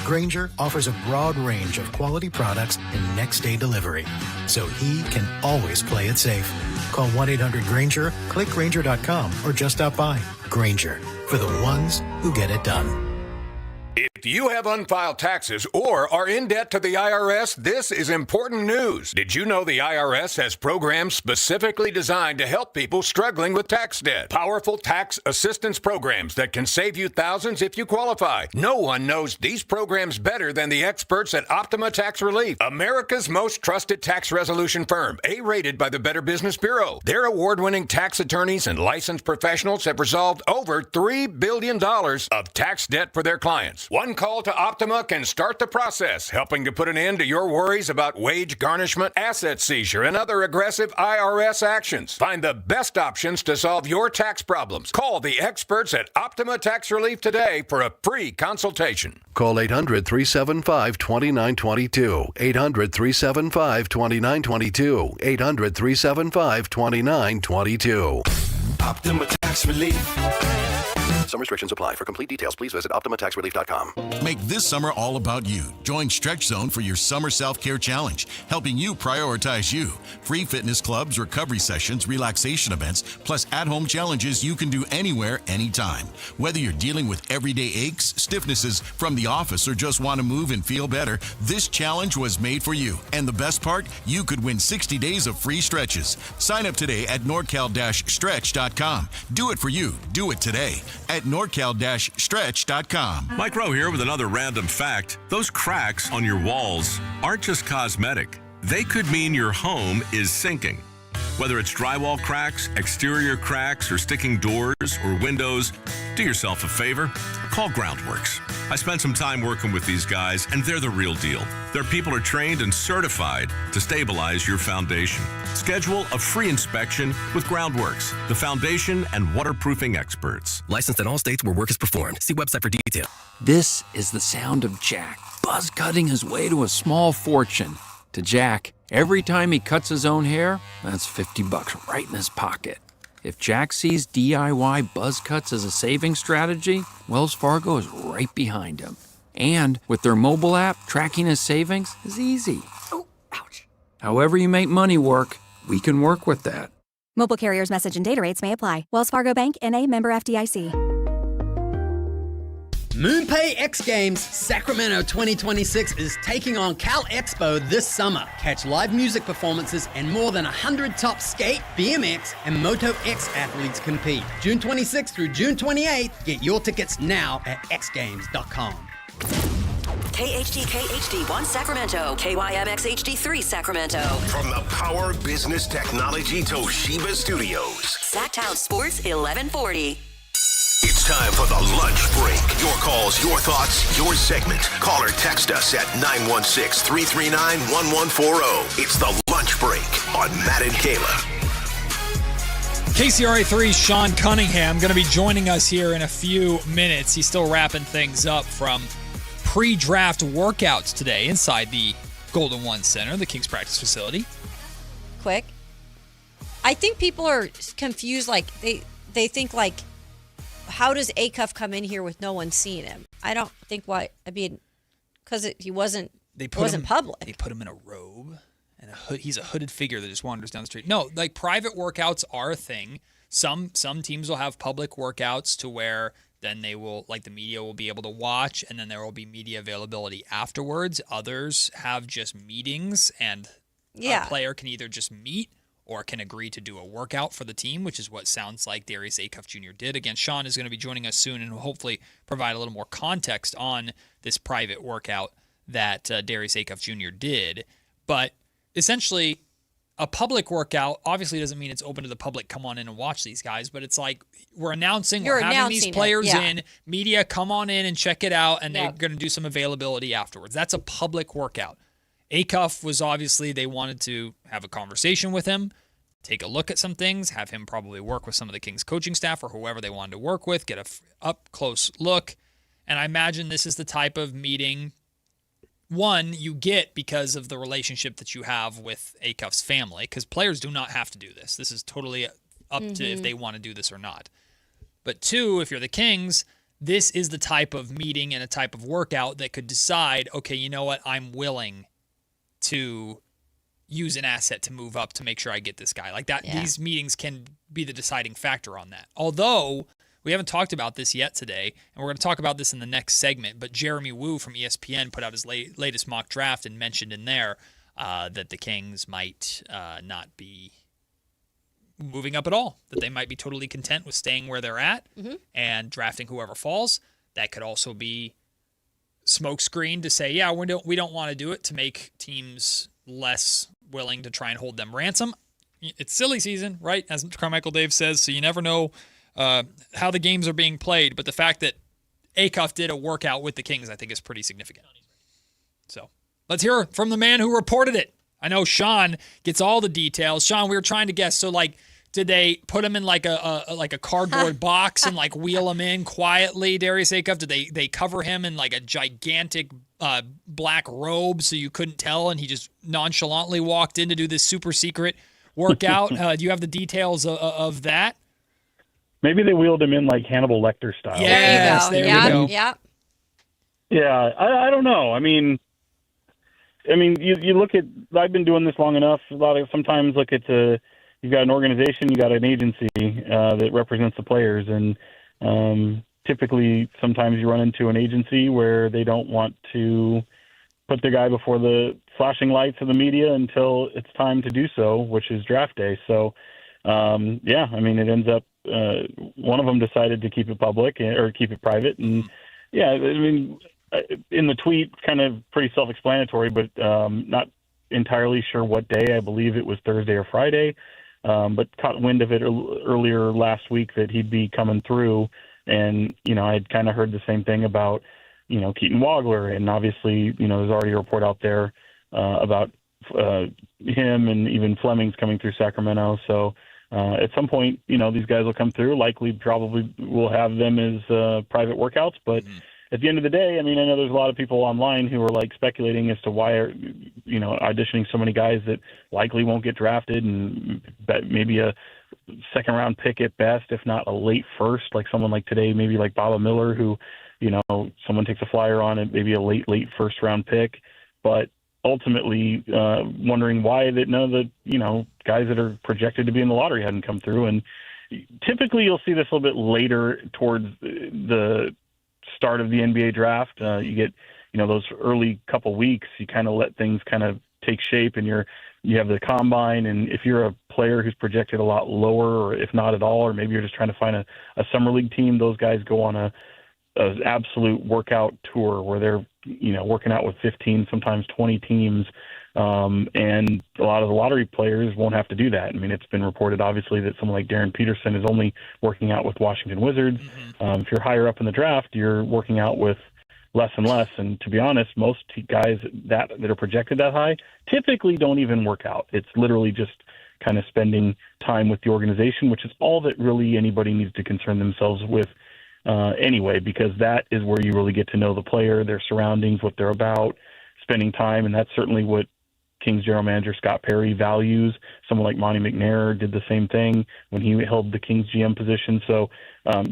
Grainger offers a broad range of quality products and next-day delivery, so he can always play it safe. Call 1-800-GRAINGER, click Grainger.com, or just stop by. Grainger, for the ones who get it done. If you have unfiled taxes or are in debt to the IRS, this is important news. Did you know the IRS has programs specifically designed to help people struggling with tax debt? Powerful tax assistance programs that can save you thousands if you qualify. No one knows these programs better than the experts at Optima Tax Relief, America's most trusted tax resolution firm, A-rated by the Better Business Bureau. Their award-winning tax attorneys and licensed professionals have resolved over $3 billion of tax debt for their clients. One call to Optima can start the process, helping to put an end to your worries about wage garnishment, asset seizure, and other aggressive IRS actions. Find the best options to solve your tax problems. Call the experts at Optima Tax Relief today for a free consultation. Call 800-375-2922. 800-375-2922. 800-375-2922. Optima Tax Relief. Some restrictions apply. For complete details, please visit OptimaTaxRelief.com. Make this summer all about you. Join Stretch Zone for your summer self-care challenge, helping you prioritize you. Free fitness clubs, recovery sessions, relaxation events, plus at-home challenges you can do anywhere, anytime. Whether you're dealing with everyday aches, stiffnesses from the office, or just want to move and feel better, this challenge was made for you. And the best part, you could win 60 days of free stretches. Sign up today at NorCal-Stretch.com. Do it for you. Do it today at NorCal-Stretch.com. Mike Rowe here with another random fact. Those cracks on your walls aren't just cosmetic. they could mean your home is sinking. Whether it's drywall cracks, exterior cracks, or sticking doors or windows, do yourself a favor, call Groundworks. I spent some time working with these guys, and they're the real deal. Their people are trained and certified to stabilize your foundation. Schedule a free inspection with Groundworks, the foundation and waterproofing experts. Licensed in all states where work is performed. See website for detail. This is the sound of Jack, buzz cutting his way to a small fortune. To Jack, every time he cuts his own hair, that's $50 right in his pocket. If Jack sees DIY buzz cuts as a saving strategy, Wells Fargo is right behind him. And with their mobile app, tracking his savings is easy. Oh, ouch. However you make money work, we can work with that. Mobile carriers' message and data rates may apply. Wells Fargo Bank, N.A., member FDIC. MoonPay X Games Sacramento 2026 is taking on Cal Expo this summer. Catch live music performances and more than 100 top skate, BMX, and Moto X athletes compete. June 26th through June 28th. Get your tickets now at xgames.com. KHD1 Sacramento, KYMX HD3 Sacramento. From the Power Business Technology Toshiba Studios. Sactown Sports 1140. It's time for the lunch break. Your calls, your thoughts, your segment. Call or text us at 916-339-1140. It's the lunch break on Matt and Kayla. KCRA3's Sean Cunningham going to be joining us here in a few minutes. He's still wrapping things up from pre-draft workouts today inside the Golden One Center, the Kings practice facility. Quick. I think people are confused. Like they think like, how does Acuff come in here with no one seeing him? I don't think why. I mean, because he wasn't. It wasn't public. They put him in a robe and a hood. He's a hooded figure that just wanders down the street. No, like private workouts are a thing. Some teams will have public workouts to where then they will, like the media will be able to watch, and then there will be media availability afterwards. Others have just meetings, and a player can either just meet or can agree to do a workout for the team, which is what sounds like Darius Acuff Jr. did. Again, Sean is going to be joining us soon and will hopefully provide a little more context on this private workout that Darius Acuff Jr. did. But essentially, a public workout obviously doesn't mean it's open to the public. Come on in and watch these guys. But it's like we're announcing, we're having these players in. Media, come on in and check it out, and they're going to do some availability afterwards. That's a public workout. Acuff was obviously, they wanted to have a conversation with him, take a look at some things, have him probably work with some of the Kings coaching staff or whoever they wanted to work with, get a up-close look. And I imagine this is the type of meeting, one, you get because of the relationship that you have with Acuff's family, because players do not have to do this. This is totally up to if they want to do this or not. But two, if you're the Kings, this is the type of meeting and a type of workout that could decide, okay, you know what, I'm willing to use an asset to move up to make sure I get this guy. Like that, these meetings can be the deciding factor on that. Although we haven't talked about this yet today, and we're going to talk about this in the next segment, but Jeremy Woo from ESPN put out his latest mock draft and mentioned in there that the Kings might not be moving up at all, that they might be totally content with staying where they're at and drafting whoever falls. That could also be smokescreen to say, yeah, we don't want to do it to make teams less willing to try and hold them ransom. It's silly season, right? As Carmichael Dave says, so you never know how the games are being played. But the fact that Acuff did a workout with the Kings, I think, is pretty significant. So let's hear from the man who reported it. I know Sean gets all the details. Sean, we were trying to guess. So, like, did they put him in like a cardboard box and like wheel him in quietly, Darius Acuff? Did they cover him in like a gigantic black robe so you couldn't tell, and he just nonchalantly walked in to do this super secret workout? Do you have the details of that? Maybe they wheeled him in like Hannibal Lecter style. Yes, there you go. Yeah. Yeah, I don't know. I mean, you look at. I've been doing this long enough. Sometimes look at you've got an organization, you got an agency that represents the players, and typically sometimes you run into an agency where they don't want to put the guy before the flashing lights of the media until it's time to do so, which is draft day. So, it ends up one of them decided to keep it public or keep it private. And, in the tweet, kind of pretty self-explanatory, but not entirely sure what day. I believe it was Thursday or Friday, but caught wind of it earlier last week that he'd be coming through. And, I had kind of heard the same thing about, Keaton Wagler. And obviously, there's already a report out there about him and even Fleming's coming through Sacramento. So at some point, these guys will come through. Likely, probably we'll have them as private workouts. But at the end of the day, I know there's a lot of people online who are speculating as to why are, auditioning so many guys that likely won't get drafted, and maybe a second round pick at best, if not a late first, like someone like today, maybe like Baba Miller, who, someone takes a flyer on it, maybe a late first round pick. But ultimately, wondering why that none of the, guys that are projected to be in the lottery hadn't come through. And typically you'll see this a little bit later towards the start of the NBA draft. You get, those early couple weeks, you kind of let things kind of take shape, and you have the combine. And if you're a player who's projected a lot lower, or if not at all, or maybe you're just trying to find a summer league team, those guys go on a absolute workout tour where they're, working out with 15, sometimes 20 teams. And a lot of the lottery players won't have to do that. It's been reported, obviously, that someone like Darren Peterson is only working out with Washington Wizards. If you're higher up in the draft, you're working out with less and less. And to be honest, most guys that are projected that high typically don't even work out. It's literally just kind of spending time with the organization, which is all that really anybody needs to concern themselves with anyway, because that is where you really get to know the player, their surroundings, what they're about, spending time. And that's certainly what Kings general manager Scott Perry values. Someone like Monty McNair did the same thing when he held the Kings GM position. So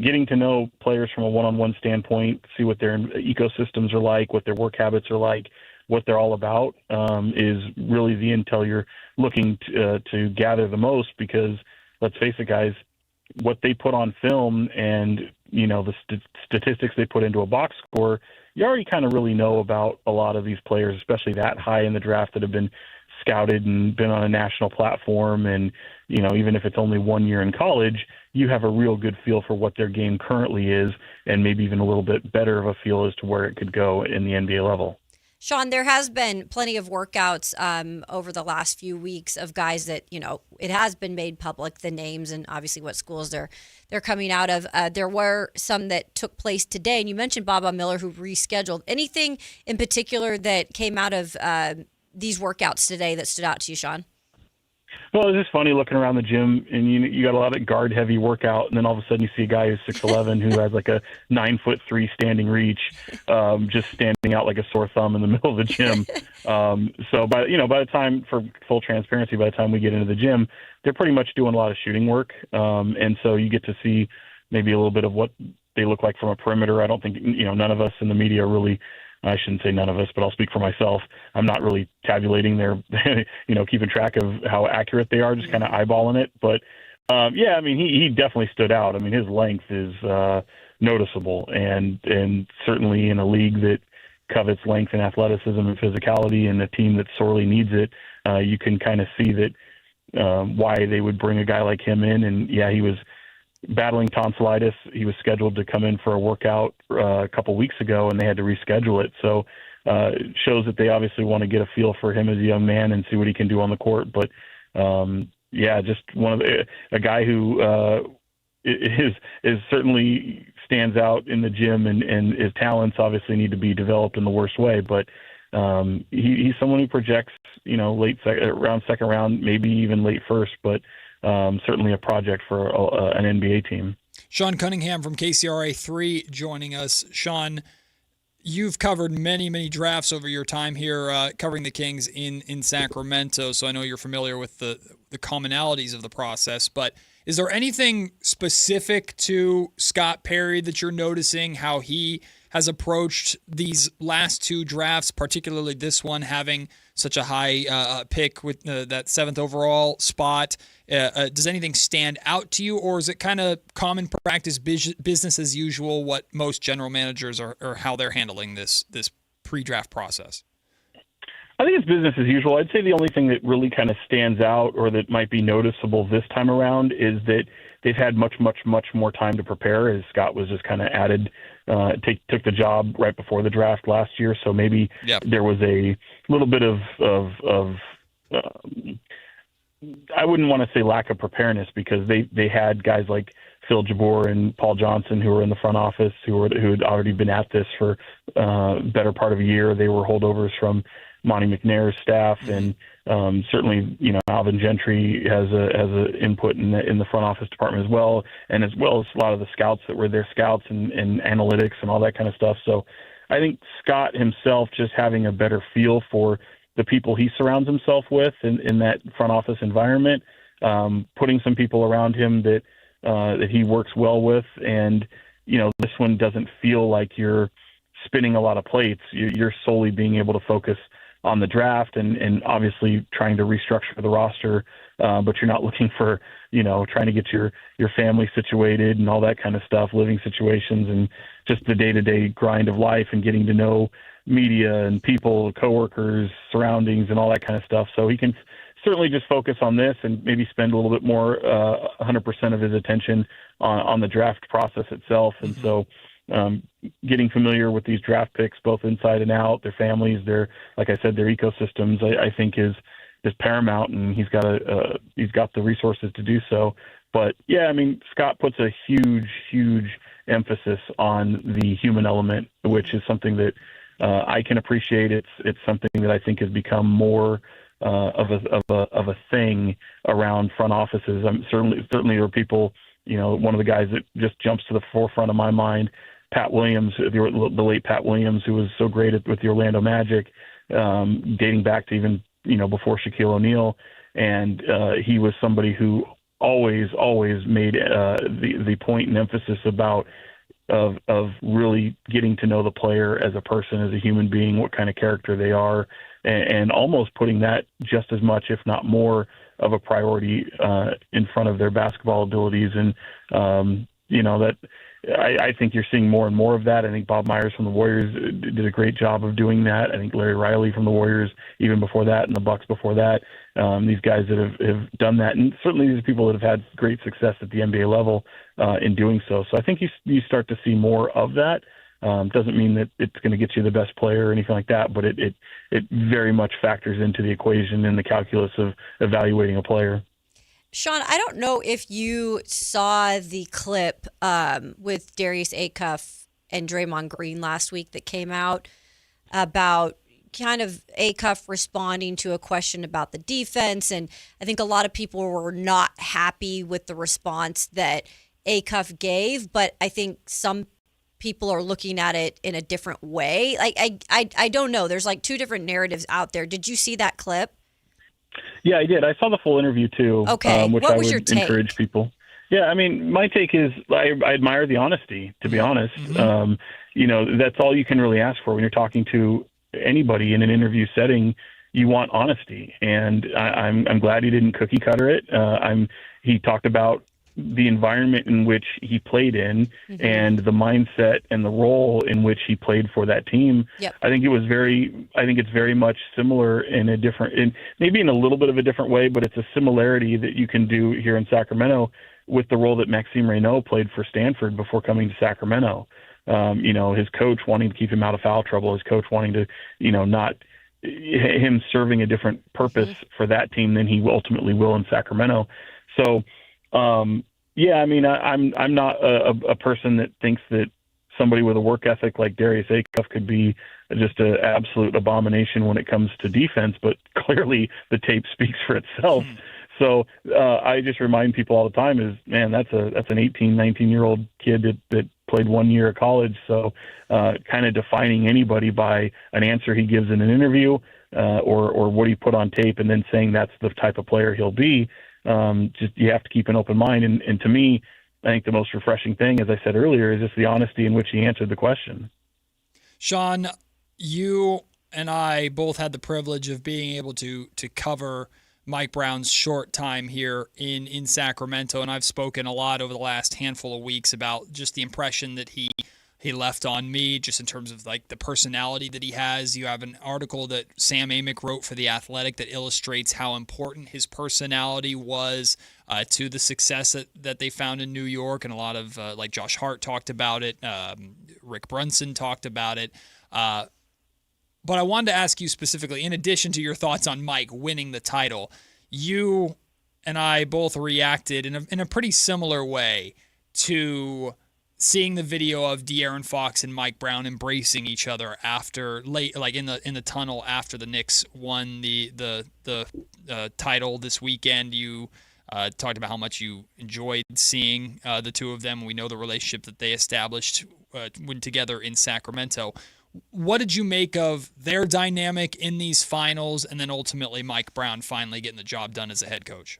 getting to know players from a one-on-one standpoint, see what their ecosystems are like, what their work habits are like, what they're all about, is really the intel you're looking to gather the most. Because let's face it, guys, what they put on film and the statistics they put into a box score, you already kind of really know about a lot of these players, especially that high in the draft, that have been scouted and been on a national platform. And, even if it's only 1 year in college, you have a real good feel for what their game currently is, and maybe even a little bit better of a feel as to where it could go in the NBA level. Sean, there has been plenty of workouts over the last few weeks of guys that, it has been made public, the names and obviously what schools they're coming out of. There were some that took place today, and you mentioned Baba Miller, who rescheduled. Anything in particular that came out of these workouts today that stood out to you, Sean? Well, it's just funny looking around the gym, and you got a lot of guard-heavy workout, and then all of a sudden you see a guy who's 6'11", who has like a 9'3" standing reach, just standing out like a sore thumb in the middle of the gym. So by the time, for full transparency, by the time we get into the gym, they're pretty much doing a lot of shooting work, and so you get to see maybe a little bit of what they look like from a perimeter. I don't think none of us in the media really. I shouldn't say none of us, but I'll speak for myself. I'm not really tabulating their, keeping track of how accurate they are, just kind of eyeballing it. But, he definitely stood out. His length is noticeable, and certainly in a league that covets length and athleticism and physicality, and a team that sorely needs it, you can kind of see that why they would bring a guy like him in. And, he was battling tonsillitis. He was scheduled to come in for a workout a couple weeks ago, and they had to reschedule it. So it shows that they obviously want to get a feel for him as a young man and see what he can do on the court. But just a guy who is certainly stands out in the gym, and his talents obviously need to be developed in the worst way. But he's someone who projects, around second round, maybe even late first, but certainly a project for an NBA team. Sean Cunningham from KCRA3 joining us. Sean, you've covered many, many drafts over your time here covering the Kings in Sacramento, so I know you're familiar with the commonalities of the process. But is there anything specific to Scott Perry that you're noticing, how he has approached these last two drafts, particularly this one having such a high pick with that 7th overall spot? Does anything stand out to you, or is it kind of common practice, business as usual, what most general managers are, or how they're handling this pre-draft process? I think it's business as usual. I'd say the only thing that really kind of stands out, or that might be noticeable this time around, is that they've had much, much, much more time to prepare, as Scott was just kind of added, took the job right before the draft last year. So maybe there was a little bit of I wouldn't want to say lack of preparedness, because they had guys like Phil Jabor and Paul Johnson who were in the front office who had already been at this for better part of a year. They were holdovers from Monty McNair's staff, and certainly, Alvin Gentry has a input in the front office department as well as a lot of the scouts that were their scouts and analytics and all that kind of stuff. So I think Scott himself just having a better feel for the people he surrounds himself with in that front office environment, putting some people around him that he works well with. And, this one doesn't feel like you're spinning a lot of plates. You're solely being able to focus on the draft and obviously trying to restructure the roster. But you're not looking for, trying to get your family situated and all that kind of stuff, living situations, and just the day-to-day grind of life and getting to know media and people, coworkers, surroundings, and all that kind of stuff. So he can certainly just focus on this and maybe spend a little bit more, 100% of his attention on the draft process itself. And so getting familiar with these draft picks, both inside and out, their families, like I said, their ecosystems, I think is paramount, and he's got the resources to do so. But yeah, Scott puts a huge emphasis on the human element, which is something that I can appreciate. It's something that I think has become more of a thing around front offices. Certainly there are people. One of the guys that just jumps to the forefront of my mind, Pat Williams, the late Pat Williams, who was so great with the Orlando Magic, dating back to even before Shaquille O'Neal, and he was somebody who always made the point and emphasis of really getting to know the player as a person, as a human being, what kind of character they are, and almost putting that just as much, if not more, of a priority in front of their basketball abilities. And that I think you're seeing more and more of that. I think Bob Myers from the Warriors did a great job of doing that. I think Larry Riley from the Warriors, even before that, and the Bucks before that, these guys that have done that, and certainly these are people that have had great success at the NBA level in doing so. So I think you start to see more of that. Doesn't mean that it's going to get you the best player or anything like that, but it very much factors into the equation and the calculus of evaluating a player. Sean, I don't know if you saw the clip with Darius Acuff and Draymond Green last week that came out about kind of Acuff responding to a question about the defense. And I think a lot of people were not happy with the response that Acuff gave, but I think some people are looking at it in a different way. Like, I don't know. There's like two different narratives out there. Did you see that clip? Yeah, I did. I saw the full interview too. Okay. Which What I was would your take? encourage people. Yeah, my take is I admire the honesty, to be honest. That's all you can really ask for when you're talking to anybody in an interview setting. You want honesty, and I'm glad he didn't cookie cutter it. He talked about the environment in which he played in and the mindset and the role in which he played for that team. Yep. I think it's very much similar maybe in a little bit of a different way, but it's a similarity that you can do here in Sacramento with the role that Maxime Reynaud played for Stanford before coming to Sacramento. His coach wanting to keep him out of foul trouble, his coach wanting to, not him serving a different purpose for that team than he ultimately will in Sacramento. So, I'm not a person that thinks that somebody with a work ethic like Darius Acuff could be just an absolute abomination when it comes to defense, but clearly the tape speaks for itself. So I just remind people all the time that's an 18, 19-year-old kid that played 1 year of college. So kind of defining anybody by an answer he gives in an interview or what he put on tape and then saying that's the type of player he'll be. Just you have to keep an open mind. And to me, I think the most refreshing thing, as I said earlier, is just the honesty in which he answered the question. Sean, you and I both had the privilege of being able to cover Mike Brown's short time here in Sacramento, and I've spoken a lot over the last handful of weeks about just the impression that he left on me, just in terms of like the personality that he has. You have an article that Sam Amick wrote for The Athletic that illustrates how important his personality was to the success that they found in New York, and a lot of like Josh Hart talked about it, Rick Brunson talked about it. But I wanted to ask you specifically, in addition to your thoughts on Mike winning the title, you and I both reacted in a pretty similar way to seeing the video of De'Aaron Fox and Mike Brown embracing each other after in the tunnel after the Knicks won the title this weekend. You talked about how much you enjoyed seeing the two of them. We know the relationship that they established when together in Sacramento. What did you make of their dynamic in these finals, and then ultimately Mike Brown finally getting the job done as a head coach?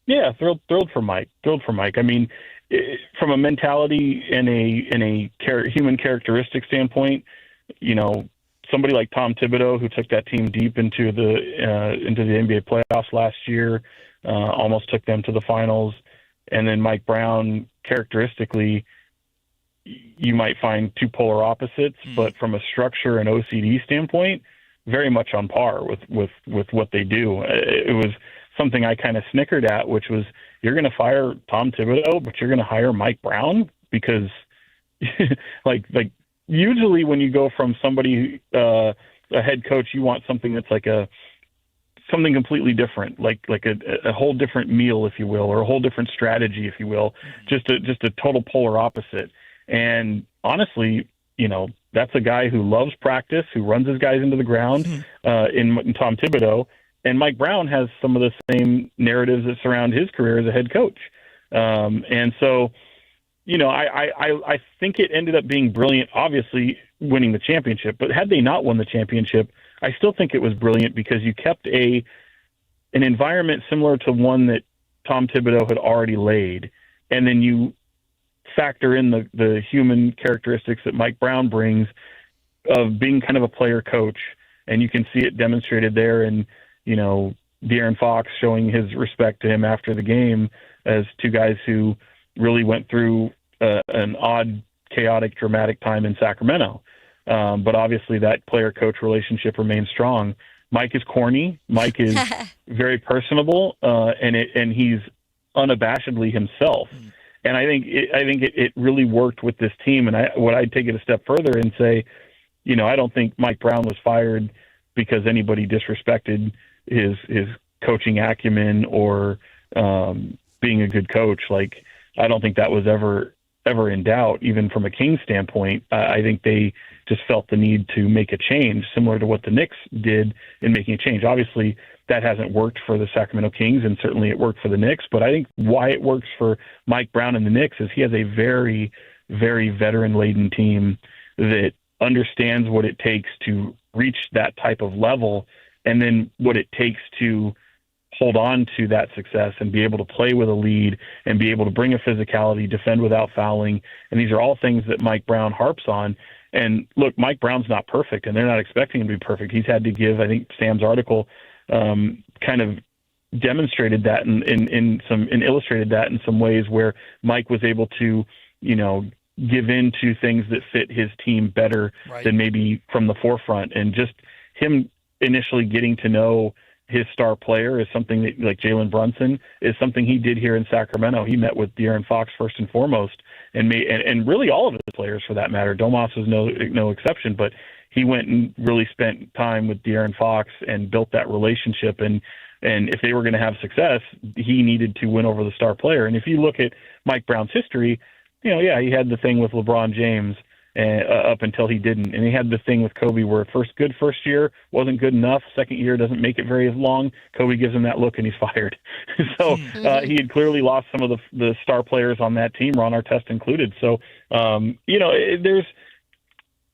Yeah, thrilled for Mike. I mean, from a mentality and a human characteristic standpoint, somebody like Tom Thibodeau, who took that team deep into the NBA playoffs last year, almost took them to the finals, and then Mike Brown, characteristically, you might find two polar opposites, but from a structure and OCD standpoint, very much on par with what they do. It was something I kind of snickered at, which was, you're going to fire Tom Thibodeau, but you're going to hire Mike Brown? Because like usually when you go from somebody, a head coach, you want something that's like something completely different, like a whole different meal, if you will, or a whole different strategy, if you will, just a total polar opposite. And honestly, that's a guy who loves practice, who runs his guys into the ground in Tom Thibodeau. And Mike Brown has some of the same narratives that surround his career as a head coach. And so, I think it ended up being brilliant, obviously winning the championship. But had they not won the championship, I still think it was brilliant because you kept an environment similar to one that Tom Thibodeau had already laid. And then you factor in the human characteristics that Mike Brown brings of being kind of a player coach. And you can see it demonstrated there in, De'Aaron Fox showing his respect to him after the game as two guys who really went through an odd, chaotic, dramatic time in Sacramento. But obviously that player-coach relationship remains strong. Mike is corny. Mike is very personable, and he's unabashedly himself. And I think it really worked with this team. And I'd take it a step further and say, I don't think Mike Brown was fired because anybody disrespected his coaching acumen or being a good coach. Like, I don't think that was ever in doubt, even from a Kings standpoint. I think they just felt the need to make a change, similar to what the Knicks did in making a change. Obviously, that hasn't worked for the Sacramento Kings, and certainly it worked for the Knicks. But I think why it works for Mike Brown and the Knicks is he has a very, very veteran-laden team that understands what it takes to reach that type of level, and then what it takes to hold on to that success and be able to play with a lead and be able to bring a physicality, defend without fouling. And these are all things that Mike Brown harps on. And look, Mike Brown's not perfect, and they're not expecting him to be perfect. He's had to give, I think Sam's article kind of demonstrated that and illustrated that in some ways where Mike was able to, give in to things that fit his team better than maybe from the forefront. And just him initially getting to know his star player is something that, like Jalen Brunson, is something he did here in Sacramento. He met with De'Aaron Fox first and foremost, and really all of his players for that matter. Domas was no exception, but he went and really spent time with De'Aaron Fox and built that relationship. And if they were going to have success, he needed to win over the star player. And if you look at Mike Brown's history, he had the thing with LeBron James up until he didn't. And he had the thing with Kobe where first year wasn't good enough. Second year doesn't make it very long. Kobe gives him that look and he's fired. So he had clearly lost some of the star players on that team, Ron Artest included. So,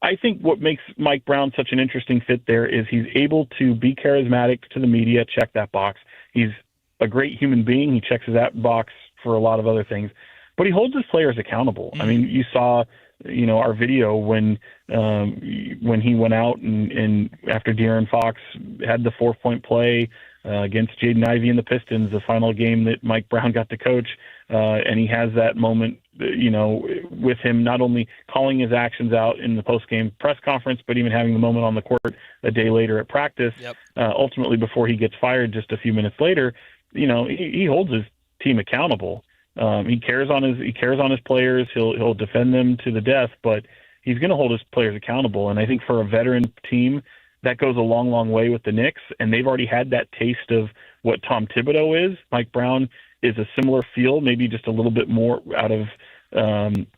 I think what makes Mike Brown such an interesting fit there is he's able to be charismatic to the media, check that box. He's a great human being. He checks that box for a lot of other things, but he holds his players accountable. I mean, you saw, our video when he went out and after De'Aaron Fox had the 4-point play against Jaden Ivey and the Pistons, the final game that Mike Brown got to coach, and he has that moment, with him not only calling his actions out in the post-game press conference, but even having the moment on the court a day later at practice. Ultimately, before he gets fired just a few minutes later, he holds his team accountable. He cares on his players. He'll defend them to the death, but he's going to hold his players accountable. And I think for a veteran team, that goes a long, long way with the Knicks. And they've already had that taste of what Tom Thibodeau is. Mike Brown is a similar feel, maybe just a little bit more out of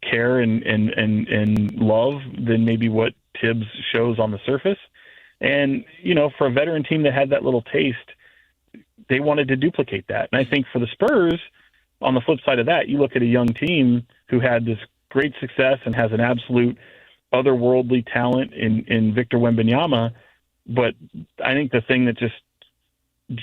care and love than maybe what Tibbs shows on the surface. And, for a veteran team that had that little taste, they wanted to duplicate that. And I think for the Spurs, on the flip side of that, you look at a young team who had this great success and has an absolute otherworldly talent in Victor Wembanyama. But I think the thing that just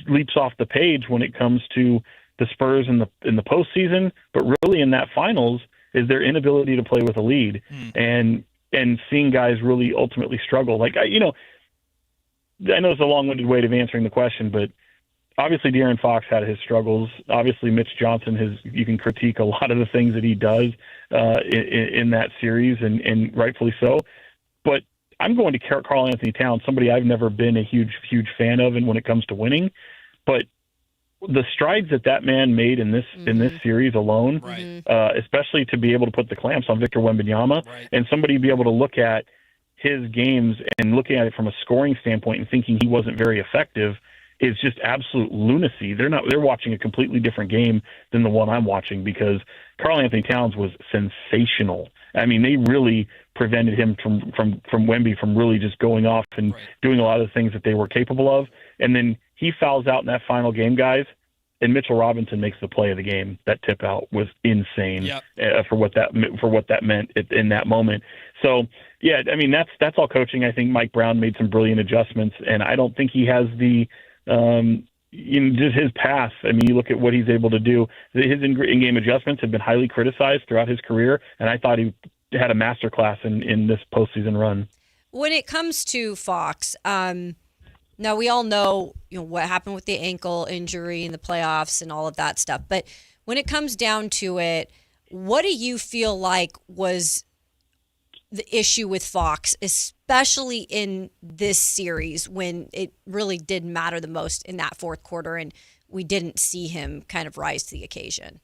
leaps off the page when it comes to the Spurs in the postseason, but really in that finals, is their inability to play with a lead and seeing guys really ultimately struggle. Like, I know it's a long-winded way of answering the question, but obviously De'Aaron Fox had his struggles. Obviously Mitch Johnson, you can critique a lot of the things that he does in that series, and rightfully so. But I'm going to Karl Anthony Towns, somebody I've never been a huge fan of, and when it comes to winning, but the strides that man made in this series alone, especially to be able to put the clamps on Victor Wembanyama, and somebody be able to look at his games and looking at it from a scoring standpoint and thinking he wasn't very effective, is just absolute lunacy. They're watching a completely different game than the one I'm watching, because Karl Anthony Towns was sensational. I mean, they really prevented him from Wemby from really just going off and doing a lot of the things that they were capable of. And then he fouls out in that final game, guys, and Mitchell Robinson makes the play of the game. That tip out was insane for what that meant in that moment. So, yeah, I mean, that's all coaching. I think Mike Brown made some brilliant adjustments, and I don't think he has the just his path. I mean, you look at what he's able to do. His in-game adjustments have been highly criticized throughout his career, and I thought he had a masterclass in this postseason run. When it comes to Fox, now we all know what happened with the ankle injury in the playoffs and all of that stuff. But when it comes down to it, what do you feel like was the issue with Fox, especially in this series when it really did matter the most in that fourth quarter and we didn't see him kind of rise to the occasion?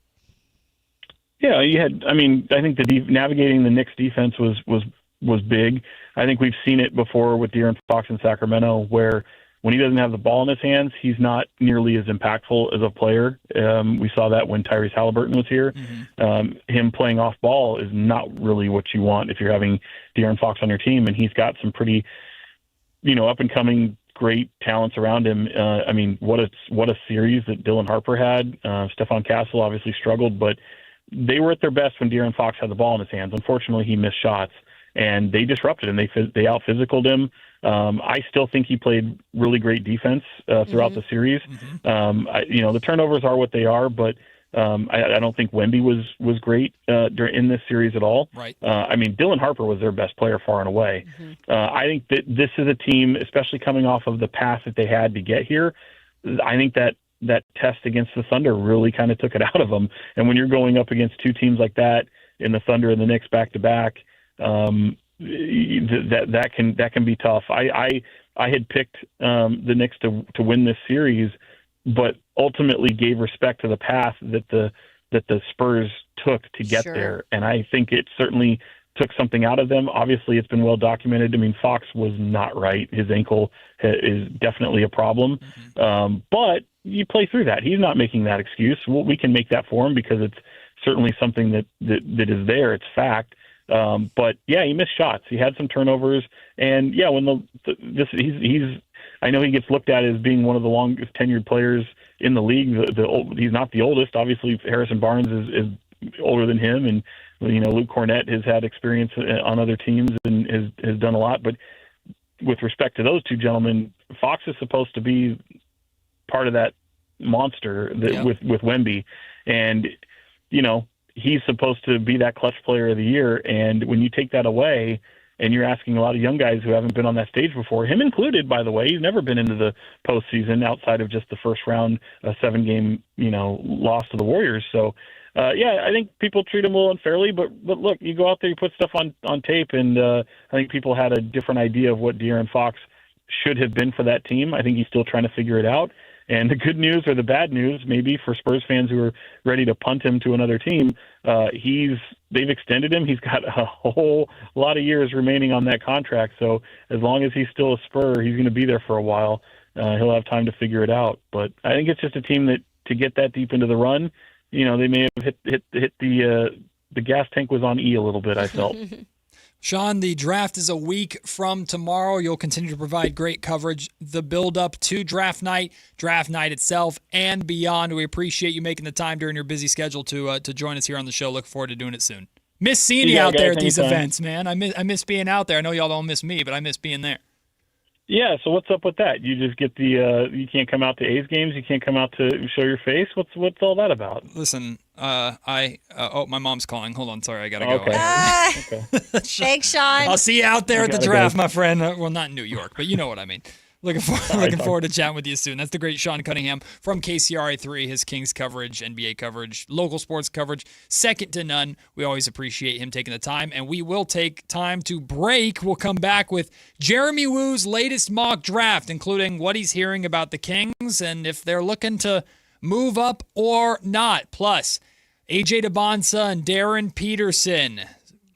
Yeah, I think navigating the Knicks defense was big. I think we've seen it before with De'Aaron Fox in Sacramento, where when he doesn't have the ball in his hands, he's not nearly as impactful as a player. We saw that when Tyrese Halliburton was here. Him playing off ball is not really what you want if you're having De'Aaron Fox on your team, and he's got some pretty, up-and-coming great talents around him. I mean, what a series that Dylan Harper had. Stephon Castle obviously struggled, but they were at their best when De'Aaron Fox had the ball in his hands. Unfortunately, he missed shots, and they disrupted him. They out-physicaled him. I still think he played really great defense throughout the series. The turnovers are what they are, but I don't think Wemby was great in this series at all. I mean, Dylan Harper was their best player far and away. I think that this is a team, especially coming off of the path that they had to get here, I think that test against the Thunder really kind of took it out of them. And when you're going up against two teams like that in the Thunder and the Knicks back-to-back, that can be tough. I had picked the Knicks to win this series, but ultimately gave respect to the path that the Spurs took to get there, and I think it certainly took something out of them. Obviously, it's been well documented. I mean, Fox was not right. His ankle is definitely a problem, but you play through that. He's not making that excuse. We can make that for him because it's certainly something that is there. It's fact. But yeah, he missed shots. He had some turnovers, and yeah, when I know he gets looked at as being one of the longest tenured players in the league. He's not the oldest. Obviously, Harrison Barnes is older than him, and Luke Cornett has had experience on other teams and has done a lot. But with respect to those two gentlemen, Fox is supposed to be part of that monster with Wemby, and he's supposed to be that clutch player of the year. And when you take that away and you're asking a lot of young guys who haven't been on that stage before, him included, by the way, he's never been into the postseason outside of just the first round, 7-game, loss to the Warriors. So, I think people treat him a little unfairly, but look, you go out there, you put stuff on tape, and I think people had a different idea of what De'Aaron Fox should have been for that team. I think he's still trying to figure it out. And the good news or the bad news, maybe for Spurs fans who are ready to punt him to another team, they've extended him. He's got a whole lot of years remaining on that contract. So as long as he's still a Spur, he's going to be there for a while. He'll have time to figure it out. But I think it's just a team that, to get that deep into the run, they may have hit the gas tank was on E a little bit, I felt. Sean, the draft is a week from tomorrow. You'll continue to provide great coverage, the build-up to draft night itself, and beyond. We appreciate you making the time during your busy schedule to join us here on the show. Look forward to doing it soon. Miss seeing you out there at these events, man. I miss being out there. I know y'all don't miss me, but I miss being there. Yeah, so what's up with that? You just get you can't come out to A's games? You can't come out to show your face? What's all that about? Listen, my mom's calling. Hold on, sorry, I gotta go. Okay. Thanks, Sean. I'll see you out there at the draft, my friend. Well, not in New York, but you know what I mean. Looking forward to chatting with you soon. That's the great Sean Cunningham from KCRA3, his Kings coverage, NBA coverage, local sports coverage, second to none. We always appreciate him taking the time, and we will take time to break. We'll come back with Jeremy Woo's latest mock draft, including what he's hearing about the Kings and if they're looking to move up or not. Plus, AJ DeBonsa and Darren Peterson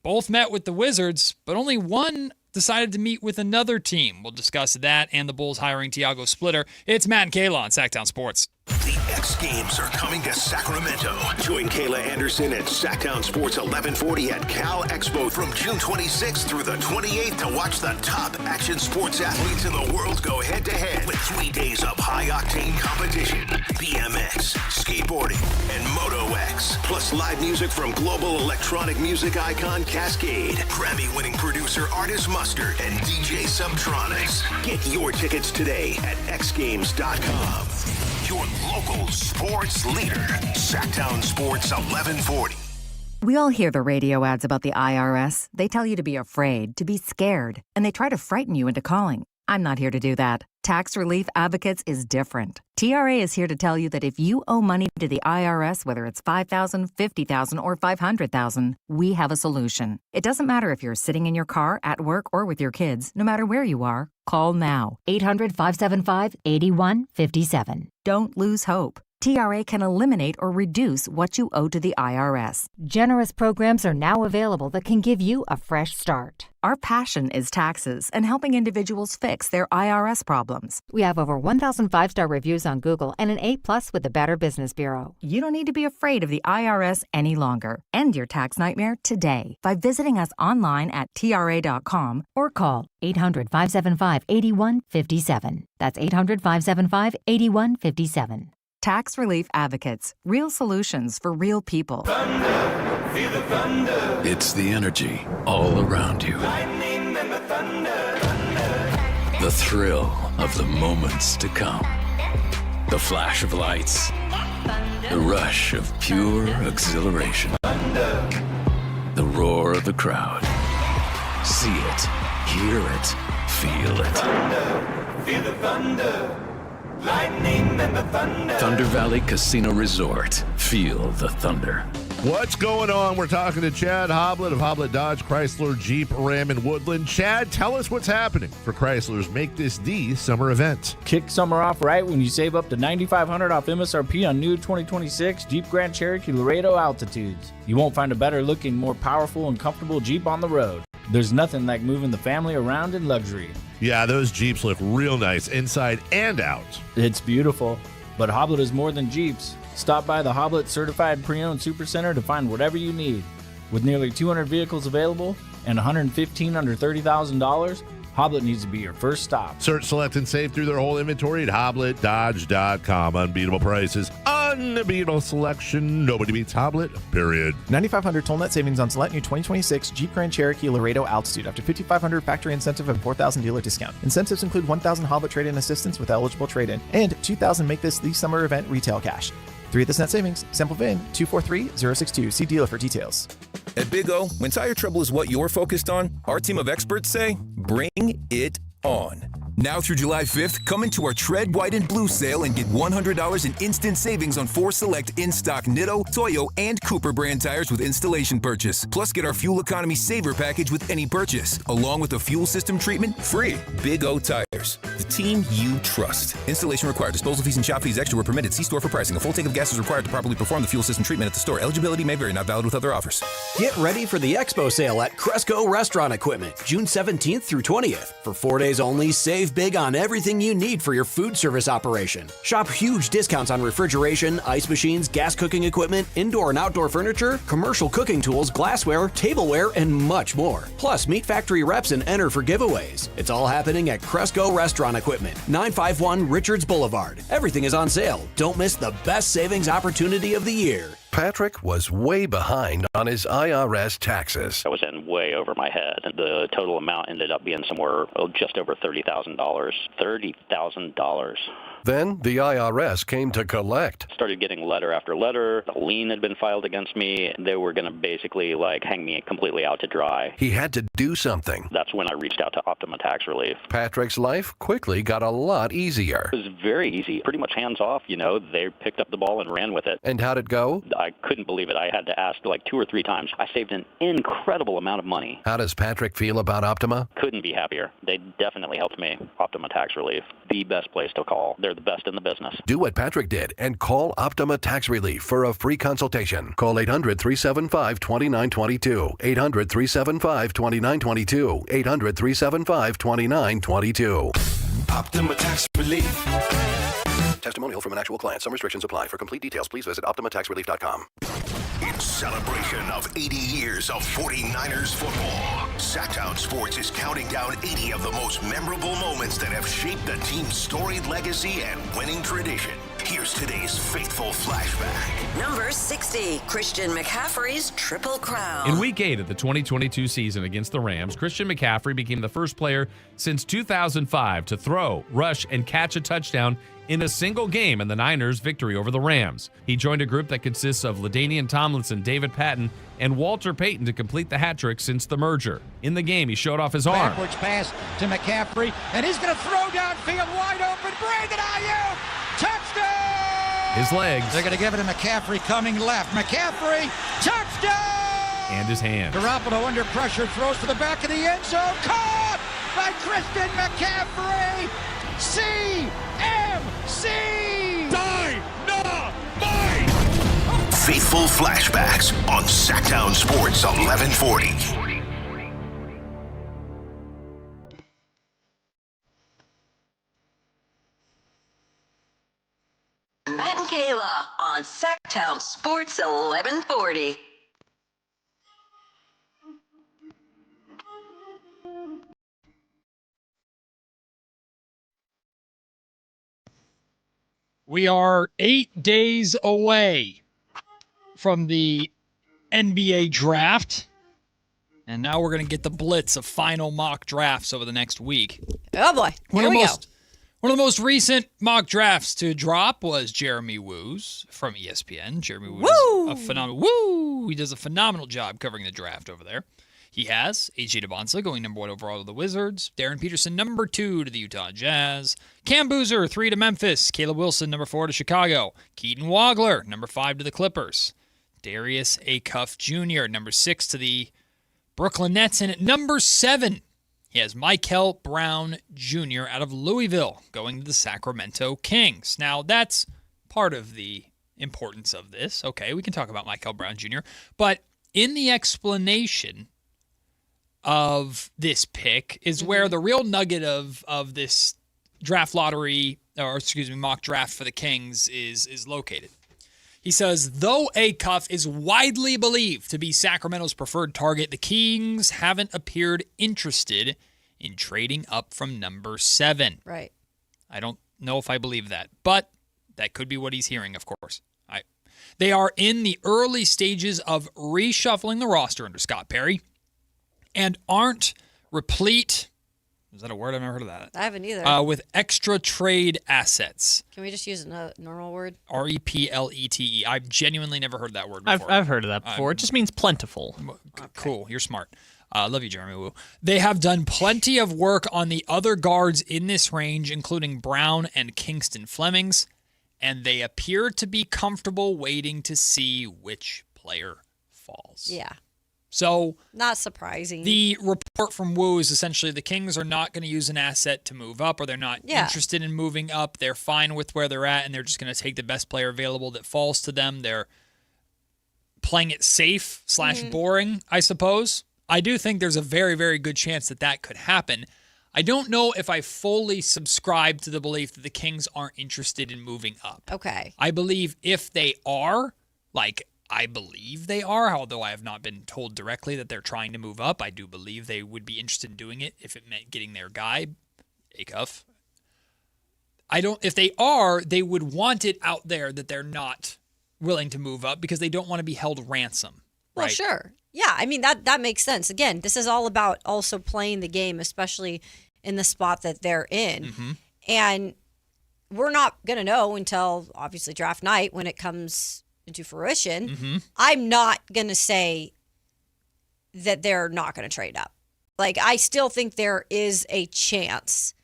both met with the Wizards, but only one decided to meet with another team. We'll discuss that and the Bulls hiring Tiago Splitter. It's Matt and Kayla on Sactown Sports. The X Games are coming to Sacramento. Join Kayla Anderson at Sactown Sports 1140 at Cal Expo from June 26th through the 28th to watch the top action sports athletes in the world go head-to-head with 3 days of high-octane competition, BMX, skateboarding, and Moto X, plus live music from global electronic music icon Cascade, Grammy-winning producer Artist Mustard, and DJ Subtronics. Get your tickets today at xgames.com. Your local sports leader, Sactown Sports 1140. We all hear the radio ads about the IRS. They tell you to be afraid, to be scared, and they try to frighten you into calling. I'm not here to do that. Tax Relief Advocates is different. TRA is here to tell you that if you owe money to the IRS, whether it's $5,000, $50,000, or $500,000, we have a solution. It doesn't matter if you're sitting in your car, at work, or with your kids. No matter where you are, call now. 800-575-8157. Don't lose hope. TRA can eliminate or reduce what you owe to the IRS. Generous programs are now available that can give you a fresh start. Our passion is taxes and helping individuals fix their IRS problems. We have over 1,000 5-star reviews on Google and an A+ with the Better Business Bureau. You don't need to be afraid of the IRS any longer. End your tax nightmare today by visiting us online at TRA.com or call 800-575-8157. That's 800-575-8157. Tax Relief Advocates. Real solutions for real people. Thunder, feel the thunder. It's the energy all around you. Lightning and the thunder, thunder. The thrill of the moments to come. The flash of lights. The rush of pure exhilaration. The roar of the crowd. See it, hear it, feel it. Thunder, feel the thunder. Lightning and the thunder. Thunder Valley Casino Resort. Feel the thunder. What's going on? We're talking to Chad Hoblet of Hoblet Dodge, Chrysler, Jeep, Ram, and Woodland. Chad, tell us what's happening for Chrysler's Make This the Summer event. Kick summer off right when you save up to $9,500 off MSRP on new 2026 Jeep Grand Cherokee Laredo Altitudes. You won't find a better looking, more powerful, and comfortable Jeep on the road. There's nothing like moving the family around in luxury. Yeah, those Jeeps look real nice inside and out. It's beautiful, but Hoblet is more than Jeeps. Stop by the Hoblet Certified Pre-Owned Supercenter to find whatever you need. With nearly 200 vehicles available and 115 under $30,000, Hoblet needs to be your first stop. Search, select, and save through their whole inventory at HobletDodge.com. Unbeatable prices, unbeatable selection. Nobody beats Hoblet, period. $9,500 toll net savings on select new 2026 Jeep Grand Cherokee Laredo Altitude. Up to $5,500 factory incentive and $4,000 dealer discount. Incentives include $1,000 Hoblet trade-in assistance with eligible trade-in and $2,000 Make This the Summer event retail cash. 3 of this net savings. Sample VIN 243062. See dealer for details. At Big O, when tire trouble is what you're focused on, our team of experts say, bring it on. Now through July 5th, come into our Tread White and Blue sale and get $100 in instant savings on 4 select in-stock Nitto, Toyo, and Cooper brand tires with installation purchase. Plus, get our Fuel Economy Saver package with any purchase, along with a fuel system treatment free. Big O Tires, the team you trust. Installation required. Disposal fees and shop fees extra were permitted. See store for pricing. A full tank of gas is required to properly perform the fuel system treatment at the store. Eligibility may vary. Not valid with other offers. Get ready for the Expo sale at Cresco Restaurant Equipment, June 17th through 20th. For 4 days only, save big on everything you need for your food service operation. Shop huge discounts on refrigeration, ice machines, gas cooking equipment, indoor and outdoor furniture, commercial cooking tools, glassware, tableware, and much more. Plus, meet factory reps and enter for giveaways. It's all happening at Cresco Restaurant Equipment, 951 Richards Boulevard. Everything is on sale. Don't miss the best savings opportunity of the year. Patrick was way behind on his IRS taxes. I was in way over my head, and the total amount ended up being somewhere just over $30,000. $30,000. Then the IRS came to collect. Started getting letter after letter. A lien had been filed against me. They were going to basically hang me completely out to dry. He had to do something. That's when I reached out to Optima Tax Relief. Patrick's life quickly got a lot easier. It was very easy, pretty much hands off. They picked up the ball and ran with it. And how'd it go? I couldn't believe it. I had to ask 2 or 3 times. I saved an incredible amount of money. How does Patrick feel about Optima? Couldn't be happier. They definitely helped me. Optima Tax Relief, the best place to call. They're the best in the business. Do what Patrick did and call Optima Tax Relief for a free consultation. Call 800-375-2922. 800-375-2922. 800-375-2922. Optima Tax Relief. Testimonial from an actual client. Some restrictions apply. For complete details, please visit OptimaTaxRelief.com. In celebration of 80 years of 49ers football, Sactown Sports is counting down 80 of the most memorable moments that have shaped the team's storied legacy and winning tradition. Here's today's faithful flashback. Number 60, Christian McCaffrey's Triple Crown. In Week 8 of the 2022 season against the Rams, Christian McCaffrey became the first player since 2005 to throw, rush, and catch a touchdown in a single game in the Niners' victory over the Rams. He joined a group that consists of LaDainian Tomlinson, David Patton, and Walter Payton to complete the hat trick since the merger. In the game, he showed off his arm. Backwards pass to McCaffrey, and he's going to throw downfield wide open. Brandon Ayuk, touchdown! His legs. They're going to give it to McCaffrey coming left. McCaffrey, touchdown! And his hands. Garoppolo under pressure, throws to the back of the end zone. Caught by Christian McCaffrey. CMC! Dynamite! Faithful flashbacks on Sactown Sports 1140. Matt and Kayla on Sactown Sports 1140. We are 8 days away from the NBA draft, and now we're going to get the blitz of final mock drafts over the next week. Oh, boy. Here we go. One of the most recent mock drafts to drop was Jeremy Woo's from ESPN. Jeremy Woo is a phenomenal. Woo! He does a phenomenal job covering the draft over there. He has A.J. Debonsa going number 1 overall to the Wizards. Darren Peterson, number 2 to the Utah Jazz. Cam Boozer, 3 to Memphis. Caleb Wilson, number 4 to Chicago. Keaton Wagler, number 5 to the Clippers. Darius Acuff Jr., number 6 to the Brooklyn Nets. And at number 7, he has Michael Brown Jr. out of Louisville going to the Sacramento Kings. Now, that's part of the importance of this. Okay, we can talk about Michael Brown Jr., but in the explanation of this pick is where the real nugget of this draft lottery, or excuse me, mock draft for the Kings is located. He says, though Acuff is widely believed to be Sacramento's preferred target, the Kings haven't appeared interested in trading up from number 7. Right. I don't know if I believe that, but that could be what he's hearing, of course. They are in the early stages of reshuffling the roster under Scott Perry, and aren't replete, is that a word? I've never heard of that. I haven't either. With extra trade assets. Can we just use a normal word? REPLETE. I've genuinely never heard that word before. I've heard of that before. It just means plentiful. Cool. You're smart. Love you, Jeremy Wu. They have done plenty of work on the other guards in this range, including Brown and Kingston Flemings, and they appear to be comfortable waiting to see which player falls. Yeah. So not surprising. The report from Wu is essentially the Kings are not going to use an asset to move up, or they're not interested in moving up. They're fine with where they're at, and they're just going to take the best player available that falls to them. They're playing it safe / boring, I suppose. I do think there's a very, very good chance that that could happen. I don't know if I fully subscribe to the belief that the Kings aren't interested in moving up. Okay. I believe if they are, I believe they are, although I have not been told directly that they're trying to move up. I do believe they would be interested in doing it if it meant getting their guy, Acuff. If they are, they would want it out there that they're not willing to move up because they don't want to be held ransom. Well, right? sure. Yeah, I mean, that makes sense. Again, this is all about also playing the game, especially in the spot that they're in. Mm-hmm. And we're not going to know until, obviously, draft night when it comes into fruition. Mm-hmm. I'm not going to say that they're not going to trade up. I still think there is a chance.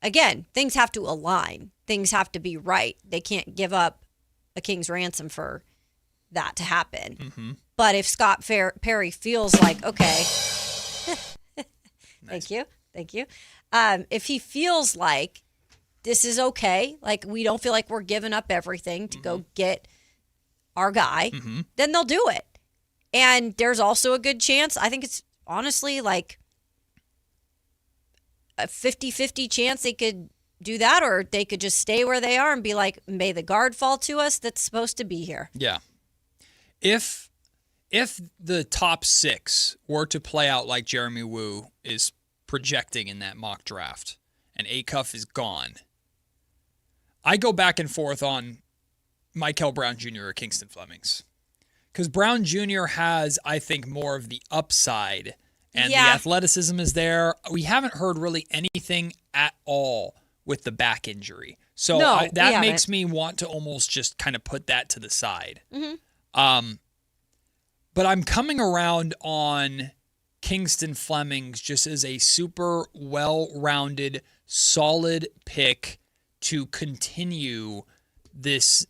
Again, things have to align. Things have to be right. They can't give up a King's ransom for that to happen. Mm-hmm. But if Scott Perry feels like, okay, thank you. If he feels like this is okay, we don't feel like we're giving up everything to go get our guy, then they'll do it. And there's also a good chance, I think it's honestly a 50-50 chance they could do that, or they could just stay where they are and be like, may the guard fall to us that's supposed to be here. Yeah. If the top 6 were to play out like Jeremy Wu is projecting in that mock draft and Acuff is gone, I go back and forth on Michael Brown Jr. or Kingston Flemings. Because Brown Jr. has, I think, more of the upside and the athleticism is there. We haven't heard really anything at all with the back injury. So that makes me want to almost just kind of put that to the side. Mm-hmm. But I'm coming around on Kingston Flemings just as a super well-rounded, solid pick to continue this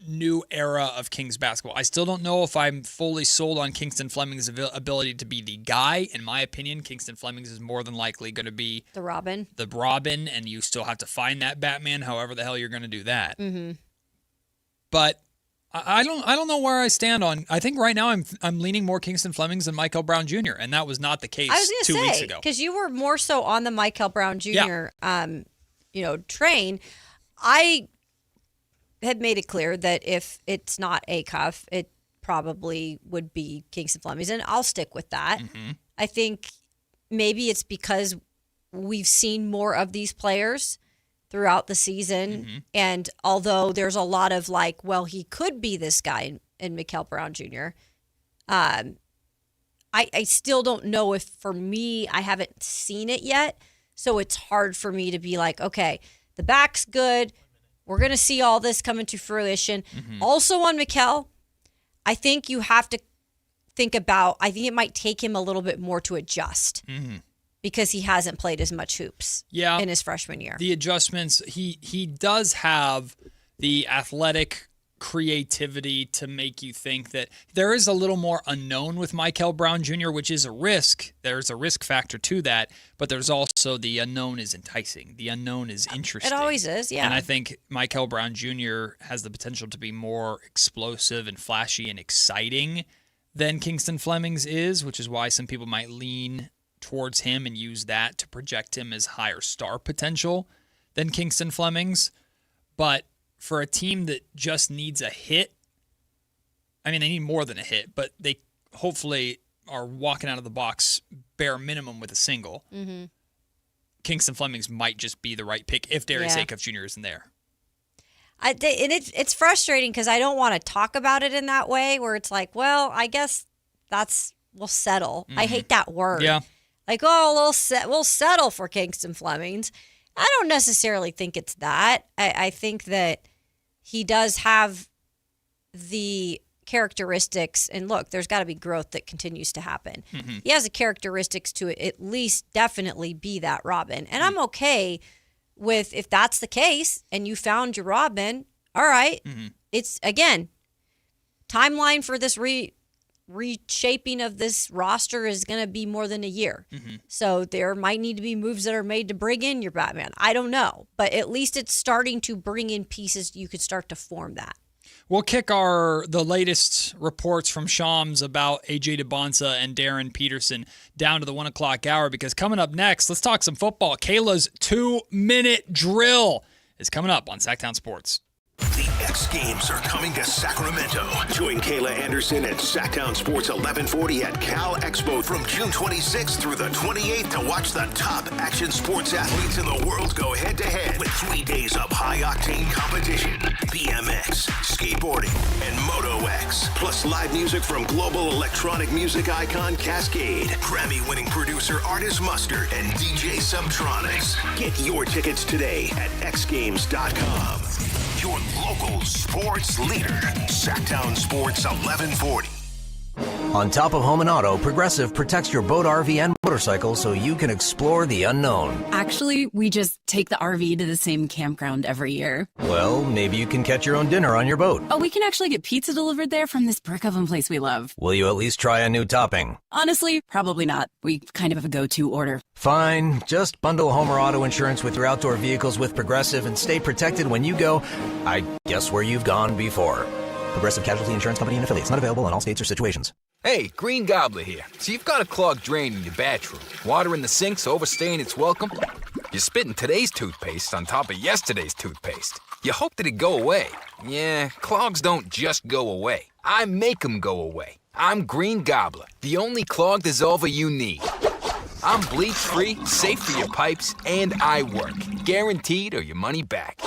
new era of Kings basketball. I still don't know if I'm fully sold on Kingston Fleming's ability to be the guy. In my opinion, Kingston Flemings is more than likely going to be the Robin, and you still have to find that Batman, however the hell you're going to do that. Mm-hmm. But I don't know where I stand on. I think right now I'm leaning more Kingston Flemings than Michael Brown Jr., and that was not the case 2 weeks ago. Because you were more so on the Michael Brown Jr. Train. I had made it clear that if it's not Acuff, it probably would be Kingston Flemings, and I'll stick with that. Mm-hmm. I think maybe it's because we've seen more of these players throughout the season, and although there's a lot of he could be this guy in Michael Brown Jr., I still don't know if, for me, I haven't seen it yet, so it's hard for me to be like, okay, the back's good, we're going to see all this come into fruition. Mm-hmm. Also on Mikel, I think you have to think about, I think it might take him a little bit more to adjust. Mm-hmm. Because he hasn't played as much hoops in his freshman year. The adjustments, he does have the athletic creativity to make you think that there is a little more unknown with Michael Brown Jr., which is a risk. There's a risk factor to that, but there's also the unknown is enticing. The unknown is interesting. It always is, yeah. And I think Michael Brown Jr. has the potential to be more explosive and flashy and exciting than Kingston Flemings is, which is why some people might lean towards him and use that to project him as higher star potential than Kingston Flemings. But for a team that just needs a hit, I mean, they need more than a hit, but they hopefully are walking out of the box bare minimum with a single. Mm-hmm. Kingston Flemings might just be the right pick if Darius Acuff Jr. isn't there. It's frustrating because I don't want to talk about it in that way where it's like, well, I guess we'll settle. Mm-hmm. I hate that word. Yeah. We'll settle for Kingston Flemings. I don't necessarily think it's that. I think that he does have the characteristics, and look, there's got to be growth that continues to happen. Mm-hmm. He has the characteristics to at least definitely be that Robin. And I'm okay with if that's the case and you found your Robin, all right. Mm-hmm. It's, again, timeline for this reshaping of this roster is going to be more than a year. Mm-hmm. So there might need to be moves that are made to bring in your Batman. I don't know. But at least it's starting to bring in pieces. You could start to form that. We'll kick the latest reports from Shams about AJ DeBonsa and Darren Peterson down to the 1 o'clock hour, because coming up next, let's talk some football. Kayla's 2-minute drill is coming up on Sactown Sports. The X Games are coming to Sacramento. Join Kayla Anderson at Sactown Sports 1140 at Cal Expo from June 26th through the 28th to watch the top action sports athletes in the world go head-to-head with 3 days of high-octane competition, BMX, skateboarding, and Moto X, plus live music from global electronic music icon Cascade, Grammy-winning producer Artist Mustard, and DJ Subtronics. Get your tickets today at xgames.com. Your local sports leader, Sactown Sports 1140. On top of home and auto, Progressive protects your boat, RV, and motorcycle so you can explore the unknown. Actually, we just take the RV to the same campground every year. Well, maybe you can catch your own dinner on your boat. Oh, we can actually get pizza delivered there from this brick oven place we love. Will you at least try a new topping? Honestly, probably not. We kind of have a go-to order. Fine. Just bundle home or auto insurance with your outdoor vehicles with Progressive and stay protected when you go, I guess, where you've gone before. Progressive Casualty Insurance Company and Affiliates. Not available in all states or situations. Hey, Green Gobbler here. So you've got a clogged drain in your bathroom. Water in the sink's overstaying its welcome. You're spitting today's toothpaste on top of yesterday's toothpaste. You hope that it go away. Yeah, clogs don't just go away. I make them go away. I'm Green Gobbler, the only clog dissolver you need. I'm bleach-free, safe for your pipes, and I work. Guaranteed or your money back.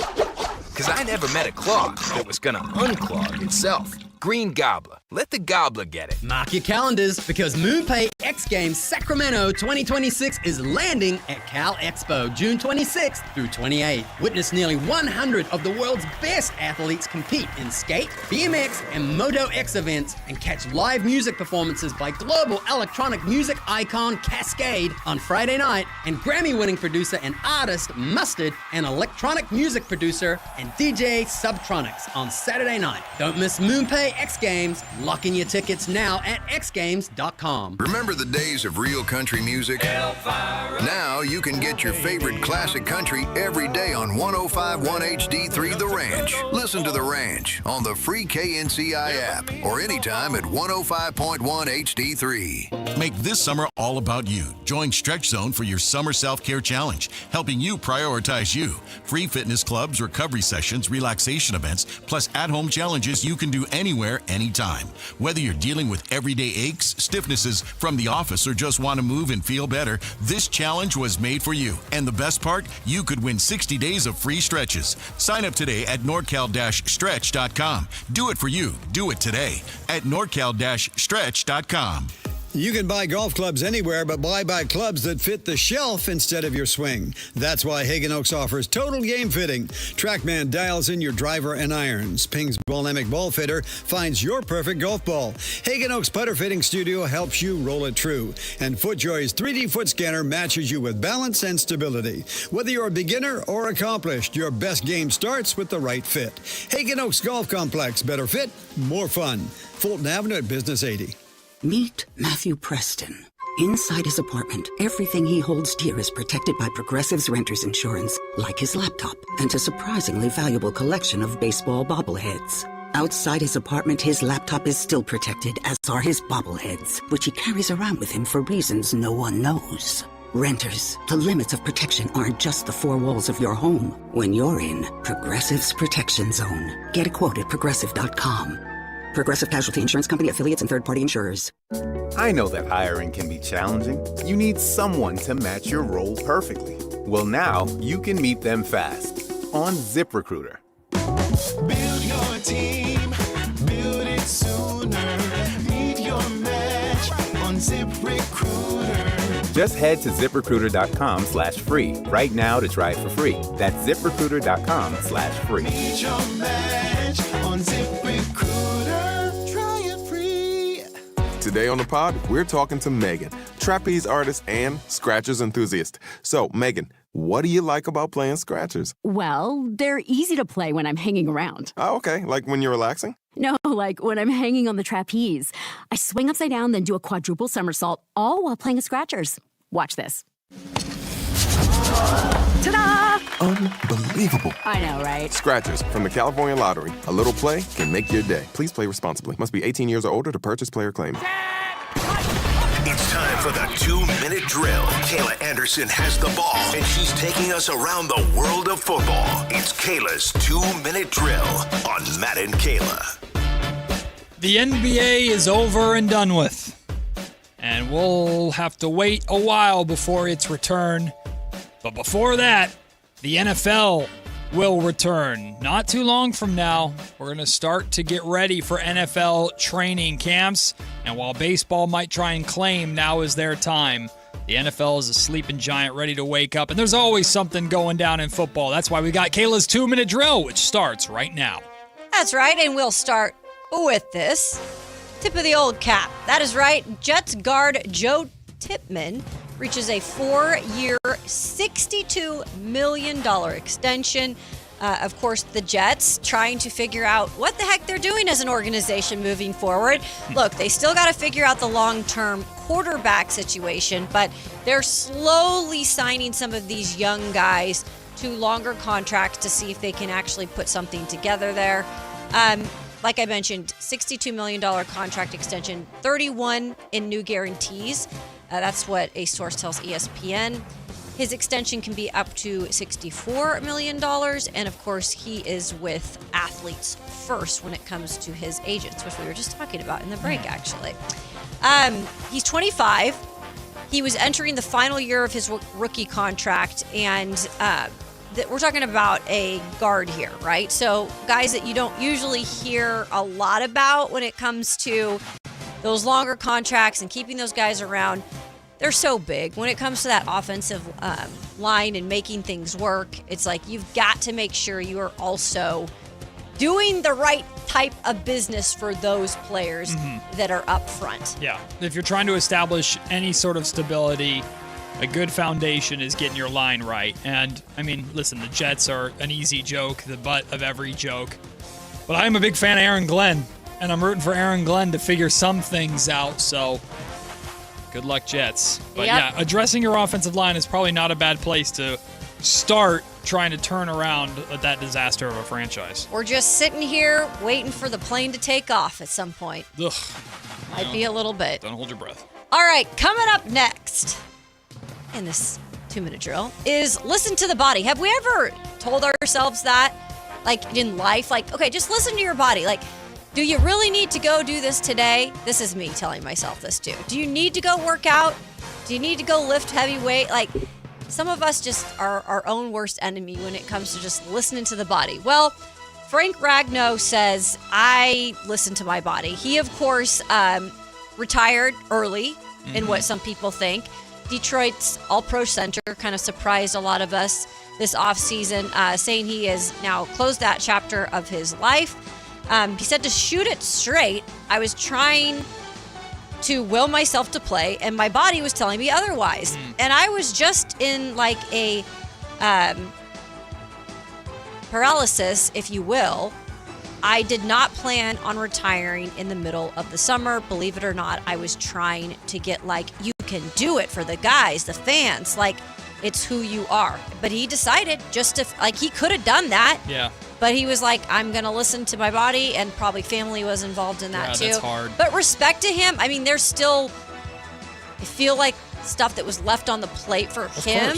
Because I never met a clog that was gonna unclog itself. Green Gobbler. Let the gobbler get it. Mark your calendars, because MoonPay X Games Sacramento 2026 is landing at Cal Expo June 26th through 28th. Witness nearly 100 of the world's best athletes compete in skate, BMX, and Moto X events, and catch live music performances by global electronic music icon Cascade on Friday night, and Grammy-winning producer and artist Mustard, and electronic music producer and DJ Subtronics on Saturday night. Don't miss MoonPay X Games. Lock in your tickets now at xgames.com. Remember the days of real country music? Now you can get your favorite classic country every day on 105.1 HD3 The Ranch. Listen to The Ranch on the free KNCI app or anytime at 105.1 HD3. Make this summer all about you. Join Stretch Zone for your summer self-care challenge, helping you prioritize you. Free fitness clubs, recovery sessions, relaxation events, plus at-home challenges you can do anywhere, anytime. Whether you're dealing with everyday aches, stiffnesses from the office, or just want to move and feel better, this challenge was made for you. And the best part, you could win 60 days of free stretches. Sign up today at norcal-stretch.com. Do it for you. Do it today at norcal-stretch.com. You can buy golf clubs anywhere, but buy clubs that fit the shelf instead of your swing. That's why Hagen Oaks offers total game fitting. TrackMan dials in your driver and irons. Ping's Balnamic Ball Fitter finds your perfect golf ball. Hagen Oaks Putter Fitting Studio helps you roll it true. And FootJoy's 3D foot scanner matches you with balance and stability. Whether you're a beginner or accomplished, your best game starts with the right fit. Hagen Oaks Golf Complex. Better fit, more fun. Fulton Avenue at Business 80. Meet Matthew Preston. Inside his apartment, everything he holds dear is protected by Progressive's renter's insurance, like his laptop and a surprisingly valuable collection of baseball bobbleheads. Outside his apartment, his laptop is still protected, as are his bobbleheads, which he carries around with him for reasons no one knows. Renters, the limits of protection aren't just the four walls of your home. When you're in Progressive's Protection Zone, get a quote at Progressive.com. Progressive Casualty Insurance Company, affiliates, and third-party insurers. I know that hiring can be challenging. You need someone to match your role perfectly. Well, now you can meet them fast on ZipRecruiter. Build your team, build it sooner. Meet your match on ZipRecruiter. Just head to ZipRecruiter.com/free right now to try it for free. That's ZipRecruiter.com/free. Meet your match on ZipRecruiter. Try Today on the pod, we're talking to Megan, trapeze artist and Scratchers enthusiast. So, Megan, what do you like about playing Scratchers? Well, they're easy to play when I'm hanging around. Oh, okay. Like when you're relaxing? No, like when I'm hanging on the trapeze. I swing upside down, then do a quadruple somersault, all while playing Scratchers. Watch this. Ta-da! Unbelievable. I know, right? Scratchers from the California Lottery. A little play can make your day. Please play responsibly. Must be 18 years or older to purchase player claim. It's time for the 2-minute drill. Kayla Anderson has the ball, and she's taking us around the world of football. It's Kayla's 2-minute drill on Matt and Kayla. The NBA is over and done with. And we'll have to wait a while before its return. But before that, the NFL will return. Not too long from now, we're going to start to get ready for NFL training camps. And while baseball might try and claim now is their time, the NFL is a sleeping giant ready to wake up. And there's always something going down in football. That's why we got Kayla's 2-minute drill, which starts right now. That's right, and we'll start with this. Tip of the old cap. That is right. Jets guard Joe Tipman reaches a 4-year, $62 million extension. Of course, the Jets trying to figure out what the heck they're doing as an organization moving forward. Look, they still got to figure out the long-term quarterback situation, but they're slowly signing some of these young guys to longer contracts to see if they can actually put something together there. Like I mentioned, $62 million contract extension, 31 in new guarantees. That's what a source tells ESPN. His extension can be up to $64 million. And of course, he is with athletes first when it comes to his agents, which we were just talking about in the break, actually. He's 25. He was entering the final year of his rookie contract, and we're talking about a guard here, right? So guys that you don't usually hear a lot about when it comes to those longer contracts and keeping those guys around. They're so big. When it comes to that offensive line and making things work, it's like you've got to make sure you are also doing the right type of business for those players that are up front. Yeah. If you're trying to establish any sort of stability, a good foundation is getting your line right. And, I mean, listen, the Jets are an easy joke, the butt of every joke. But I'm a big fan of Aaron Glenn, and I'm rooting for Aaron Glenn to figure some things out. So, good luck, Jets. But, yeah, addressing your offensive line is probably not a bad place to start trying to turn around that disaster of a franchise. We're just sitting here waiting for the plane to take off at some point. Ugh. Might be a little bit. Don't hold your breath. All right, coming up next in this 2-minute drill is listen to the body. Have we ever told ourselves that, like in life? Like, okay, just listen to your body. Like, do you really need to go do this today? This is me telling myself this too. Do you need to go work out? Do you need to go lift heavy weight? Like, some of us just are our own worst enemy when it comes to just listening to the body. Well, Frank Ragnow says, I listen to my body. He, of course, retired early in what some people think. Detroit's all-pro center kind of surprised a lot of us this offseason, saying he has now closed that chapter of his life. He said to shoot it straight, I was trying to will myself to play, and my body was telling me otherwise. And I was just in like a paralysis, if you will. I did not plan on retiring in the middle of the summer. Believe it or not, I was trying to get like, you can do it for the guys, the fans. Like, it's who you are. But he decided just to, like, he could have done that. Yeah. But he was like, I'm going to listen to my body, and probably family was involved in that too. That's hard. But respect to him. I mean, there's still, I feel like stuff that was left on the plate for him.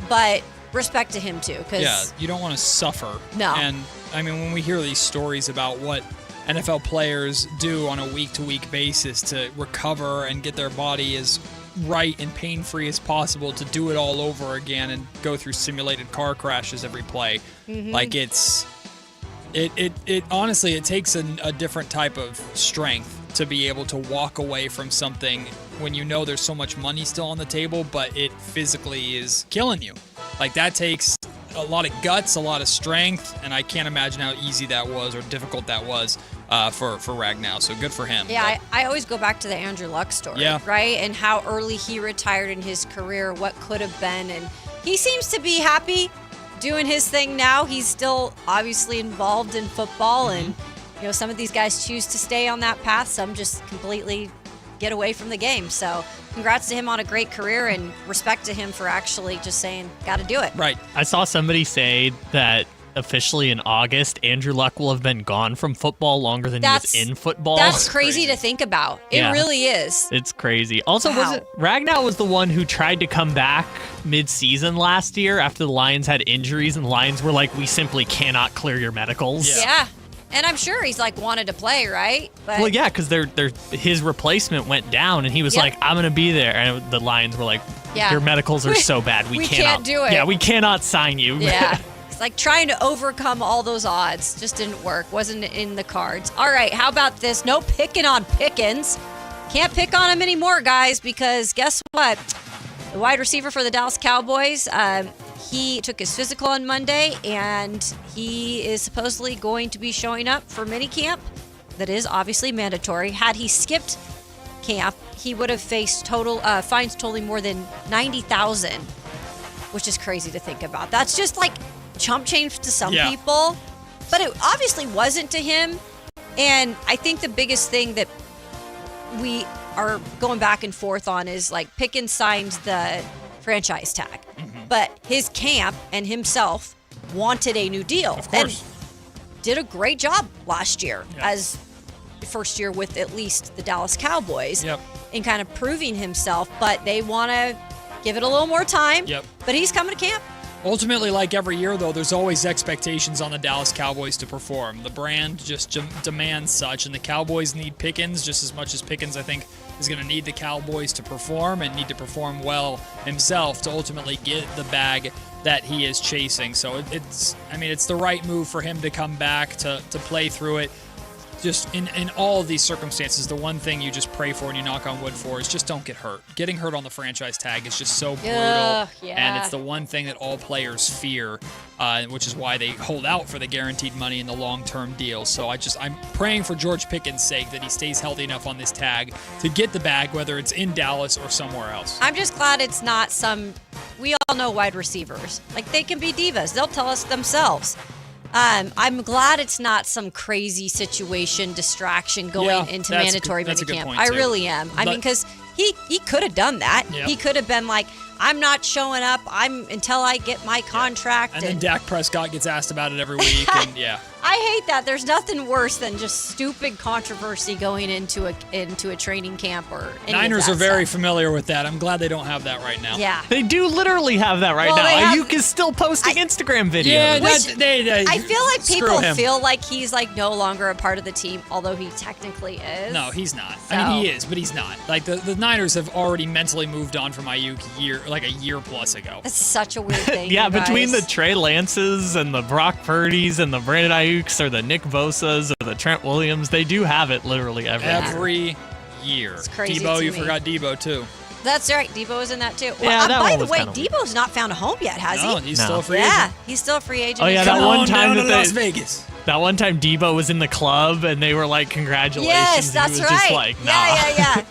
But respect to him too. Yeah, you don't want to suffer. No. And I mean, when we hear these stories about what NFL players do on a week-to-week basis to recover and get their body as right and pain-free as possible to do it all over again and go through simulated car crashes every play, like it honestly, it takes a different type of strength to be able to walk away from something when you know there's so much money still on the table, but it physically is killing you. Like, that takes a lot of guts, a lot of strength, and I can't imagine how easy that was or difficult that was for Ragnow. So good for him. Yeah, I always go back to the Andrew Luck story, right? And how early he retired in his career, what could have been. And he seems to be happy doing his thing now. He's still obviously involved in football. And, some of these guys choose to stay on that path. Some just completely get away from the game. So congrats to him on a great career, and respect to him for actually just saying, got to do it. Right. I saw somebody say that officially in August, Andrew Luck will have been gone from football longer than he was in football. That's crazy to think about. It really is. It's crazy. Also, Ragnow was the one who tried to come back mid-season last year after the Lions had injuries, and the Lions were like, we simply cannot clear your medicals. Yeah. And I'm sure he's wanted to play, right? But well, yeah, because his replacement went down, and he was like, I'm going to be there. And the Lions were like, your medicals are so bad. We can't do it. Yeah, we cannot sign you. Yeah. It's like trying to overcome all those odds. Just didn't work. Wasn't in the cards. All right, how about this? No picking on Pickens. Can't pick on him anymore, guys, because guess what? The wide receiver for the Dallas Cowboys, he took his physical on Monday, and he is supposedly going to be showing up for minicamp. That is obviously mandatory. Had he skipped camp, he would have faced fines totaling more than $90,000, which is crazy to think about. That's just like chump change to some people, but it obviously wasn't to him. And I think the biggest thing that we are going back and forth on is Pickens signed the franchise tag, but his camp and himself wanted a new deal. Of course. And did a great job last year as the first year with at least the Dallas Cowboys in kind of proving himself, but they want to give it a little more time. But he's coming to camp. Ultimately, like every year, though, there's always expectations on the Dallas Cowboys to perform. The brand just demands such, and the Cowboys need Pickens just as much as Pickens, I think, is going to need the Cowboys to perform and need to perform well himself to ultimately get the bag that he is chasing. So it's the right move for him to come back, to play through it. Just in all of these circumstances, the one thing you just pray for and you knock on wood for is just don't get hurt. Getting hurt on the franchise tag is just so brutal, and it's the one thing that all players fear, which is why they hold out for the guaranteed money in the long-term deal. So I'm praying for George Pickens' sake that he stays healthy enough on this tag to get the bag, whether it's in Dallas or somewhere else. I'm just glad it's not we all know wide receivers. They can be divas. They'll tell us themselves. I'm glad it's not some crazy situation, distraction going into mandatory minicamp. I really am. I mean, because he could have done that. Yep. He could have been like, I'm not showing up until I get my contract. And then Dak Prescott gets asked about it every week. And I hate that. There's nothing worse than just stupid controversy going into a training camp or any Niners of that are very stuff. familiar with that. I'm glad they don't have that right now. Yeah. They do literally have that right now. Ayuk is still posting Instagram videos. Yeah, I feel like people him. feel like he's no longer a part of the team, although he technically is. No, he's not. I mean, he is, but he's not. The Niners have already mentally moved on from Ayuk a year plus ago. That's such a weird thing. Yeah, you guys. between the Trey Lances and the Brock Purdys and the Brandon Ayuks or the Nick Bosas or the Trent Williams, they do have it literally every year. It's crazy Debo, to you me. forgot Debo too. That's right. Debo is in that too. Yeah, Well, that by one the was way, kinda weird. Debo's not found a home yet, has he? No, he's still a free Yeah, agent. he's still a free agent. Oh yeah, He's that still- one time down to Las that Vegas. that one time Debo was in the club and they were like, "Congratulations!" Yes, and that's he was right. just like, "Nah." Yeah.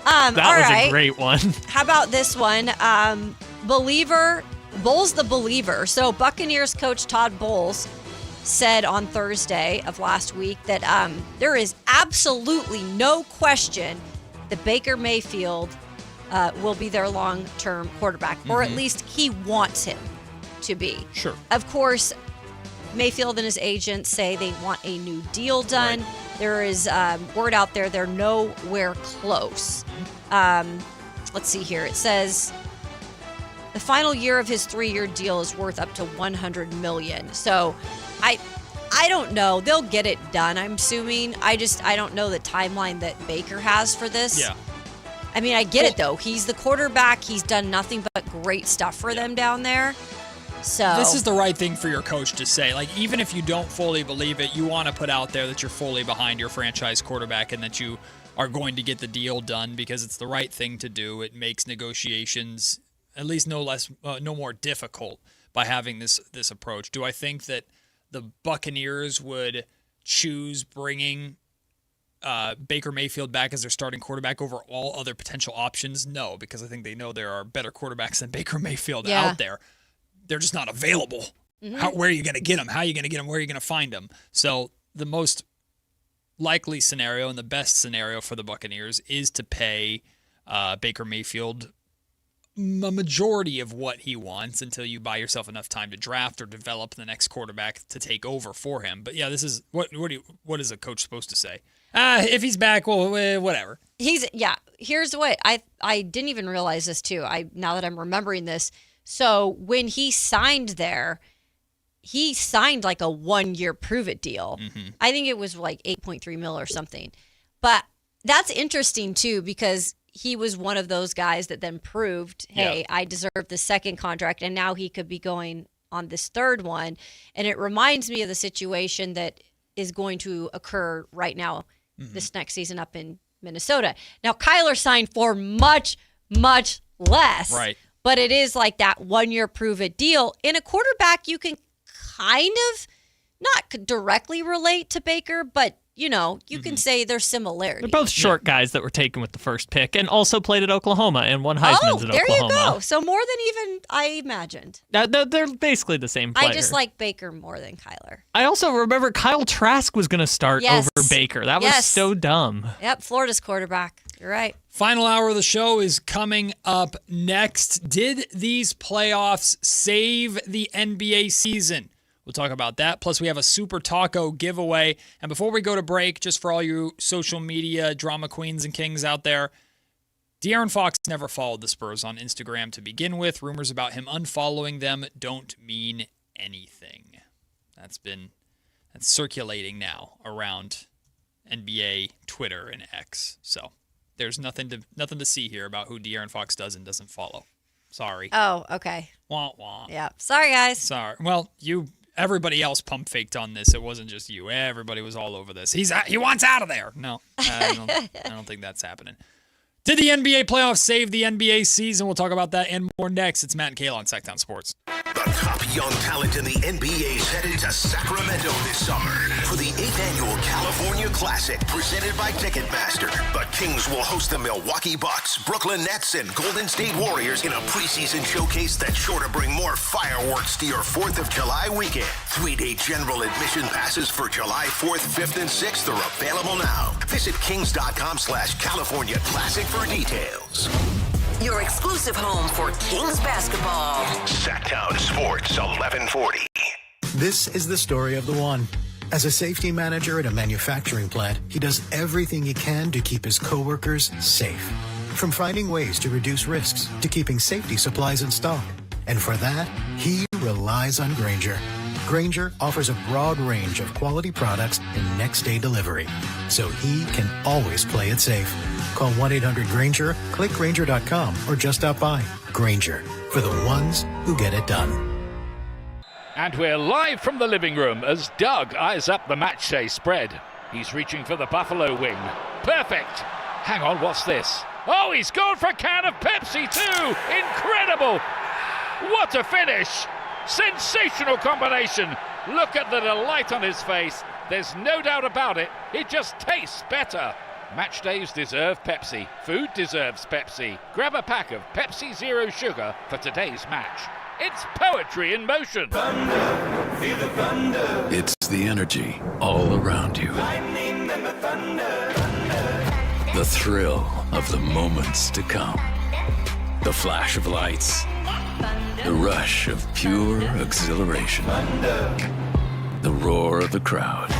That all was right. a great one. How about this one? Bowles the Believer. So Buccaneers coach Todd Bowles said on Thursday of last week that there is absolutely no question that Baker Mayfield will be their long-term quarterback, or at least he wants him to be. Sure. Of course, Mayfield and his agents say they want a new deal done. Right. There is word out there they're nowhere close. Let's see here. It says the final year of his 3-year deal is worth up to $100 million. So I don't know. They'll get it done, I'm assuming. I don't know the timeline that Baker has for this. Yeah. I mean, I get it, though. He's the quarterback. He's done nothing but great stuff for them down there. So This is the right thing for your coach to say. Even if you don't fully believe it, you want to put out there that you're fully behind your franchise quarterback and that you are going to get the deal done because it's the right thing to do. It makes negotiations at least no more difficult by having this approach. Do I think that the Buccaneers would choose bringing Baker Mayfield back as their starting quarterback over all other potential options? No, because I think they know there are better quarterbacks than Baker Mayfield out there. They're just not available. Mm-hmm. Where are you going to get them? How are you going to get them? Where are you going to find them? So the most likely scenario and the best scenario for the Buccaneers is to pay Baker Mayfield a majority of what he wants until you buy yourself enough time to draft or develop the next quarterback to take over for him. But yeah, this is what is a coach supposed to say? If he's back, well, whatever. Here's what I didn't even realize this too. Now that I'm remembering this. So when he signed there, he signed like a 1-year prove it deal. Mm-hmm. I think it was like $8.3 million or something. But that's interesting too, because he was one of those guys that then proved, hey, I deserve the second contract, and now he could be going on this third one. And it reminds me of the situation that is going to occur right now this next season up in Minnesota. Now, Kyler signed for much, much less. Right. But it is like that 1-year prove it deal. In a quarterback, you can kind of not directly relate to Baker, but you can say there's similarities. They're both short guys that were taken with the first pick and also played at Oklahoma and won Heisman's at Oklahoma. There you go. So more than even I imagined. They're basically the same player. I just like Baker more than Kyler. I also remember Kyle Trask was going to start over Baker. That was so dumb. Yep, Florida's quarterback. You're right. Final hour of the show is coming up next. Did these playoffs save the NBA season? We'll talk about that. Plus, we have a Super Taco giveaway. And before we go to break, just for all you social media drama queens and kings out there, De'Aaron Fox never followed the Spurs on Instagram to begin with. Rumors about him unfollowing them don't mean anything. That's circulating now around NBA, Twitter, and X. So there's nothing to see here about who De'Aaron Fox does and doesn't follow. Sorry. Oh, okay. Wah, wah. Yeah. Sorry, guys. Sorry. Well, everybody else pump faked on this. It wasn't just you. Everybody was all over this. He wants out of there. No, I don't think that's happening. Did the NBA playoffs save the NBA season? We'll talk about that and more next. It's Matt and Kayla on Sactown Sports. The top young talent in the NBA is headed to Sacramento this summer for the 8th annual California Classic presented by Ticketmaster. The Kings will host the Milwaukee Bucks, Brooklyn Nets, and Golden State Warriors in a preseason showcase that's sure to bring more fireworks to your 4th of July weekend. 3-day general admission passes for July 4th, 5th, and 6th are available now. Visit kings.com/California Classic for details. Your exclusive home for Kings basketball. Sactown Sports 1140. This is the story of the one. As a safety manager at a manufacturing plant, he does everything he can to keep his coworkers safe. From finding ways to reduce risks to keeping safety supplies in stock. And for that, he relies on Grainger. Grainger offers a broad range of quality products and next-day delivery, so he can always play it safe. Call 1-800-GRAINGER, click Grainger.com, or just stop by. Grainger, for the ones who get it done. And we're live from the living room as Doug eyes up the matchday spread. He's reaching for the Buffalo wing. Perfect! Hang on, what's this? Oh, he's gone for a can of Pepsi too! Incredible! What a finish! Sensational combination! Look at the delight on his face. There's no doubt about it. It just tastes better. Match days deserve Pepsi. Food deserves Pepsi. Grab a pack of Pepsi Zero Sugar for today's match. It's poetry in motion. Thunder, feel the thunder. It's the energy all around you. Lightning and the thunder, thunder. The thrill of the moments to come. The flash of lights. The rush of pure exhilaration. Thunder. The roar of the crowd.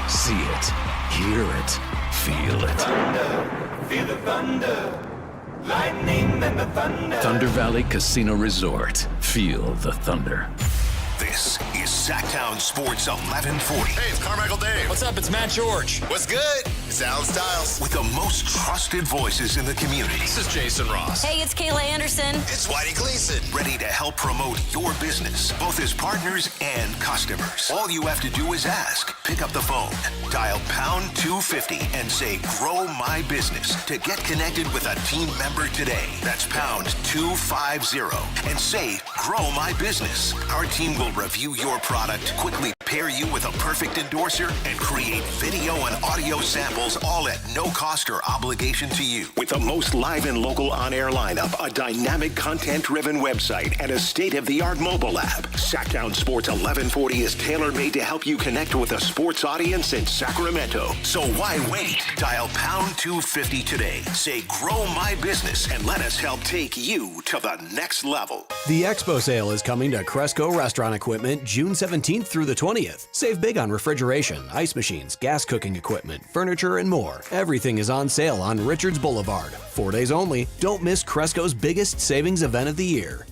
See it, hear it, feel it. Thunder, feel the thunder. Lightning and the thunder. Thunder Valley Casino Resort. Feel the thunder. This is Sactown Sports 1140. Hey, it's Carmichael Dave. What's up? It's Matt George. What's good? It's Alan Stiles. With the most trusted voices in the community. This is Jason Ross. Hey, it's Kayla Anderson. It's Whitey Gleason. Ready to help promote your business, both as partners and customers. All you have to do is ask. Pick up the phone, dial pound 250 and say, grow my business to get connected with a team member today. That's pound 250 and say, grow my business. Our team will review your product, quickly pair you with a perfect endorser, and create video and audio samples deals, all at no cost or obligation to you. With the most live and local on-air lineup, a dynamic content-driven website, and a state-of-the-art mobile app, Sactown Sports 1140 is tailor-made to help you connect with a sports audience in Sacramento. So why wait? Dial pound 250 today. Say, grow my business, and let us help take you to the next level. The Expo sale is coming to Cresco Restaurant Equipment June 17th through the 20th. Save big on refrigeration, ice machines, gas cooking equipment, furniture, and more. Everything is on sale on Richards Boulevard. 4 days only. Don't miss Cresco's biggest savings event of the year.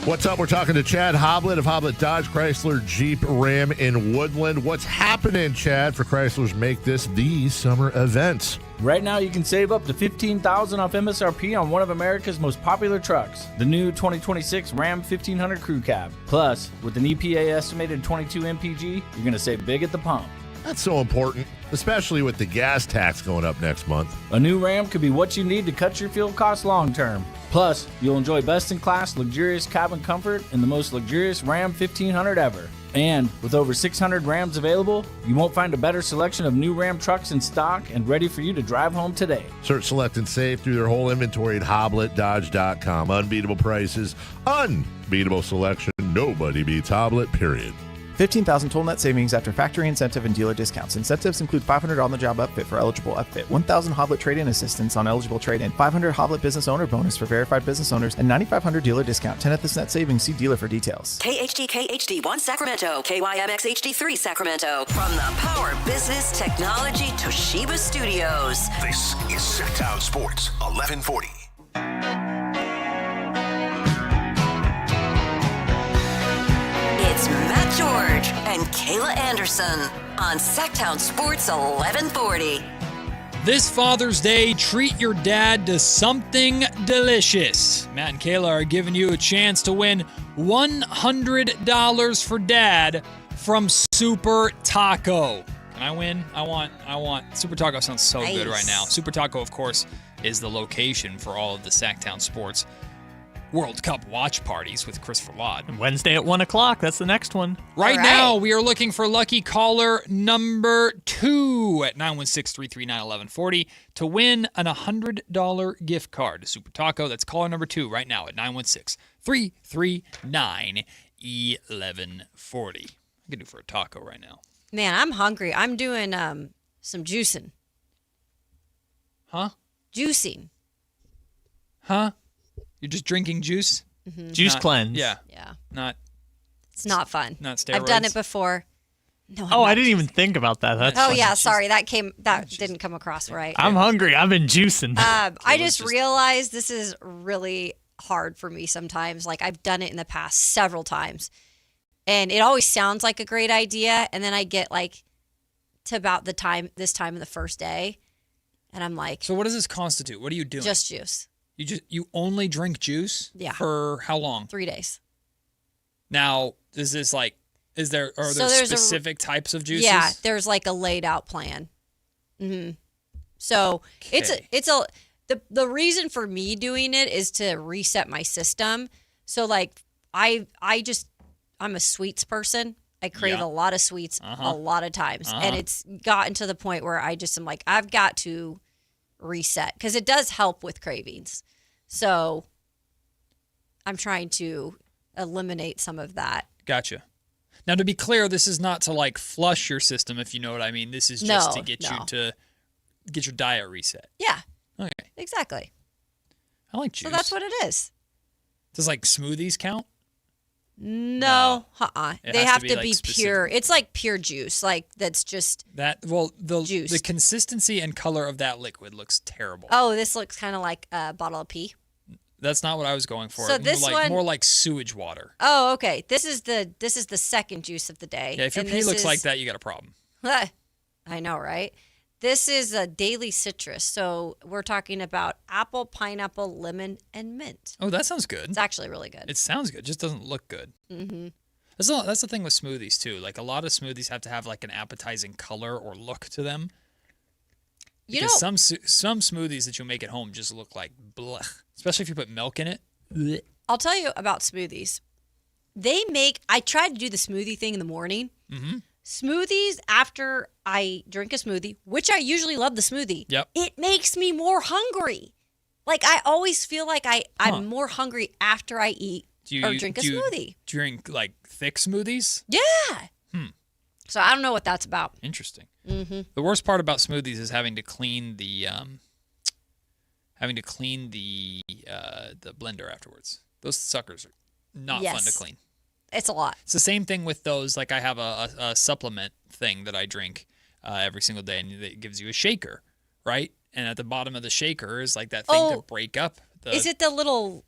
What's up? We're talking to Chad Hoblet of Hoblet Dodge Chrysler Jeep Ram in Woodland. What's happening, Chad, for Chrysler's Make This the Summer event? Right now, you can save up to $15,000 off MSRP on one of America's most popular trucks, the new 2026 Ram 1500 Crew Cab. Plus, with an EPA estimated 22 mpg, you're going to save big at the pump. That's so important, especially with the gas tax going up next month. A new Ram could be what you need to cut your fuel costs long term. Plus, you'll enjoy best-in-class luxurious cabin comfort in the most luxurious Ram 1500 ever. And with over 600 Rams available, you won't find a better selection of new Ram trucks in stock and ready for you to drive home today. Search, select, and save through their whole inventory at HobletDodge.com. Unbeatable prices, unbeatable selection. Nobody beats Hoblet, period. $15,000 total net savings after factory incentive and dealer discounts. Incentives include $500 on-the-job upfit for eligible upfit, $1,000 Hoblet trade-in assistance on eligible trade-in, $500 Hoblet business owner bonus for verified business owners, and $9,500 dealer discount. 10th is net savings. See dealer for details. KHD1 Sacramento, KYMX HD3 Sacramento. From the Power Business Technology Toshiba Studios. This is Sactown Sports 1140. It's Matt George and Kayla Anderson on Sactown Sports 1140. This Father's Day, treat your dad to something delicious. Matt and Kayla are giving you a chance to win $100 for dad from Super Taco. Can I win? I want. Super Taco sounds so good right now. Super Taco, of course, is the location for all of the Sactown Sports World Cup watch parties with Christopher Lott. And Wednesday at 1 o'clock. That's the next one. Right now, we are looking for lucky caller number 2 at 916-339-1140 to win an $100 gift card to Super Taco. That's caller number 2 right now at 916-339-1140. I could do for a taco right now. Man, I'm hungry. I'm doing some juicing. Huh? Juicing. Huh? You're just drinking juice? Mm-hmm. Juice cleanse. Yeah. Yeah. It's not fun. Not steroids. I've done it before. No. I didn't even think about that. That's funny. yeah. Sorry, that didn't come across right. I'm hungry. I've been juicing. I just realized this is really hard for me sometimes. Like I've done it in the past several times, and it always sounds like a great idea, and then I get like to about this time of the first day, and I'm like, so what does this constitute? What are you doing? Just juice. You only drink juice? Yeah. For how long? 3 days. Now, are there specific types of juices? Yeah, there's like a laid out plan. Mm-hmm. So the reason for me doing it is to reset my system. So like I'm a sweets person. I crave a lot of sweets a lot of times, and it's gotten to the point where I just am like, I've got to reset because it does help with cravings. So I'm trying to eliminate some of that. Gotcha. Now, to be clear, this is not to like flush your system, if you know what I mean. This is just to get you to get your diet reset. Yeah. Okay. Exactly. I like juice. So that's what it is. Does like smoothies count? No. They have to be specific. pure. It's like pure juice. Like that's just juice. The consistency and color of that liquid looks terrible. Oh, this looks kind of like a bottle of pee. That's not what I was going for. So more like sewage water. Oh, okay. This is the second juice of the day. Yeah, if your pee looks like that, you got a problem. I know, right? This is a daily citrus. So we're talking about apple, pineapple, lemon, and mint. Oh, that sounds good. It's actually really good. It sounds good. It just doesn't look good. Mm-hmm. That's the thing with smoothies, too. Like, a lot of smoothies have to have, like, an appetizing color or look to them. Because some smoothies that you'll make at home just look like blech. Especially if you put milk in it. Blech. I'll tell you about smoothies. I tried to do the smoothie thing in the morning. Mm-hmm. Smoothies after I drink a smoothie, which I usually love the smoothie. Yep. It makes me more hungry. Like, I always feel like I'm more hungry after I eat or drink a smoothie. Drink, like, thick smoothies? Yeah. So I don't know what that's about. Interesting. Mm-hmm. The worst part about smoothies is having to clean the blender afterwards. Those suckers are not fun to clean. It's a lot. It's the same thing with those. Like, I have a supplement thing that I drink every single day, and it gives you a shaker, right? And at the bottom of the shaker is like that thing to break up. Is it the little,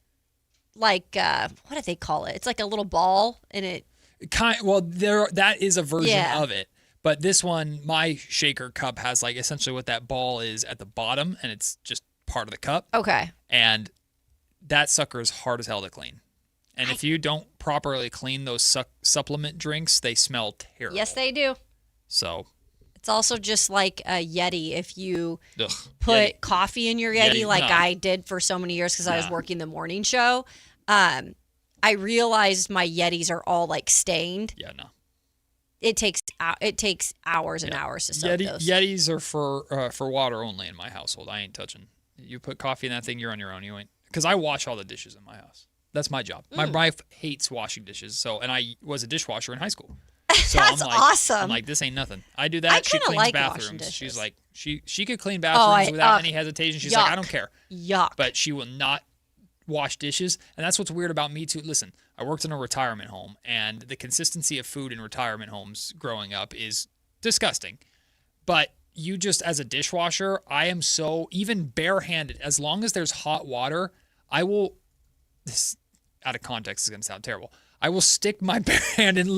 like, what do they call it? It's like a little ball, and it. That is a version of it. But this one, my shaker cup has like essentially what that ball is at the bottom, and it's just part of the cup. Okay. And that sucker is hard as hell to clean. And if you don't properly clean those supplement drinks, they smell terrible. Yes, they do. So. It's also just like a Yeti. If you put coffee in your Yeti like I did for so many years because I was working the morning show, I realized my Yetis are all like stained. Yeah, no. It takes hours and hours to soak those. Yetis are for water only in my household. I ain't touching. You put coffee in that thing, you're on your own. You ain't, because I wash all the dishes in my house. That's my job. My wife hates washing dishes, and I was a dishwasher in high school. So That's awesome. I'm like, this ain't nothing. I do that. She cleans bathrooms. She's like, she could clean bathrooms without any hesitation. She's like, I don't care. Yuck. But she will not wash dishes. And that's what's weird about me too. Listen, I worked in a retirement home, and the consistency of food in retirement homes growing up is disgusting. But you just, as a dishwasher, I am so, even barehanded, as long as there's hot water, I will, this out of context is going to sound terrible, I will stick my bare hand in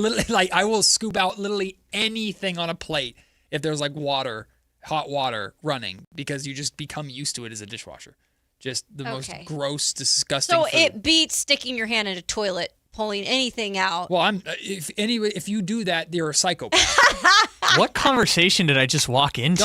I will scoop out literally anything on a plate if there's like water, hot water running, because you just become used to it as a dishwasher. Just the most gross, disgusting food. It beats sticking your hand in a toilet, pulling anything out. Well, if you do that, you're a psychopath. What conversation did I just walk into?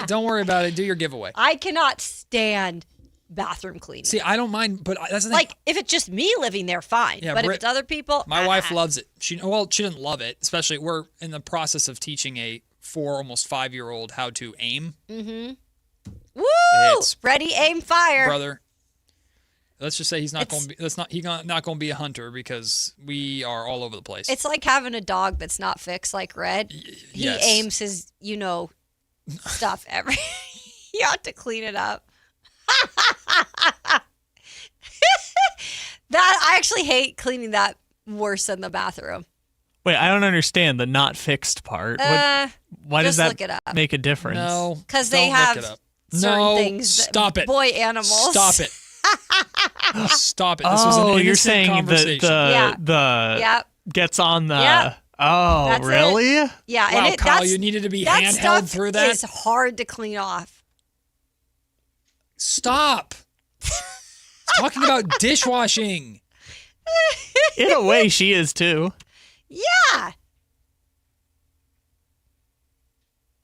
Don't worry about it. Do your giveaway. I cannot stand bathroom cleaning. See, I don't mind, but that's the thing. Like, if it's just me living there, fine. Yeah, but if it's other people, my wife loves it. She doesn't love it. Especially, we're in the process of teaching a 4, almost 5-year-old how to aim. Mm-hmm. Woo! Ready, aim, fire, brother. Let's just say he's not going to be. He's not going to be a hunter because we are all over the place. It's like having a dog that's not fixed, like Red. He aims his, stuff every. You have to clean it up. That I actually hate cleaning that worse than the bathroom. Wait, I don't understand the not fixed part. Why does that make a difference? No, because they have certain things. Stop it. Boy animals. Stop it. Stop it. This was an innocent you're saying conversation. the gets on the. Yep. Oh, That's really? It. Yeah. Wow, and Kyle, you needed to be handheld through that. It's hard to clean off. Stop. Talking about dishwashing. In a way, she is too. Yeah.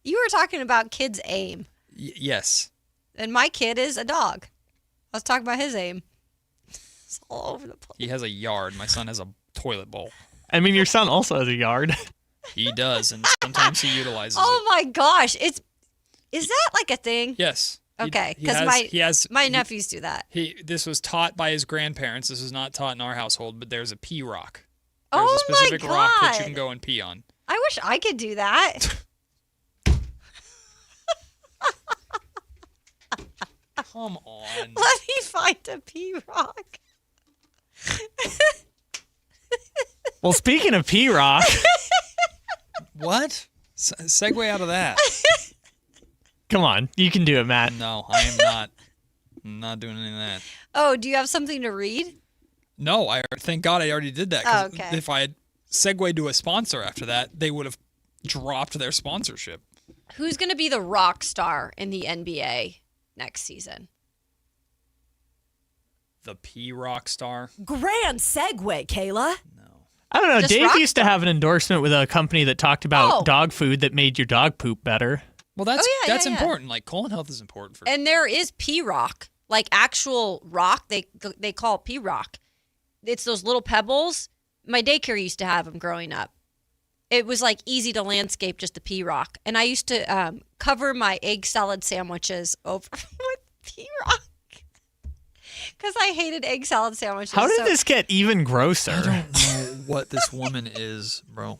You were talking about kids' aim. Yes. And my kid is a dog. I was talking about his aim. It's all over the place. He has a yard. My son has a toilet bowl. I mean, your son also has a yard. He does, and sometimes he utilizes it. My gosh. Is that like a thing? Yes. Okay, because my nephews do that. This was taught by his grandparents. This was not taught in our household, but there's a pee rock. There's a specific my God. rock that you can go and pee on. I wish I could do that. Come on. Let me find a pee rock. Well, speaking of pee rock. What? Segue out of that. Come on, you can do it, Matt. No, I am not. I'm not doing any of that. Oh, do you have something to read? No, thank God I already did that. Oh, okay. If I had segued to a sponsor after that, they would have dropped their sponsorship. Who's going to be the rock star in the NBA next season? The P rock star? Grand segue, Kayla. I don't know. Just Dave rock used to have an endorsement with a company that talked about dog food that made your dog poop better. Well, that's important. Like, colon health is important for. And there is pea rock, like actual rock. They call it pea rock. It's those little pebbles. My daycare used to have them growing up. it was like easy to landscape just a pea rock. And I used to cover my egg salad sandwiches over with pea rock because I hated egg salad sandwiches. How did this get even grosser? I don't know what this woman is, bro.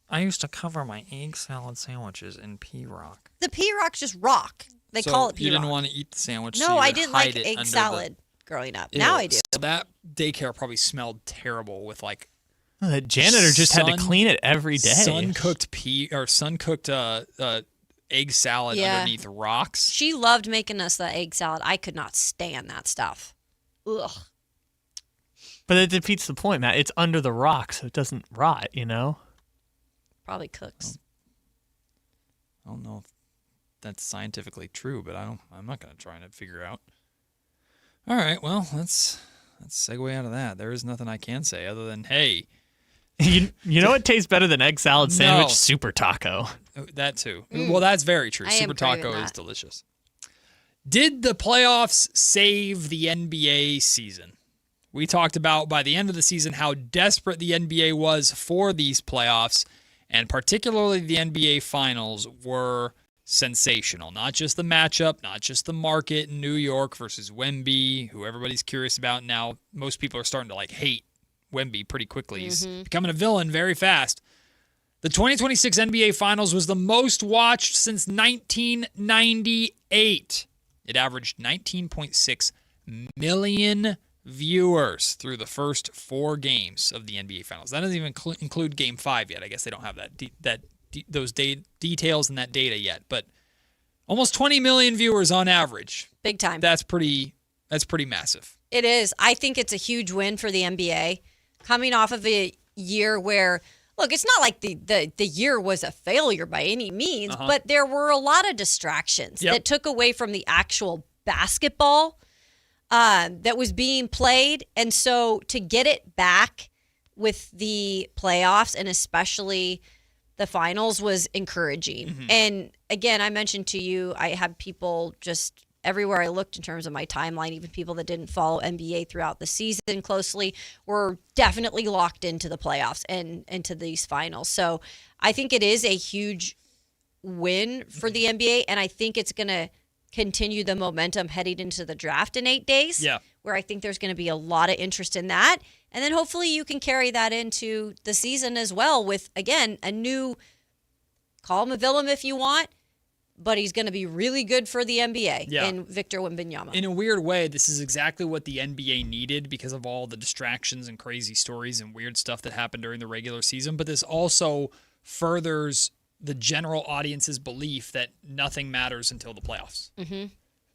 I used to cover my egg salad sandwiches in pea rock. The pea rock's just rock. They call it pea rock. You didn't want to eat the sandwich. No, so I didn't like egg salad growing up. Now I do. So that daycare probably smelled terrible with like. The janitor just had to clean it every day. Sun-cooked egg salad underneath rocks. She loved making us the egg salad. I could not stand that stuff. Ugh. But it defeats the point, Matt. It's under the rock, so it doesn't rot, you know? Probably cooks. I don't know if that's scientifically true, but I'm not going to try and figure out. All right, well, let's segue out of that. There is nothing I can say other than, hey. You know what tastes better than egg salad sandwich? No. Super taco. That too. Well, that's very true. Super taco is delicious. Did the playoffs save the NBA season? We talked about by the end of the season how desperate the NBA was for these playoffs, and particularly the NBA Finals were sensational. Not just the matchup, not just the market in New York versus Wemby, who everybody's curious about now. Most people are starting to hate Wemby pretty quickly. He's becoming a villain very fast. The 2026 NBA Finals was the most watched since 1998. It averaged 19.6 million viewers through the first 4 games of the NBA Finals. That doesn't even include Game 5 yet. I guess they don't have those details and that data yet. But almost 20 million viewers on average. Big time. That's pretty massive. It is. I think it's a huge win for the NBA. Coming off of a year where, look, it's not like the year was a failure by any means, but there were a lot of distractions that took away from the actual basketball that was being played. And so to get it back with the playoffs and especially the finals was encouraging. And again, I mentioned to you, I had people just everywhere I looked in terms of my timeline, even people that didn't follow NBA throughout the season closely were definitely locked into the playoffs and into these finals. So I think it is a huge win for the NBA, and I think it's going to continue the momentum heading into the draft in 8 days, where I think there's going to be a lot of interest in that. And then hopefully you can carry that into the season as well with, again, a new, call him a villain if you want, but he's going to be really good for the NBA in Victor Wembanyama. In a weird way, this is exactly what the NBA needed because of all the distractions and crazy stories and weird stuff that happened during the regular season. But this also furthers the general audience's belief that nothing matters until the playoffs.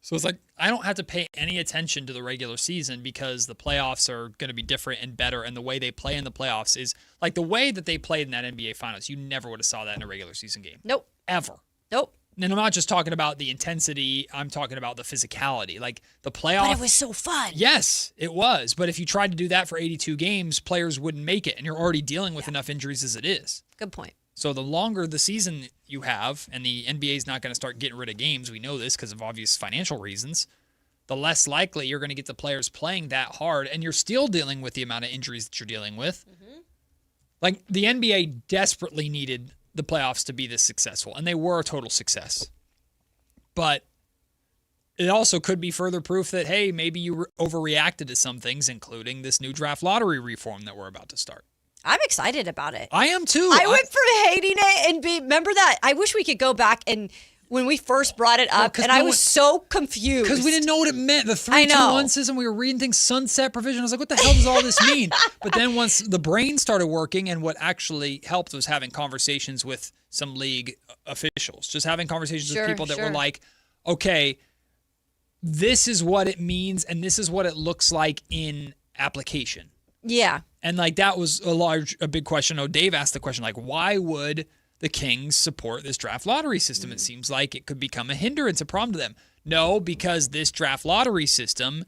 So it's like, I don't have to pay any attention to the regular season because the playoffs are going to be different and better. And the way they play in the playoffs is like the way that they played in that NBA Finals. You never would have saw that in a regular season game. Nope. Ever. Nope. And I'm not just talking about the intensity. I'm talking about the physicality. Like the playoff. But it was so fun. Yes, it was. But if you tried to do that for 82 games, players wouldn't make it. And you're already dealing with enough injuries as it is. Good point. So the longer the season you have, and the NBA is not going to start getting rid of games, we know this because of obvious financial reasons, the less likely you're going to get the players playing that hard, and you're still dealing with the amount of injuries that you're dealing with. Like the NBA desperately needed the playoffs to be this successful, and they were a total success. But it also could be further proof that, hey, maybe you overreacted to some things, including this new draft lottery reform that we're about to start. I'm excited about it. I am too. I went from hating it and remember that. I wish we could go back and when we first brought it up, and I was so confused. Because we didn't know what it meant. The 3-2-1 system, we were reading things, sunset provision. I was like, what the hell does all this mean? But then once the brain started working, and what actually helped was having conversations with some league officials, just having conversations with people that were like, okay, this is what it means, and this is what it looks like in application. Yeah. And like that was a big question. Oh, Dave asked the question, like, why would the Kings support this draft lottery system? It seems like it could become a hindrance, a problem to them. No, because this draft lottery system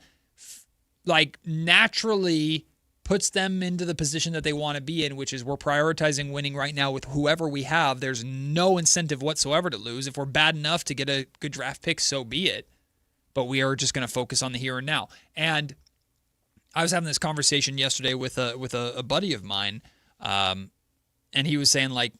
like naturally puts them into the position that they want to be in, which is we're prioritizing winning right now with whoever we have. There's no incentive whatsoever to lose. If we're bad enough to get a good draft pick, so be it. But we are just going to focus on the here and now. And I was having this conversation yesterday with a buddy of mine And he was saying, like,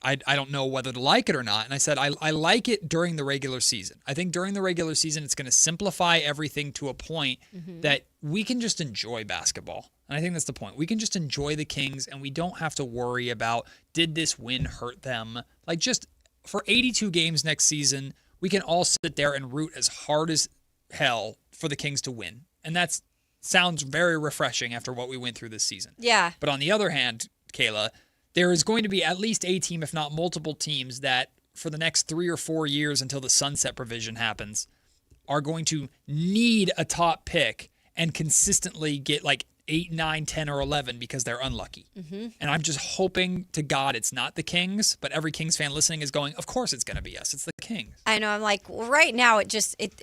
I don't know whether to like it or not. And I said, I like it during the regular season. I think during the regular season, it's going to simplify everything to a point that we can just enjoy basketball. And I think that's the point. We can just enjoy the Kings, and we don't have to worry about, did this win hurt them? Like, just for 82 games next season, we can all sit there and root as hard as hell for the Kings to win. And that sounds very refreshing after what we went through this season. Yeah. But on the other hand, Kayla, there is going to be at least a team, if not multiple teams, that for the next 3 or 4 years until the sunset provision happens, are going to need a top pick and consistently get like 8, 9, 10, or 11 because they're unlucky. And I'm just hoping to God it's not the Kings, but every Kings fan listening is going, of course it's going to be us. It's the Kings. I know. I'm like, well, right now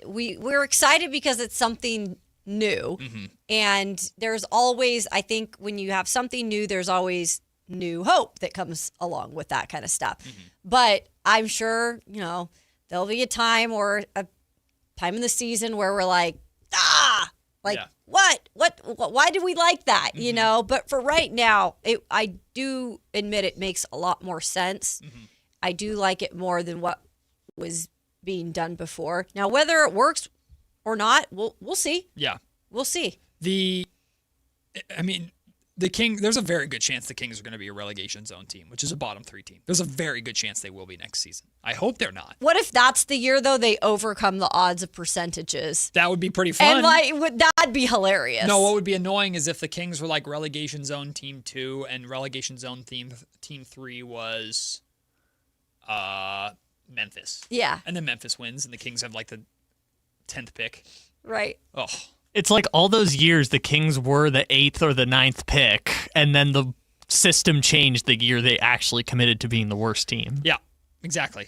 we're excited because it's something new. And there's always, I think when you have something new, there's always new hope that comes along with that kind of stuff. But I'm sure, there'll be a time or a time in the season where we're like, what, why do we like that? But for right now, I do admit it makes a lot more sense. I do like it more than what was being done before. Now, whether it works or not, we'll see. Yeah. We'll see. The King, there's a very good chance the Kings are going to be a relegation zone team, which is a bottom 3 team. There's a very good chance they will be next season. I hope they're not. What if that's the year, though, they overcome the odds of percentages? That would be pretty fun. And that'd be hilarious. No, what would be annoying is if the Kings were like relegation zone team 2 and relegation zone team 3 was Memphis. Yeah. And then Memphis wins and the Kings have like the 10th pick. Right. Oh. It's like all those years the Kings were the 8th or the 9th pick, and then the system changed the year they actually committed to being the worst team. Yeah, exactly.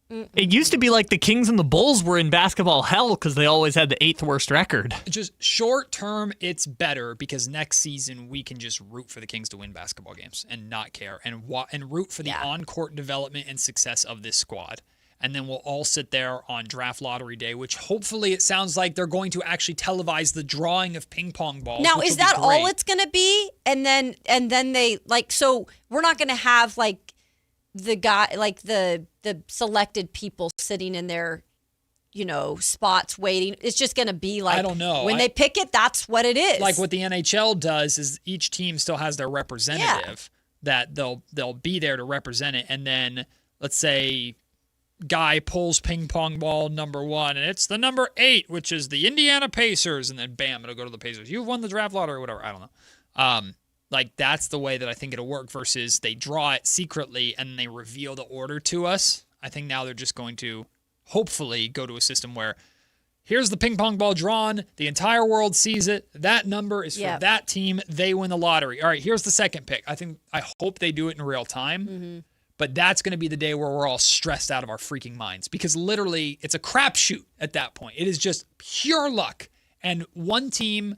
It used to be like the Kings and the Bulls were in basketball hell because they always had the 8th worst record. Just short term, it's better because next season we can just root for the Kings to win basketball games and not care and root for the on-court development and success of this squad. And then we'll all sit there on draft lottery day, which hopefully it sounds like they're going to actually televise the drawing of ping pong balls. Now, is that all it's going to be? And then they so we're not going to have like the guy, like the selected people sitting in their, spots waiting. It's just going to be like, I don't know. When they pick it, that's what it is. Like what the NHL does is each team still has their representative that they'll be there to represent it. And then let's say guy pulls ping pong ball number 1 and it's the number 8, which is the Indiana Pacers, and then bam, it'll go to the Pacers. You've won the draft lottery or whatever. I don't know. Like that's the way that I think it'll work versus they draw it secretly and they reveal the order to us. I think now they're just going to hopefully go to a system where here's the ping pong ball drawn, the entire world sees it, that number is for that team, they win the lottery. All right, here's the second pick. I hope they do it in real time. But that's going to be the day where we're all stressed out of our freaking minds because literally it's a crapshoot at that point. It is just pure luck. And one team,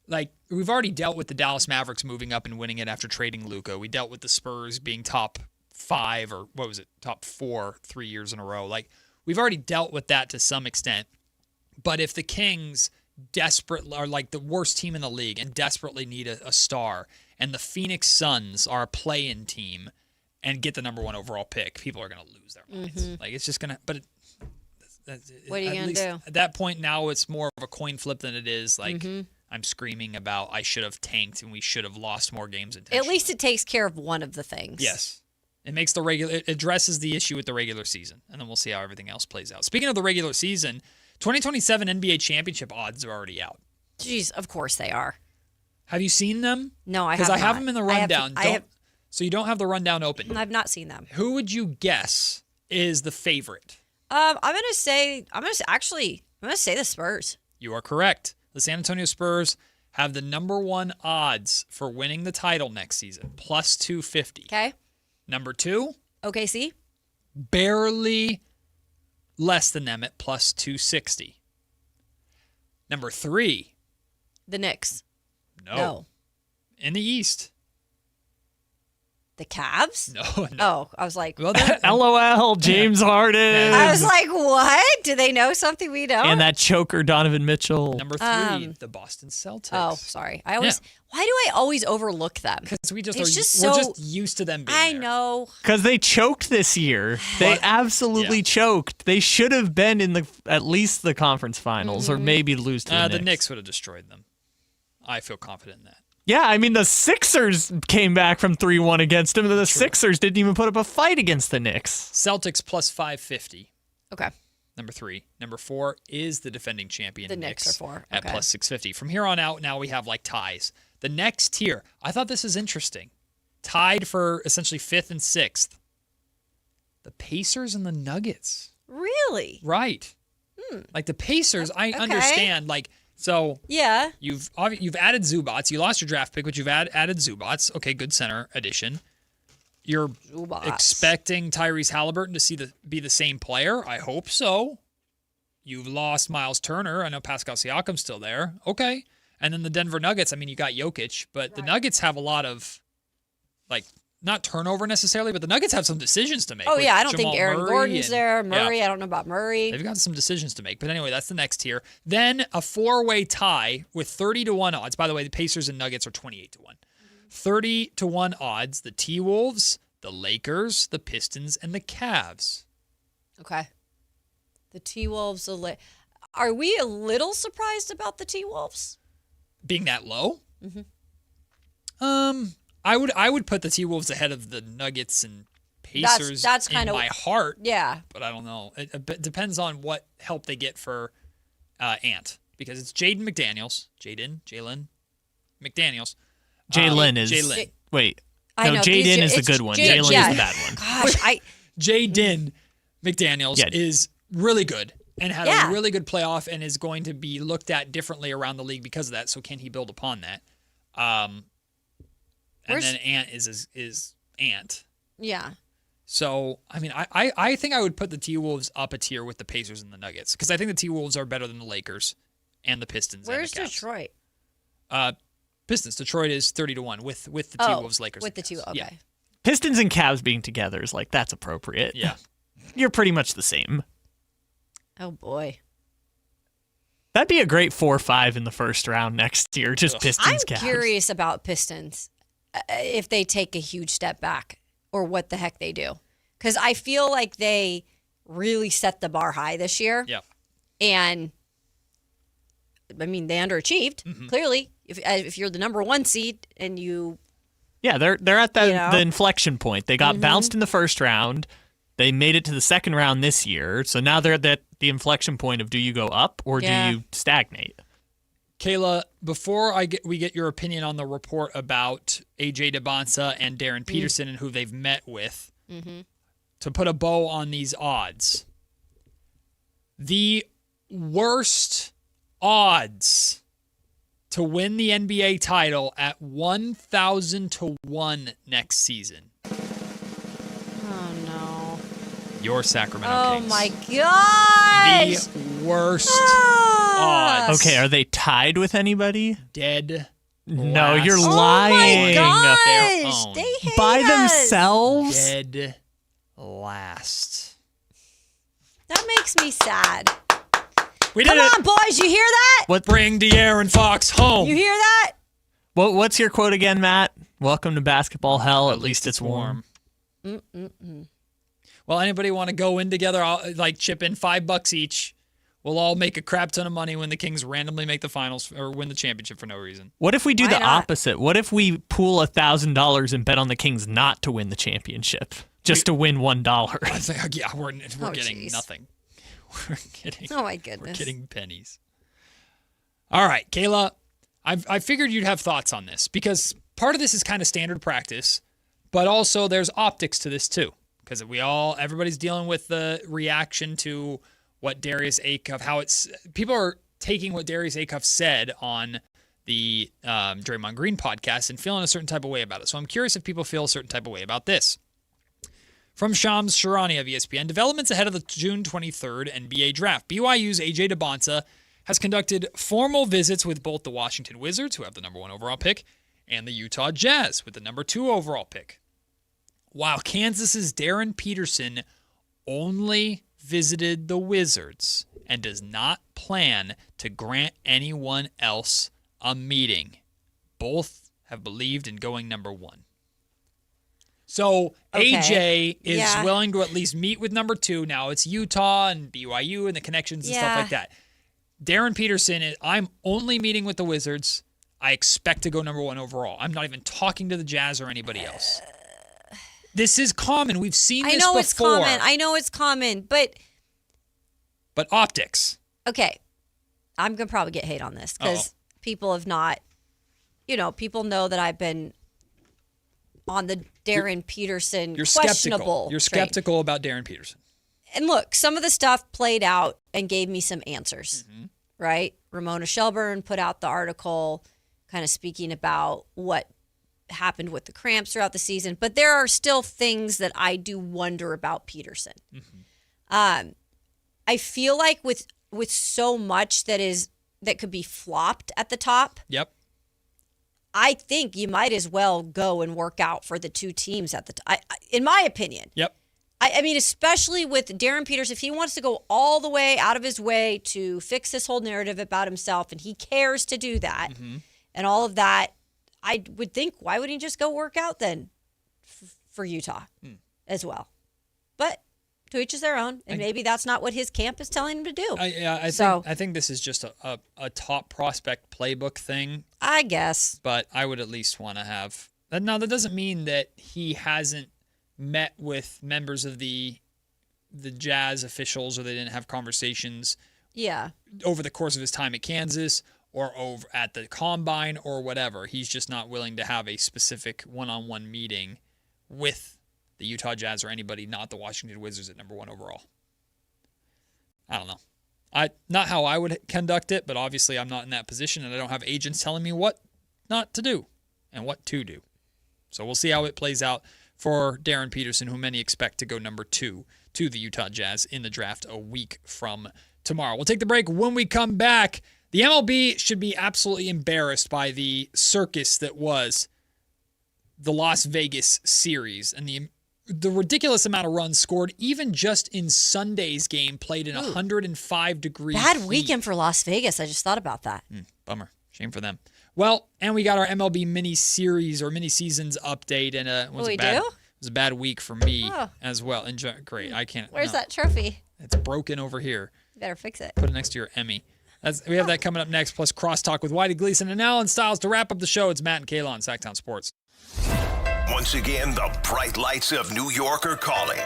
like we've already dealt with the Dallas Mavericks moving up and winning it after trading Luka. We dealt with the Spurs being top 5 or top 4 3 years in a row. Like we've already dealt with that to some extent. But if the Kings are like the worst team in the league and desperately need a star, and the Phoenix Suns are a play-in team, and get the number 1 overall pick, people are going to lose their minds. Like, it's just going to, but what are you going to do? At that point now, it's more of a coin flip than it is. Like, I'm screaming about I should have tanked and we should have lost more games intentionally. At least it takes care of one of the things. Yes. It makes it addresses the issue with the regular season, and then we'll see how everything else plays out. Speaking of the regular season, 2027 NBA championship odds are already out. Jeez, of course they are. Have you seen them? No, I have not. Because I have them in the rundown. I have So you don't have the rundown open. I've not seen them. Who would you guess is the favorite? I'm gonna say the Spurs. You are correct. The San Antonio Spurs have the number 1 odds for winning the title next season, plus 250. Okay. Number 2, OKC. Barely less than them at plus 260. Number 3, the Knicks. No. In the East. The Cavs? No. Oh, I was like, LOL, James Harden. I was like, what? Do they know something we don't? And that choker, Donovan Mitchell. Number 3, the Boston Celtics. Oh, sorry. Why do I always overlook them? Because we're It's just used to them being I there. know. Because they choked this year. They absolutely choked. They should have been in at least the conference finals, or maybe lose to the Knicks. The Knicks would have destroyed them. I feel confident in that. Yeah, I mean, the Sixers came back from 3-1 against them, and the Sixers didn't even put up a fight against the Knicks. Celtics plus 550. Okay. Number 3. Number 4 is the defending champion. The Knicks are 4. At plus 650. From here on out, now we have like ties. The next tier, I thought this is interesting. Tied for essentially 5th and 6th. The Pacers and the Nuggets. Really? Right. Like the Pacers, I understand. Like, so yeah, you've added Zubats. You lost your draft pick, but you've added Zubats. Okay, good center addition. You're expecting Tyrese Halliburton to be the same player. I hope so. You've lost Miles Turner. I know Pascal Siakam's still there. Okay. And then the Denver Nuggets, I mean, you got Jokic, but the Nuggets have a lot of, like, not turnover necessarily, but the Nuggets have some decisions to make. Oh, yeah, I don't Jamal think Aaron Murray Gordon's there. Murray, yeah. I don't know about Murray. They've got some decisions to make. But anyway, that's the next tier. Then a 4-way tie with 30-1 odds. By the way, the Pacers and Nuggets are 28-1. 30-1 odds, the T-Wolves, the Lakers, the Pistons, and the Cavs. Okay. The T-Wolves, are we a little surprised about the T-Wolves? Being that low? Mm-hmm. I would put the T-Wolves ahead of the Nuggets and Pacers that's kind in of my heart. Yeah. But I don't know. It depends on what help they get for Ant. Because it's Jalen McDaniels. Wait. I know, Jaden is the good one. Jalen is the bad one. Gosh, Jaden McDaniels is really good and had a really good playoff and is going to be looked at differently around the league because of that. So can he build upon that? And then Ant is Ant. Yeah. So, I mean, I think I would put the T-Wolves up a tier with the Pacers and the Nuggets because I think the T-Wolves are better than the Lakers and the Pistons. Where's and the Cavs. Detroit? Pistons. Detroit is 30-1 with the T-Wolves, Lakers. With the two, okay. Yeah. Pistons and Cavs being together is like, that's appropriate. Yeah. You're pretty much the same. Oh, boy. That'd be a great 4-5 in the first round next year. Just Pistons, Cavs. I'm curious about Pistons, if they take a huge step back or what the heck they do. Because I feel like they really set the bar high this year. Yeah. And, I mean, they underachieved, clearly. If you're the number 1 seed and you... Yeah, they're at the inflection point. They got bounced in the first round. They made it to the second round this year. So now they're at the inflection point of do you go up or do you stagnate? Kayla, before we get your opinion on the report about AJ DeBonsa and Darren Peterson and who they've met with, to put a bow on these odds, the worst odds to win the NBA title at 1,000-1 next season. Oh, no. Your Sacramento Oh, Kings. my gosh. The worst odds. Okay, are they tied with anybody? Dead. No, last. you're Oh, lying. my gosh. Their own. They hate By us. themselves? Dead last. That makes me sad. We did Come it. on, boys. You hear that? Bring De'Aaron Fox home. You hear that? What's your quote again, Matt? Welcome to basketball hell. At least it's warm. Well, anybody want to go in together? I'll chip in $5 each. We'll all make a crap ton of money when the Kings randomly make the finals or win the championship for no reason. What if we do the opposite? What if we pool $1,000 and bet on the Kings not to win the championship, just to win $1? I think, yeah, we're getting nothing. We're getting. Oh my goodness. We're getting pennies. All right, Kayla, I figured you'd have thoughts on this because part of this is kind of standard practice, but also there's optics to this too because everybody's dealing with the reaction to what Darius Acuff, people are taking what Darius Acuff said on the Draymond Green podcast and feeling a certain type of way about it. So I'm curious if people feel a certain type of way about this. From Shams Sharani of ESPN, developments ahead of the June 23rd NBA draft. BYU's AJ DeBonsa has conducted formal visits with both the Washington Wizards, who have the number 1 overall pick, and the Utah Jazz with the number 2 overall pick. while Kansas's Darren Peterson only visited the Wizards and does not plan to grant anyone else a meeting. Both have believed in going number 1. So AJ is willing to at least meet with number 2. Now it's Utah and BYU and the connections and stuff like that. Darren Peterson, I'm only meeting with the Wizards. I expect to go number 1 overall. I'm not even talking to the Jazz or anybody else. This is common. We've seen this before. I know it's common, but optics. Okay. I'm going to probably get hate on this because people have not, people know that I've been on the Darren Peterson questionable. You're skeptical about Darren Peterson. And look, some of the stuff played out and gave me some answers, right? Ramona Shelburne put out the article kind of speaking about what happened with the cramps throughout the season. But there are still things that I do wonder about Peterson. I feel like with so much that could be flopped at the top. Yep. I think you might as well go and work out for the 2 teams at the top, in my opinion. Yep. I mean, especially with Darren Peters, if he wants to go all the way out of his way to fix this whole narrative about himself, and he cares to do that, and all of that, I would think, why would he just go work out then for Utah as well? But to each is their own, and maybe that's not what his camp is telling him to do. I think this is just a top prospect playbook thing. I guess. But I would at least want to have. Now, that doesn't mean that he hasn't met with members of the Jazz officials, or they didn't have conversations over the course of his time at Kansas or over at the Combine or whatever. He's just not willing to have a specific one-on-one meeting with the Utah Jazz or anybody, not the Washington Wizards at number 1 overall. I don't know. Not how I would conduct it, but obviously I'm not in that position, and I don't have agents telling me what not to do and what to do. So we'll see how it plays out for Darren Peterson, who many expect to go number 2 to the Utah Jazz in the draft a week from tomorrow. We'll take the break. When we come back, the MLB should be absolutely embarrassed by the circus that was the Las Vegas series and the ridiculous amount of runs scored, even just in Sunday's game played in 105-degree Bad heat. weekend for Las Vegas. I just thought about that. Bummer. Shame for them. Well, and we got our MLB mini-series or mini-seasons update, and it was a bad week for me as well. Great. I can't. Where's that trophy? It's broken over here. You better fix it. Put it next to your Emmy. We have that coming up next, plus crosstalk with Whitey Gleason and Alan Stiles to wrap up the show. It's Matt and Kayla on Sactown Sports. Once again, the bright lights of New York are calling,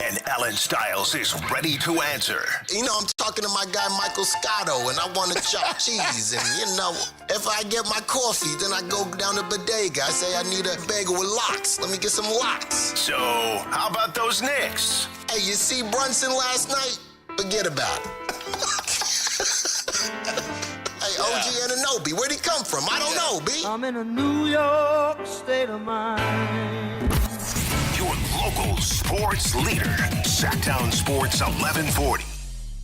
and Alan Stiles is ready to answer. I'm talking to my guy Michael Scotto, and I want to chop cheese. And, if I get my coffee, then I go down to Bodega. I say I need a bagel with lox. Let me get some lox. So, how about those Knicks? Hey, you see Brunson last night? Forget about it. Hey, OG Anunoby, where'd he come from? I don't know, B. I'm in a New York state of mind. Your local sports leader, Sactown Sports 1140.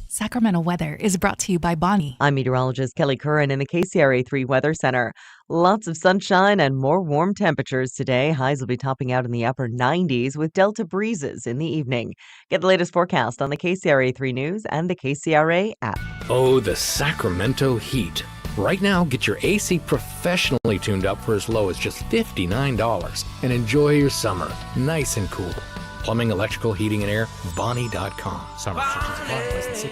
Sacramento weather is brought to you by Bonnie. I'm meteorologist Kelly Curran in the KCRA 3 Weather Center. Lots of sunshine and more warm temperatures today. Highs will be topping out in the upper 90s with delta breezes in the evening. Get the latest forecast on the KCRA 3 News and the KCRA app. Oh, the Sacramento heat. Right now, get your AC professionally tuned up for as low as just $59 and enjoy your summer nice and cool. Plumbing, electrical, heating, and air, Bonnie.com. Summer restrictions apply. License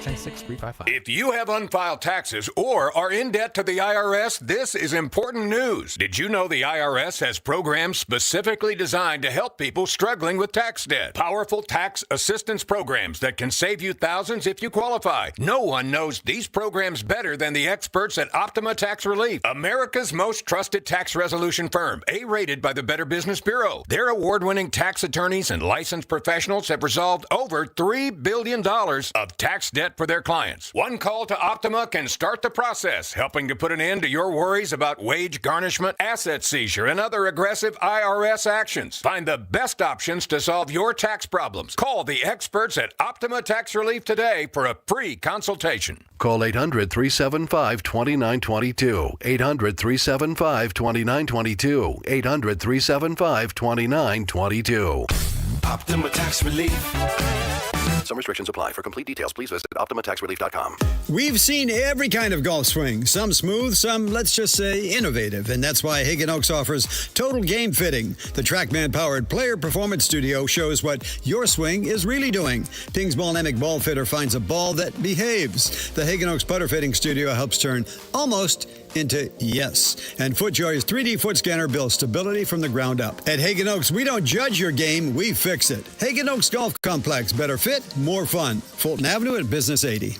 696-355. If you have unfiled taxes or are in debt to the IRS, this is important news. Did you know the IRS has programs specifically designed to help people struggling with tax debt? Powerful tax assistance programs that can save you thousands if you qualify. No one knows these programs better than the experts at Optima Tax Relief, America's most trusted tax resolution firm, A-rated by the Better Business Bureau. Their award-winning tax attorneys and licensed licensed professionals have resolved over $3 billion of tax debt for their clients. One call to Optima can start the process, helping to put an end to your worries about wage garnishment, asset seizure, and other aggressive IRS actions. Find the best options to solve your tax problems. Call the experts at Optima Tax Relief today for a free consultation. Call 800-375-2922. 800-375-2922. 800-375-2922. Optima Tax Relief. Some restrictions apply. For complete details, please visit OptimaTaxRelief.com. We've seen every kind of golf swing. Some smooth, some, let's just say, innovative. And that's why Hagen Oaks offers Total Game Fitting. The TrackMan-powered player performance studio shows what your swing is really doing. Ping's Ball-Nemic Ball Fitter finds a ball that behaves. The Hagen Oaks Putter Fitting Studio helps turn almost into yes. And FootJoy's 3D foot scanner builds stability from the ground up. At Hagen Oaks, we don't judge your game, we fix it. Hagen Oaks Golf Complex. Better fit, more fun. Fulton Avenue at Business 80.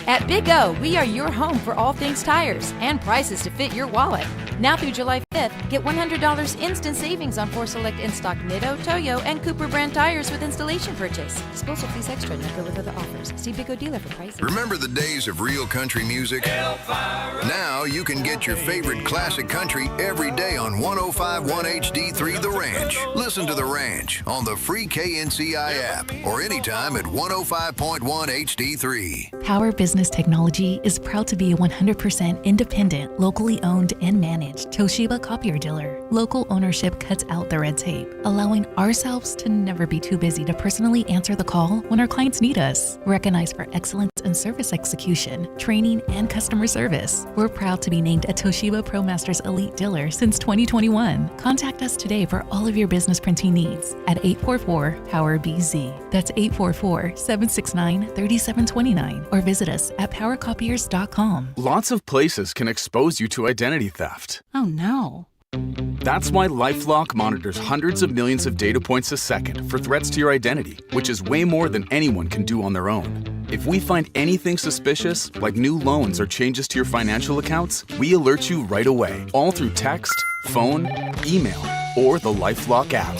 At Big O, we are your home for all things tires and prices to fit your wallet. Now through July 5th, get $100 instant savings on 4 select in-stock Nitto, Toyo, and Cooper brand tires with installation purchase. Disposal fees extra, not good with other offers. See Big O dealer for prices. Remember the days of real country music? Now you can get your favorite classic country every day on 105.1 HD3 The Ranch. Listen to The Ranch on the free KNCI app or anytime at 105.1 HD3. Power Business Technology is proud to be a 100% independent, locally owned and managed Toshiba copier dealer. Local ownership cuts out the red tape, allowing ourselves to never be too busy to personally answer the call when our clients need us. Recognized for excellence in service execution, training, and customer service, we're proud to be named a Toshiba ProMasters Elite dealer since 2021. Contact us today for all of your business printing needs at 844-POWER-BZ. That's 844-769-3729, or visit us at powercopiers.com. Lots of places can expose you to identity theft. Oh no. That's why LifeLock monitors hundreds of millions of data points a second for threats to your identity, which is way more than anyone can do on their own. If we find anything suspicious, like new loans or changes to your financial accounts, we alert you right away, all through text, phone, email, or the LifeLock app.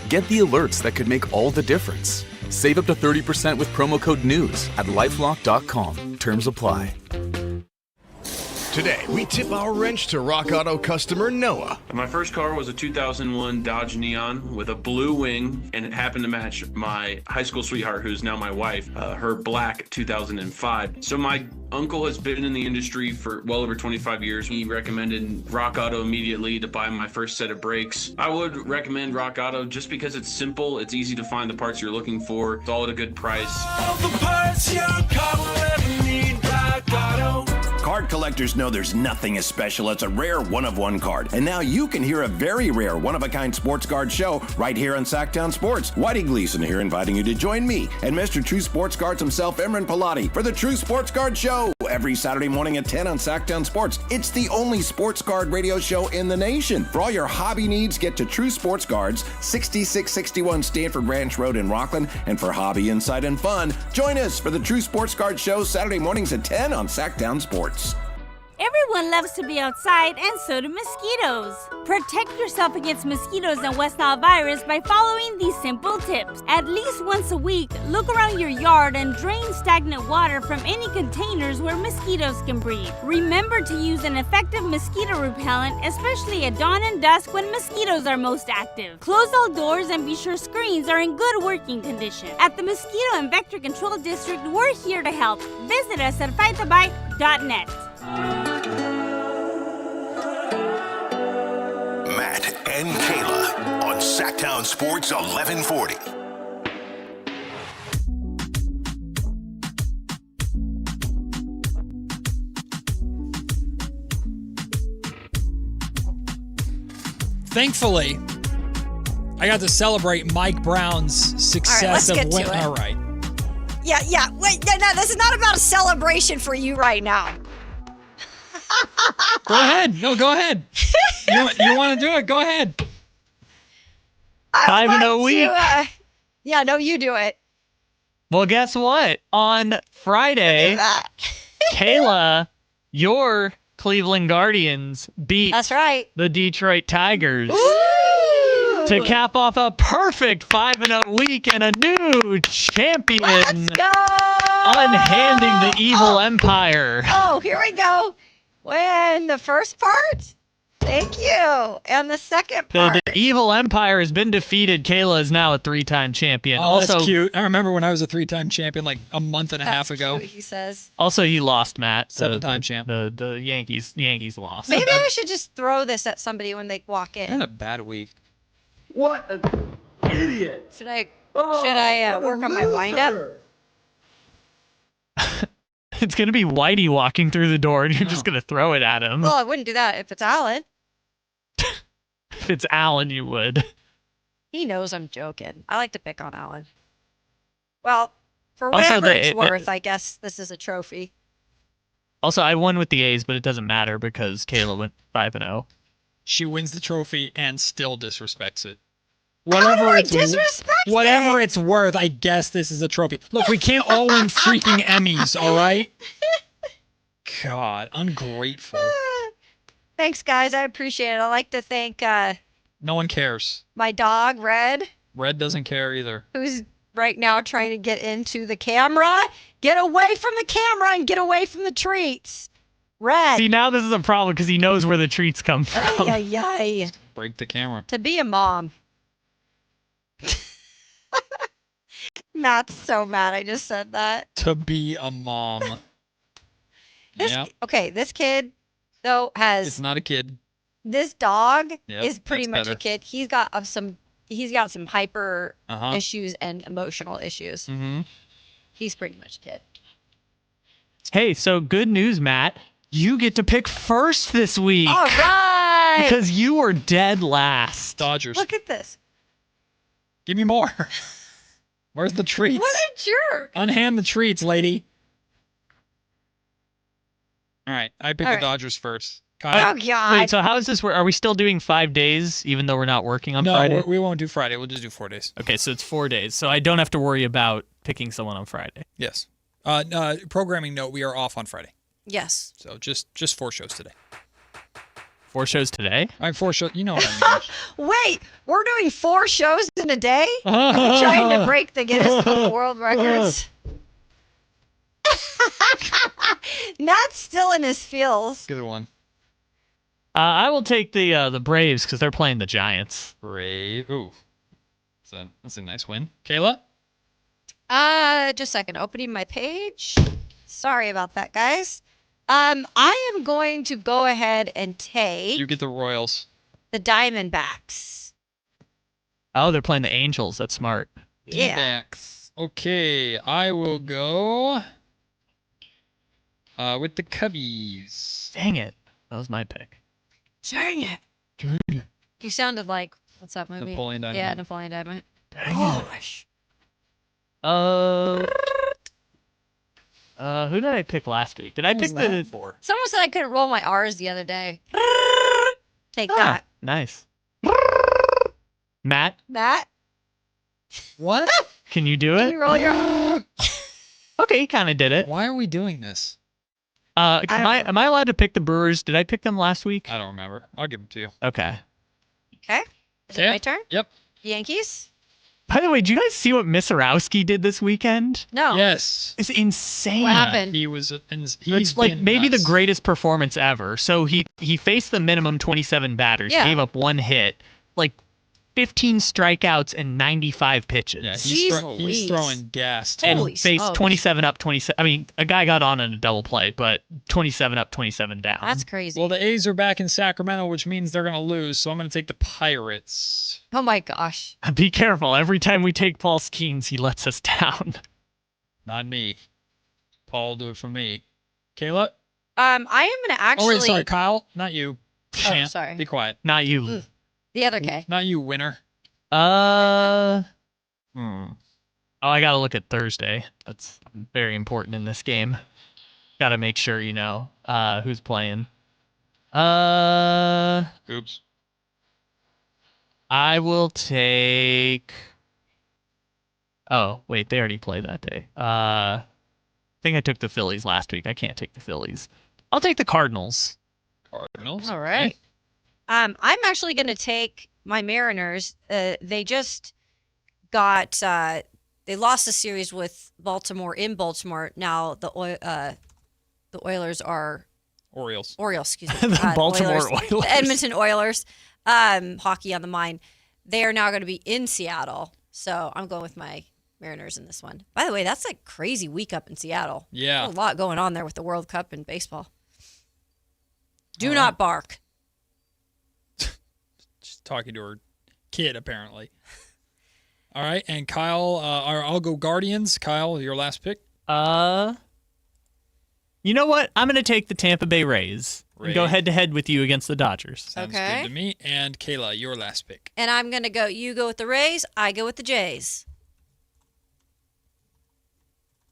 Get the alerts that could make all the difference. Save up to 30% with promo code NEWS at lifelock.com. Terms apply. Today, we tip our wrench to Rock Auto customer Noah. My first car was a 2001 Dodge Neon with a blue wing, and it happened to match my high school sweetheart, who's now my wife, her black 2005. So my uncle has been in the industry for well over 25 years. He recommended Rock Auto immediately to buy my first set of brakes. I would recommend Rock Auto just because it's simple, it's easy to find the parts you're looking for, it's all at a good price. All the parts your car will ever need, Rock Auto. Card collectors know there's nothing as special as a rare one-of-one card. And now you can hear a very rare one-of-a-kind sports card show right here on Sactown Sports. Whitey Gleason here inviting you to join me and Mr. True Sports Cards himself, Imran Pilati, for the True Sports Card Show every Saturday morning at 10 on Sactown Sports. It's the only sports card radio show in the nation. For all your hobby needs, get to True Sports Cards, 6661 Stanford Ranch Road in Rockland. And for hobby, insight, and fun, join us for the True Sports Card Show Saturday mornings at 10 on Sactown Sports. Everyone loves to be outside, and so do mosquitoes. Protect yourself against mosquitoes and West Nile virus by following these simple tips. At least once a week, look around your yard and drain stagnant water from any containers where mosquitoes can breed. Remember to use an effective mosquito repellent, especially at dawn and dusk when mosquitoes are most active. Close all doors and be sure screens are in good working condition. At the Mosquito and Vector Control District, we're here to help. Visit us at fightthebite.net. Matt and Kayla on Sactown Sports 1140. Thankfully, I got to celebrate Mike Brown's success of winning. All right. Yeah. Wait, no, this is not about a celebration for you right now. Go ahead. No, go ahead. You want to do it? Go ahead. 5-0 week. Yeah, no, you do it. Well, guess what? On Friday, Kayla, your Cleveland Guardians beat That's right. the Detroit Tigers. Ooh! to cap off a perfect 5-0 week and a new champion. Let's go! Unhanding the evil empire. Oh, here we go. Win the first part. Thank you. And the second part. The evil empire has been defeated. Kayla is now a 3-time champion. Oh, that's cute. I remember when I was a 3-time champion like a month and a half ago. He says. Also, you lost, Matt. 7-time champ. The Yankees lost. Maybe I should just throw this at somebody when they walk in. Had a bad week. What an idiot. Should I work on my windup? It's going to be Whitey walking through the door, and you're just going to throw it at him. Well, I wouldn't do that if it's Alan. If it's Alan, you would. He knows I'm joking. I like to pick on Alan. Well, for Also, whatever it's worth, I guess this is a trophy. Also, I won with the A's, but it doesn't matter because Kayla went 5-0. She wins the trophy and still disrespects it. Whatever it's worth, I guess this is a trophy. Look, we can't all win freaking Emmys, all right? God, ungrateful. Thanks, guys. I appreciate it. I'd like to thank No one cares. my dog, Red, Red doesn't care either. who's right now trying to get into the camera. Get away from the camera and get away from the treats. Red. See, now this is a problem because he knows where the treats come from. Ay, ay, ay. Break the camera. To be a mom. Matt's so mad I just said that. To be a mom. Yep. Okay, this kid, though, has... It's not a kid. This dog Yep, is pretty that's much better. a kid. He's got some hyper Uh-huh. issues and emotional issues. Mm-hmm. He's pretty much a kid. Hey, so good news, Matt. You get to pick first this week. All right. Because you were dead last. Dodgers. Look at this. Give me more. Where's the treats? What a jerk. Unhand the treats, lady. All right, I picked All the right. Dodgers first. Oh, God. Wait, so how is this? Are we still doing 5 days, even though we're not working on No, Friday? we won't do Friday. We'll just do 4 days. Okay, so it's 4 days. So I don't have to worry about picking someone on Friday. Yes. Programming note: we are off on Friday, Yes. so just 4 shows today. 4 shows today? I'm 4 shows. You know what I mean. Wait, we're doing 4 shows in a day? Trying to break the Guinness Book of World Records. Matt's still in his feels. Good one. I will take the Braves because they're playing the Giants. Brave. Ooh, that's a nice win. Kayla. Just a second. Opening my page. Sorry about that, guys. I am going to go ahead and take You get the Royals. the Diamondbacks. Oh, they're playing the Angels. That's smart. Yeah. D-backs. Okay, I will go with the Cubbies. Dang it. That was my pick. Dang it. You sounded like, what's that movie? Napoleon Dynamite. Yeah, Napoleon Dynamite. Dang Gosh. Who did I pick last week? Did I pick the... Someone said I couldn't roll my R's the other day. Take that. Nice. Matt, Matt, What? can you do can it? you roll your Okay, he kind of did it. Why are we doing this? Am I allowed to pick the Brewers? Did I pick them last week? I don't remember. I'll give them to you. Okay. Okay. Is it Yeah. my turn? Yep. Yankees? By the way, did you guys see what Misarowski did this weekend? No. Yes. It's insane. What happened? He was. He's It's like been maybe nuts. the greatest performance ever. So he faced the minimum 27 batters, Yeah. gave up 1 hit, like 15 strikeouts and 95 pitches. Yeah, Jeez he's Louise. throwing gas. And Holy faced smokes. 27 up, 27. I mean, a guy got on in a double play, but 27 up, 27 down. That's crazy. Well, the A's are back in Sacramento, which means they're going to lose. So I'm going to take the Pirates. Oh my gosh. Be careful. Every time we take Paul Skeens, he lets us down. Not me. Paul will do it for me. Kayla? I am gonna actually. Oh, wait, sorry, Kyle. Not you. Shan. sorry. Be quiet. Not you. The other K. Not you, winner. Oh, I gotta look at Thursday. That's very important in this game. Gotta make sure you know who's playing. Oops. I will take. Oh wait, they already played that day. I think I took the Phillies last week. I can't take the Phillies. I'll take the Cardinals. Cardinals. All right. I'm actually gonna take my Mariners, they just got they lost a series with Baltimore in Baltimore. Now the Oilers are Orioles, excuse me. The Baltimore Oilers. The Edmonton Oilers. Hockey on the mind. They are now going to be in Seattle. So I'm going with my Mariners in this one. By the way, that's a crazy week up in Seattle. Yeah. There's a lot going on there with the World Cup and baseball. Do not bark. Just talking to her kid, apparently. All right, and Kyle, I'll go Guardians. Kyle, your last pick? You know what? I'm going to take the Tampa Bay Rays and go head-to-head with you against the Dodgers. Sounds good to me. And Kayla, your last pick. And I'm going to go, you go with the Rays, I go with the Jays.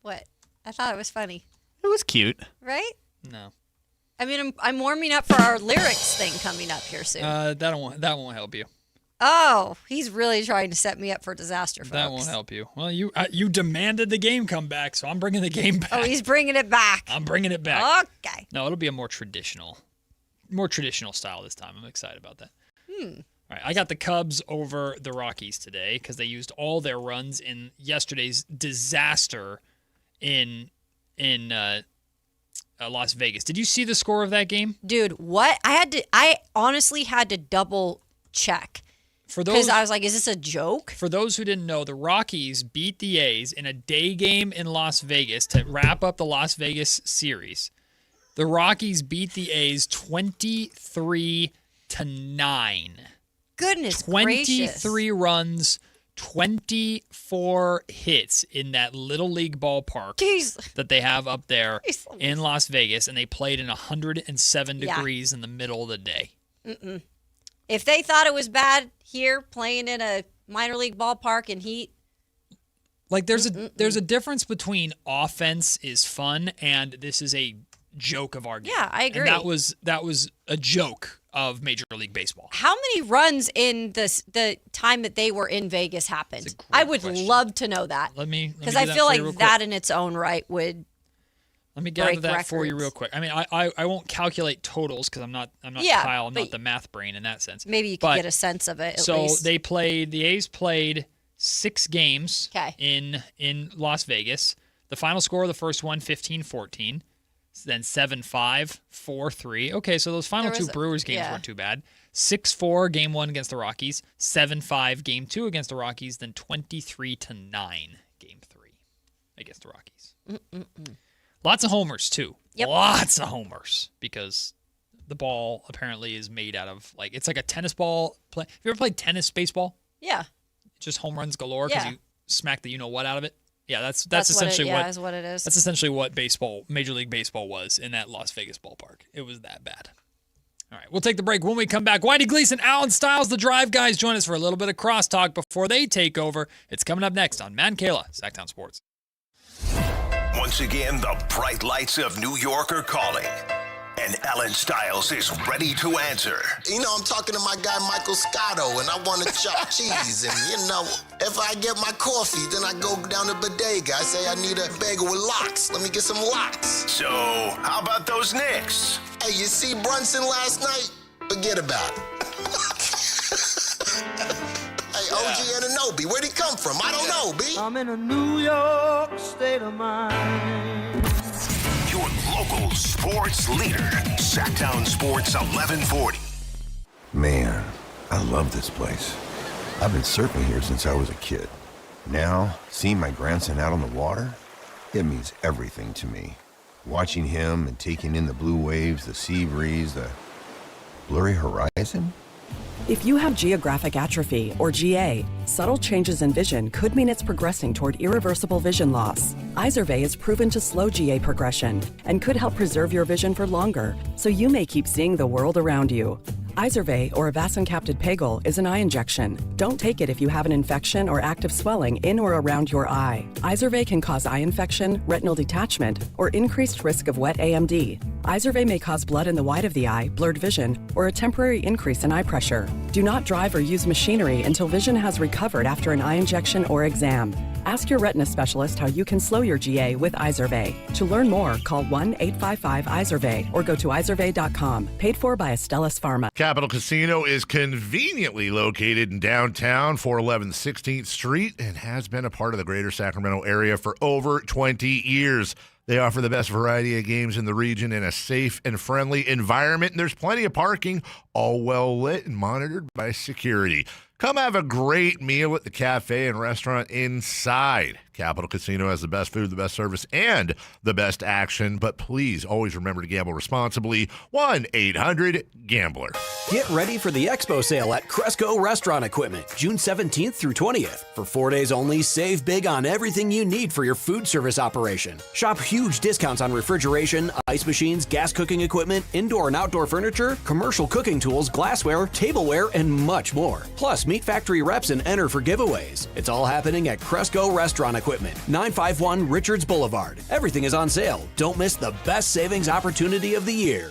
What? I thought it was funny. It was cute. Right? No. I mean, I'm warming up for our lyrics thing coming up here soon. That won't help you. Oh, he's really trying to set me up for disaster, folks. That won't help you. Well, you demanded the game come back, so I'm bringing the game back. Oh, he's bringing it back. I'm bringing it back. Okay. No, it'll be a more traditional style this time. I'm excited about that. All right, I got the Cubs over the Rockies today because they used all their runs in yesterday's disaster in Las Vegas. Did you see the score of that game? Dude, what? I honestly had to double check. Because I was like, is this a joke? For those who didn't know, the Rockies beat the A's in a day game in Las Vegas to wrap up the Las Vegas series. The Rockies beat the A's 23-9. Goodness 23 runs, 24 hits in that Little League ballpark that they have up there in Las Vegas, and they played in 107 degrees in the middle of the day. Mm-mm. If they thought it was bad here, playing in a minor league ballpark in heat. Like there's a difference between offense is fun and this is a joke of our game. Yeah, I agree. And that was a joke of Major League Baseball. How many runs in the time that they were in Vegas happened? I would love to know that. Because I feel like that in its own right would. Let me gather that for you real quick. I mean, I won't calculate totals because I'm not Kyle. I'm not the math brain in that sense. Maybe you can get a sense of it. At least. The A's played 6 games in Las Vegas. The final score of the first one, 15-14. Then 7-5, 4-3. Okay, so those final two Brewers games weren't too bad. 6-4 game 1 against the Rockies. 7-5 game 2 against the Rockies. Then 23-9 game 3 against the Rockies. Lots of homers, too. Yep. Lots of homers because the ball apparently is made out of, it's like a tennis ball. Have you ever played tennis baseball? Yeah. Just home runs galore because you smack the you-know-what out of it? Yeah, that's essentially is what it is. That's essentially what Major League Baseball was in that Las Vegas ballpark. It was that bad. All right, we'll take the break. When we come back, Whitey Gleason, Alan Stiles, the Drive guys join us for a little bit of crosstalk before they take over. It's coming up next on Matt and Kayla, Sactown Sports. Once again, the bright lights of New York are calling. And Alan Stiles is ready to answer. You know, I'm talking to my guy Michael Scotto, and I want to chop cheese. And, if I get my coffee, then I go down to Bodega. I say I need a bagel with lox. Let me get some lox. So, how about those Knicks? Hey, you see Brunson last night? Forget about it. Hey, OG Anunoby, where'd he come from? I don't know, B. I'm in a New York state of mind. Your local sports leader, Sactown Sports 1140. Man, I love this place. I've been surfing here since I was a kid. Now, seeing my grandson out on the water, it means everything to me. Watching him and taking in the blue waves, the sea breeze, the blurry horizon. If you have geographic atrophy, or GA, subtle changes in vision could mean it's progressing toward irreversible vision loss. Izervay is proven to slow GA progression and could help preserve your vision for longer, so you may keep seeing the world around you. Izervay, or avacincaptad pegol, is an eye injection. Don't take it if you have an infection or active swelling in or around your eye. Izervay can cause eye infection, retinal detachment, or increased risk of wet AMD. Izervay may cause blood in the white of the eye, blurred vision, or a temporary increase in eye pressure. Do not drive or use machinery until vision has recovered after an eye injection or exam. Ask your retina specialist how you can slow your GA with Izervay. To learn more, call 1-855-IZERVAY or go to izervay.com. Paid for by Astellas Pharma. Capital Casino is conveniently located in downtown 411 16th Street and has been a part of the greater Sacramento area for over 20 years. They offer the best variety of games in the region in a safe and friendly environment, and there's plenty of parking, all well lit and monitored by security. Come have a great meal at the cafe and restaurant inside. Capital Casino has the best food, the best service, and the best action. But please always remember to gamble responsibly. 1-800-GAMBLER. Get ready for the Expo sale at Cresco Restaurant Equipment, June 17th through 20th. For 4 days only, save big on everything you need for your food service operation. Shop huge discounts on refrigeration, ice machines, gas cooking equipment, indoor and outdoor furniture, commercial cooking tools, glassware, tableware, and much more. Plus, meet factory reps and enter for giveaways. It's all happening at Cresco Restaurant Equipment, 951 Richards Boulevard. Everything is on sale. Don't miss the best savings opportunity of the year.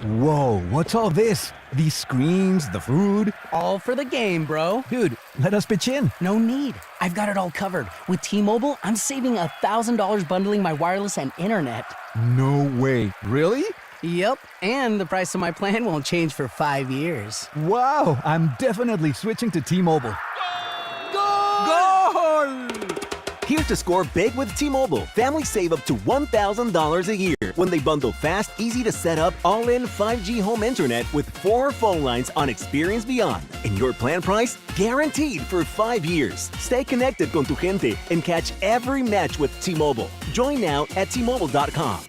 Whoa, what's all this? These screens, the food? All for the game, bro. Dude, let us pitch in. No need. I've got it all covered. With T-Mobile, I'm saving $1,000 bundling my wireless and internet. No way. Really? Yep, and the price of my plan won't change for 5 years. Wow, I'm definitely switching to T-Mobile. Goal! Here to score big with T-Mobile. Families save up to $1,000 a year when they bundle fast, easy to set up, all-in 5G home internet with 4 phone lines on Experience Beyond. And your plan price? Guaranteed for 5 years. Stay connected con tu gente and catch every match with T-Mobile. Join now at T-Mobile.com.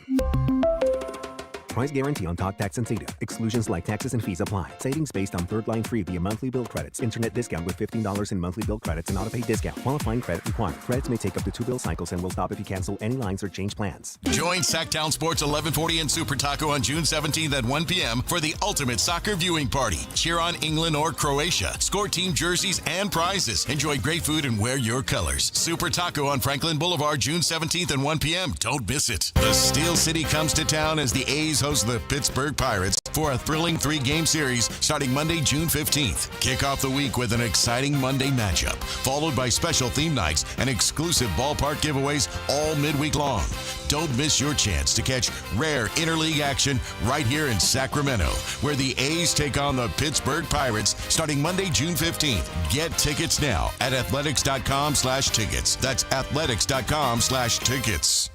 Price guarantee on talk, tax, and data. Exclusions like taxes and fees apply. Savings based on third line free via monthly bill credits. Internet discount with $15 in monthly bill credits and auto-pay discount. Qualifying credit required. Credits may take up to 2 bill cycles and will stop if you cancel any lines or change plans. Join Sactown Sports 1140 and Super Taco on June 17th at 1 p.m. for the ultimate soccer viewing party. Cheer on England or Croatia. Score team jerseys and prizes. Enjoy great food and wear your colors. Super Taco on Franklin Boulevard, June 17th at 1 p.m. Don't miss it. The Steel City comes to town as the A's host the Pittsburgh Pirates for a thrilling 3-game series starting Monday, June 15th. Kick off the week with an exciting Monday matchup, followed by special theme nights and exclusive ballpark giveaways all midweek long. Don't miss your chance to catch rare interleague action right here in Sacramento, where the A's take on the Pittsburgh Pirates starting Monday, June 15th. Get tickets now at athletics.com/tickets. That's athletics.com/tickets.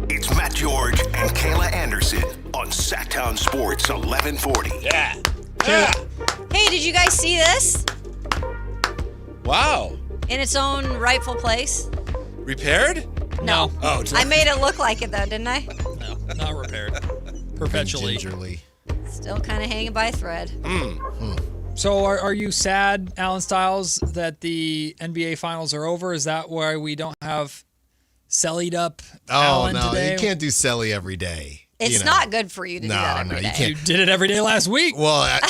It's Matt George and Kayla Anderson on Sactown Sports 1140. Yeah. Hey, did you guys see this? Wow. In its own rightful place? Repaired? No. Oh, I made it look like it, though, didn't I? No, not repaired. Perpetually. Gingerly. Still kind of hanging by a thread. So are you sad, Alan Stiles, that the NBA Finals are over? Is that why we don't have Sellied up Alan today? You can't do Selly every day. It's not good for you to do that every day. You can't. You did it every day last week. Well,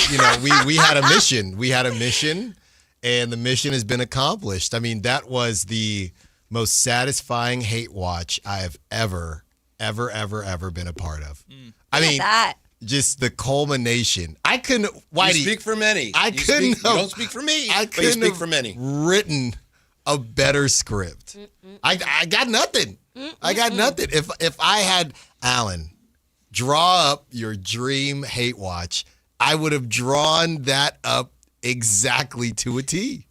we had a mission. We had a mission, and the mission has been accomplished. I mean, that was the most satisfying hate watch I have ever been a part of. I mean, just the culmination. I couldn't. Whitey, you speak for many. You don't speak for me. I couldn't speak for many. Written a better script. I got nothing. I got nothing. If I had Alan draw up your dream hate watch, I would have drawn that up exactly to a T.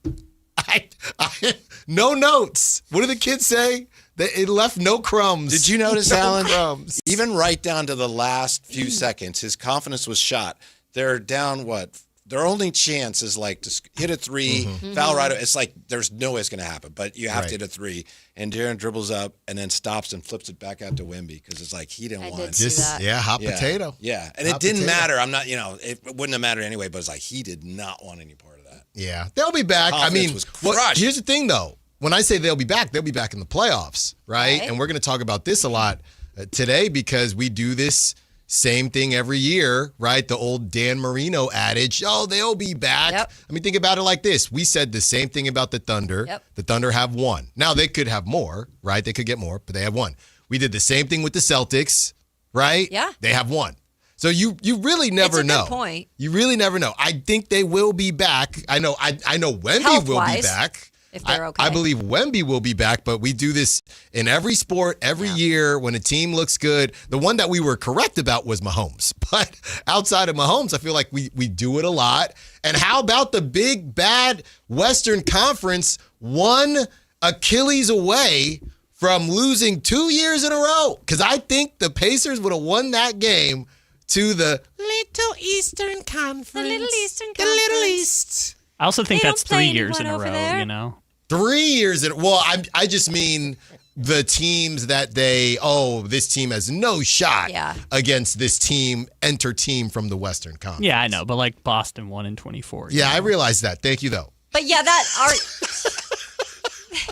No notes. What do the kids say? It left no crumbs. Did you notice, Alan? Crumbs. Even right down to the last few seconds, his confidence was shot. They're down what? Their only chance is like to hit a three, foul right. It's like there's no way it's going to happen, but you have to hit a three. And Darren dribbles up and then stops and flips it back out to Wemby because it's like he didn't want just hot potato. Yeah, and it didn't matter. I'm not, it wouldn't have mattered anyway. But it's like he did not want any part of that. Yeah, they'll be back. Confidence was crushed. Here's the thing though. When I say they'll be back in the playoffs, right? And we're going to talk about this a lot today because we do this same thing every year, right? The old Dan Marino adage, they'll be back. Yep. I mean, think about it like this. We said the same thing about the Thunder. Yep. The Thunder have one. Now, they could have more, right? They could get more, but they have one. We did the same thing with the Celtics, right? Yeah. They have one. So you really never know. Good point. You really never know. I think they will be back. I know Wemby will be back. If they're okay. I believe Wemby will be back, but we do this in every sport, every year when a team looks good. The one that we were correct about was Mahomes. But outside of Mahomes, I feel like we do it a lot. And how about the big, bad Western Conference, one Achilles away from losing 2 years in a row? Because I think the Pacers would have won that game to the Little Eastern Conference. The Little Eastern Conference. The Little East. I also think that's 3 years in a row, you know? 3 years in well, I just mean the teams that this team has no shot against this team, enter team from the Western Conference. Yeah, I know, but like Boston won in 24. Yeah, I realize that. Thank you, though. But yeah,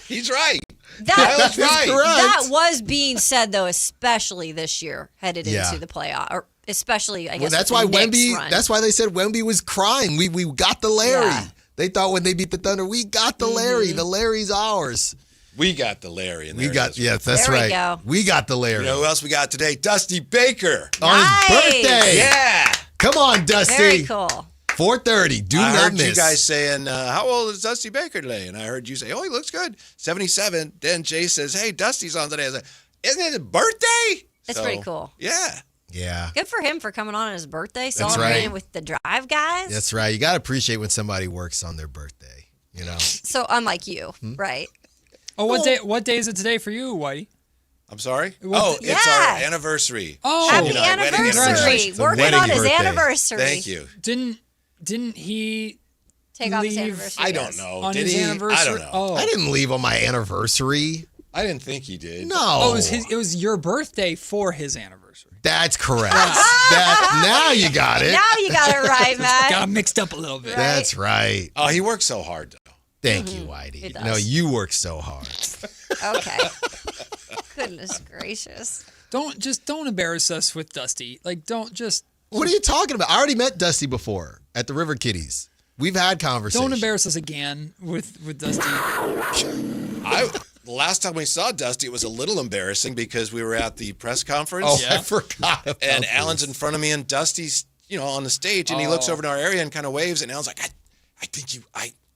He's right. That was right. That was being said, though, especially this year, headed into the playoff, or especially, I guess. Well, that's with why the Knicks Wemby. run. That's why they said Wemby was crying. We got the Larry. Yeah. They thought when they beat the Thunder, we got the Larry. The Larry's ours. We got the Larry. And We got yes, that's There we right. go. We got the Larry. You know who else we got today? Dusty Baker. On his birthday. Yeah. Come on, Dusty. Very cool. 4:30. Do I not heard miss. you guys saying, how old is Dusty Baker today? And I heard you say, oh, he looks good. 77. Then Jay says, hey, Dusty's on today. I was like, isn't it his birthday? It's pretty cool. Yeah. Yeah. Good for him for coming on his birthday, That's celebrating right. with the Drive guys. That's right. You got to appreciate when somebody works on their birthday, you know. So unlike you, right? Oh, what day is it today for you, Whitey? I'm sorry? What- It's our anniversary. Oh, Happy wedding anniversary. It's a Working wedding on his birthday. anniversary. Thank you. Didn't he Take off his leave anniversary. I yes. don't know. on Did his he? anniversary? I don't know. Oh, I didn't leave on my anniversary. I didn't think he did. No. Oh, it was your birthday for his anniversary. That's correct. Now you got it. Now you got it right, Matt. Got mixed up a little bit. That's right. Oh, he works so hard, though. Thank you, Whitey. It does. No, you work so hard. Okay. Goodness gracious. Don't embarrass us with Dusty. Like, don't just. What are you talking about? I already met Dusty before at the River Kitties. We've had conversations. Don't embarrass us again with Dusty. The last time we saw Dusty, it was a little embarrassing because we were at the press conference. Oh, I forgot about And this. Alan's in front of me, and Dusty's, on the stage, and he looks over in our area and kind of waves, and Alan's like, I think you,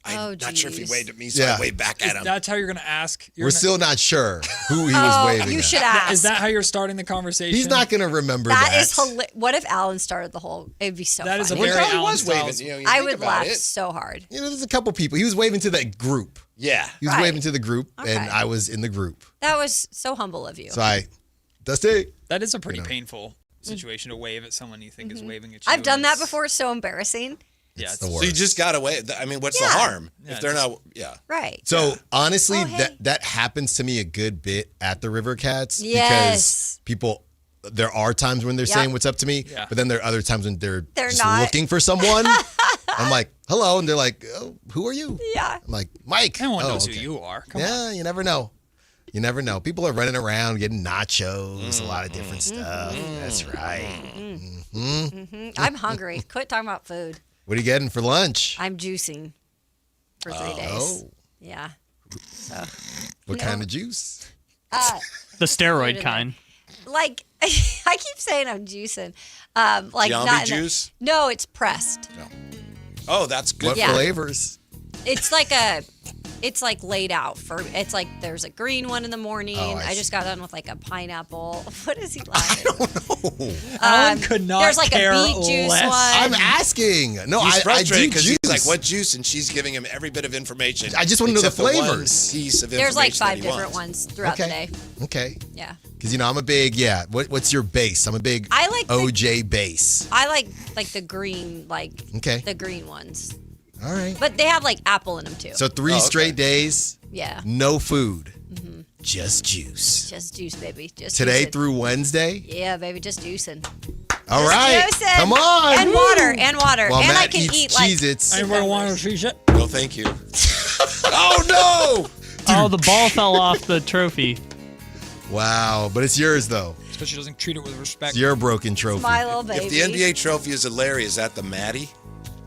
I'm not sure if he waved at me, so I waved back at him. That's how you're going to ask? We're still not sure who he was waving you at. should ask. Is that how you're starting the conversation? He's not going to remember That that. is hilarious. What if Alan started the whole? It'd be so That funny. is a Well, very he Alan was waving. Styles. You I think would about laugh it. so hard. There's a couple people. He was waving to that group. Yeah. He was Right. waving to the group, Okay. and I was in the group. That was so humble of you. So Dusty. That is a pretty painful situation to wave at someone you think is waving at you. I've done that It's- before. It's so embarrassing. Yeah, It's the So worst. you just got to wait. I mean, what's the Yeah. harm Yeah, if they're just- not? Yeah. Right. So honestly, Oh, hey. that happens to me a good bit at the River Cats because Yes. people. There are times when they're Yep. saying what's up to me, Yeah. but then there are other times when they're just not. looking for someone. I'm like, hello, and they're like, oh, who are you? Yeah. I'm like, Mike. Everyone Oh, knows okay. who you are. Come Yeah, on. you never know. You never know. People are running around getting nachos, a lot of different stuff. That's right. I'm hungry. Quit talking about food. What are you getting for lunch? I'm juicing for 3 days. Oh, Yeah. So. what kind of juice? The steroid kind. Like I keep saying I'm juicing. Like Giambi not juice? No, it's pressed. Oh, that's good. What Yeah. flavors? It's like laid out for. It's like there's a green one in the morning. Oh, I I just see. got done with like a pineapple. What is he laughing? Oh, Alan could not There's like care a beet juice less. one. I'm asking. No, He's I do frustrated because juice. he's like, "What juice?" And she's giving him every bit of information. I just want to know the except one flavors. piece of There's like information 5 that he different wants. ones throughout the day. Okay. Yeah. Because I'm a big What's your base? I'm a big I like the- OJ base. I like the green Okay. the green ones. All right. But they have like apple in them too. So 3 straight days. Yeah. No food. Just juice. Just juice, baby. Just Today juicing. through Wednesday. Yeah, baby, just juicing. All Just right. juicing. Come on. And Woo. water. And water. While and Matt I can eats eat like Cheez-Its. Anybody want to see shit? No, thank you. Oh no! Oh, the ball fell off the trophy. Wow. But it's yours, though. Because she doesn't treat it with respect. It's your broken trophy. my little baby. If the NBA trophy is a Larry, is that the Maddie?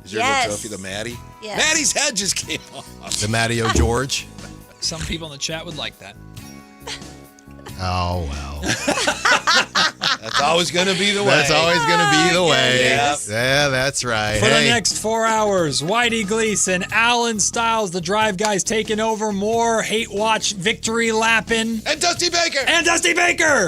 Is your Yes. little trophy the Maddie? Yes. Maddie's head just came off. The Matteo George. Some people in the chat would like that. Oh, well. That's always going to be the way. That's always going to be the way. Yep. Yeah, that's right. For the next 4 hours, Whitey Gleason, Alan Stiles, the Drive Guys taking over. More Hate Watch victory lapping. And Dusty Baker. And Dusty Baker.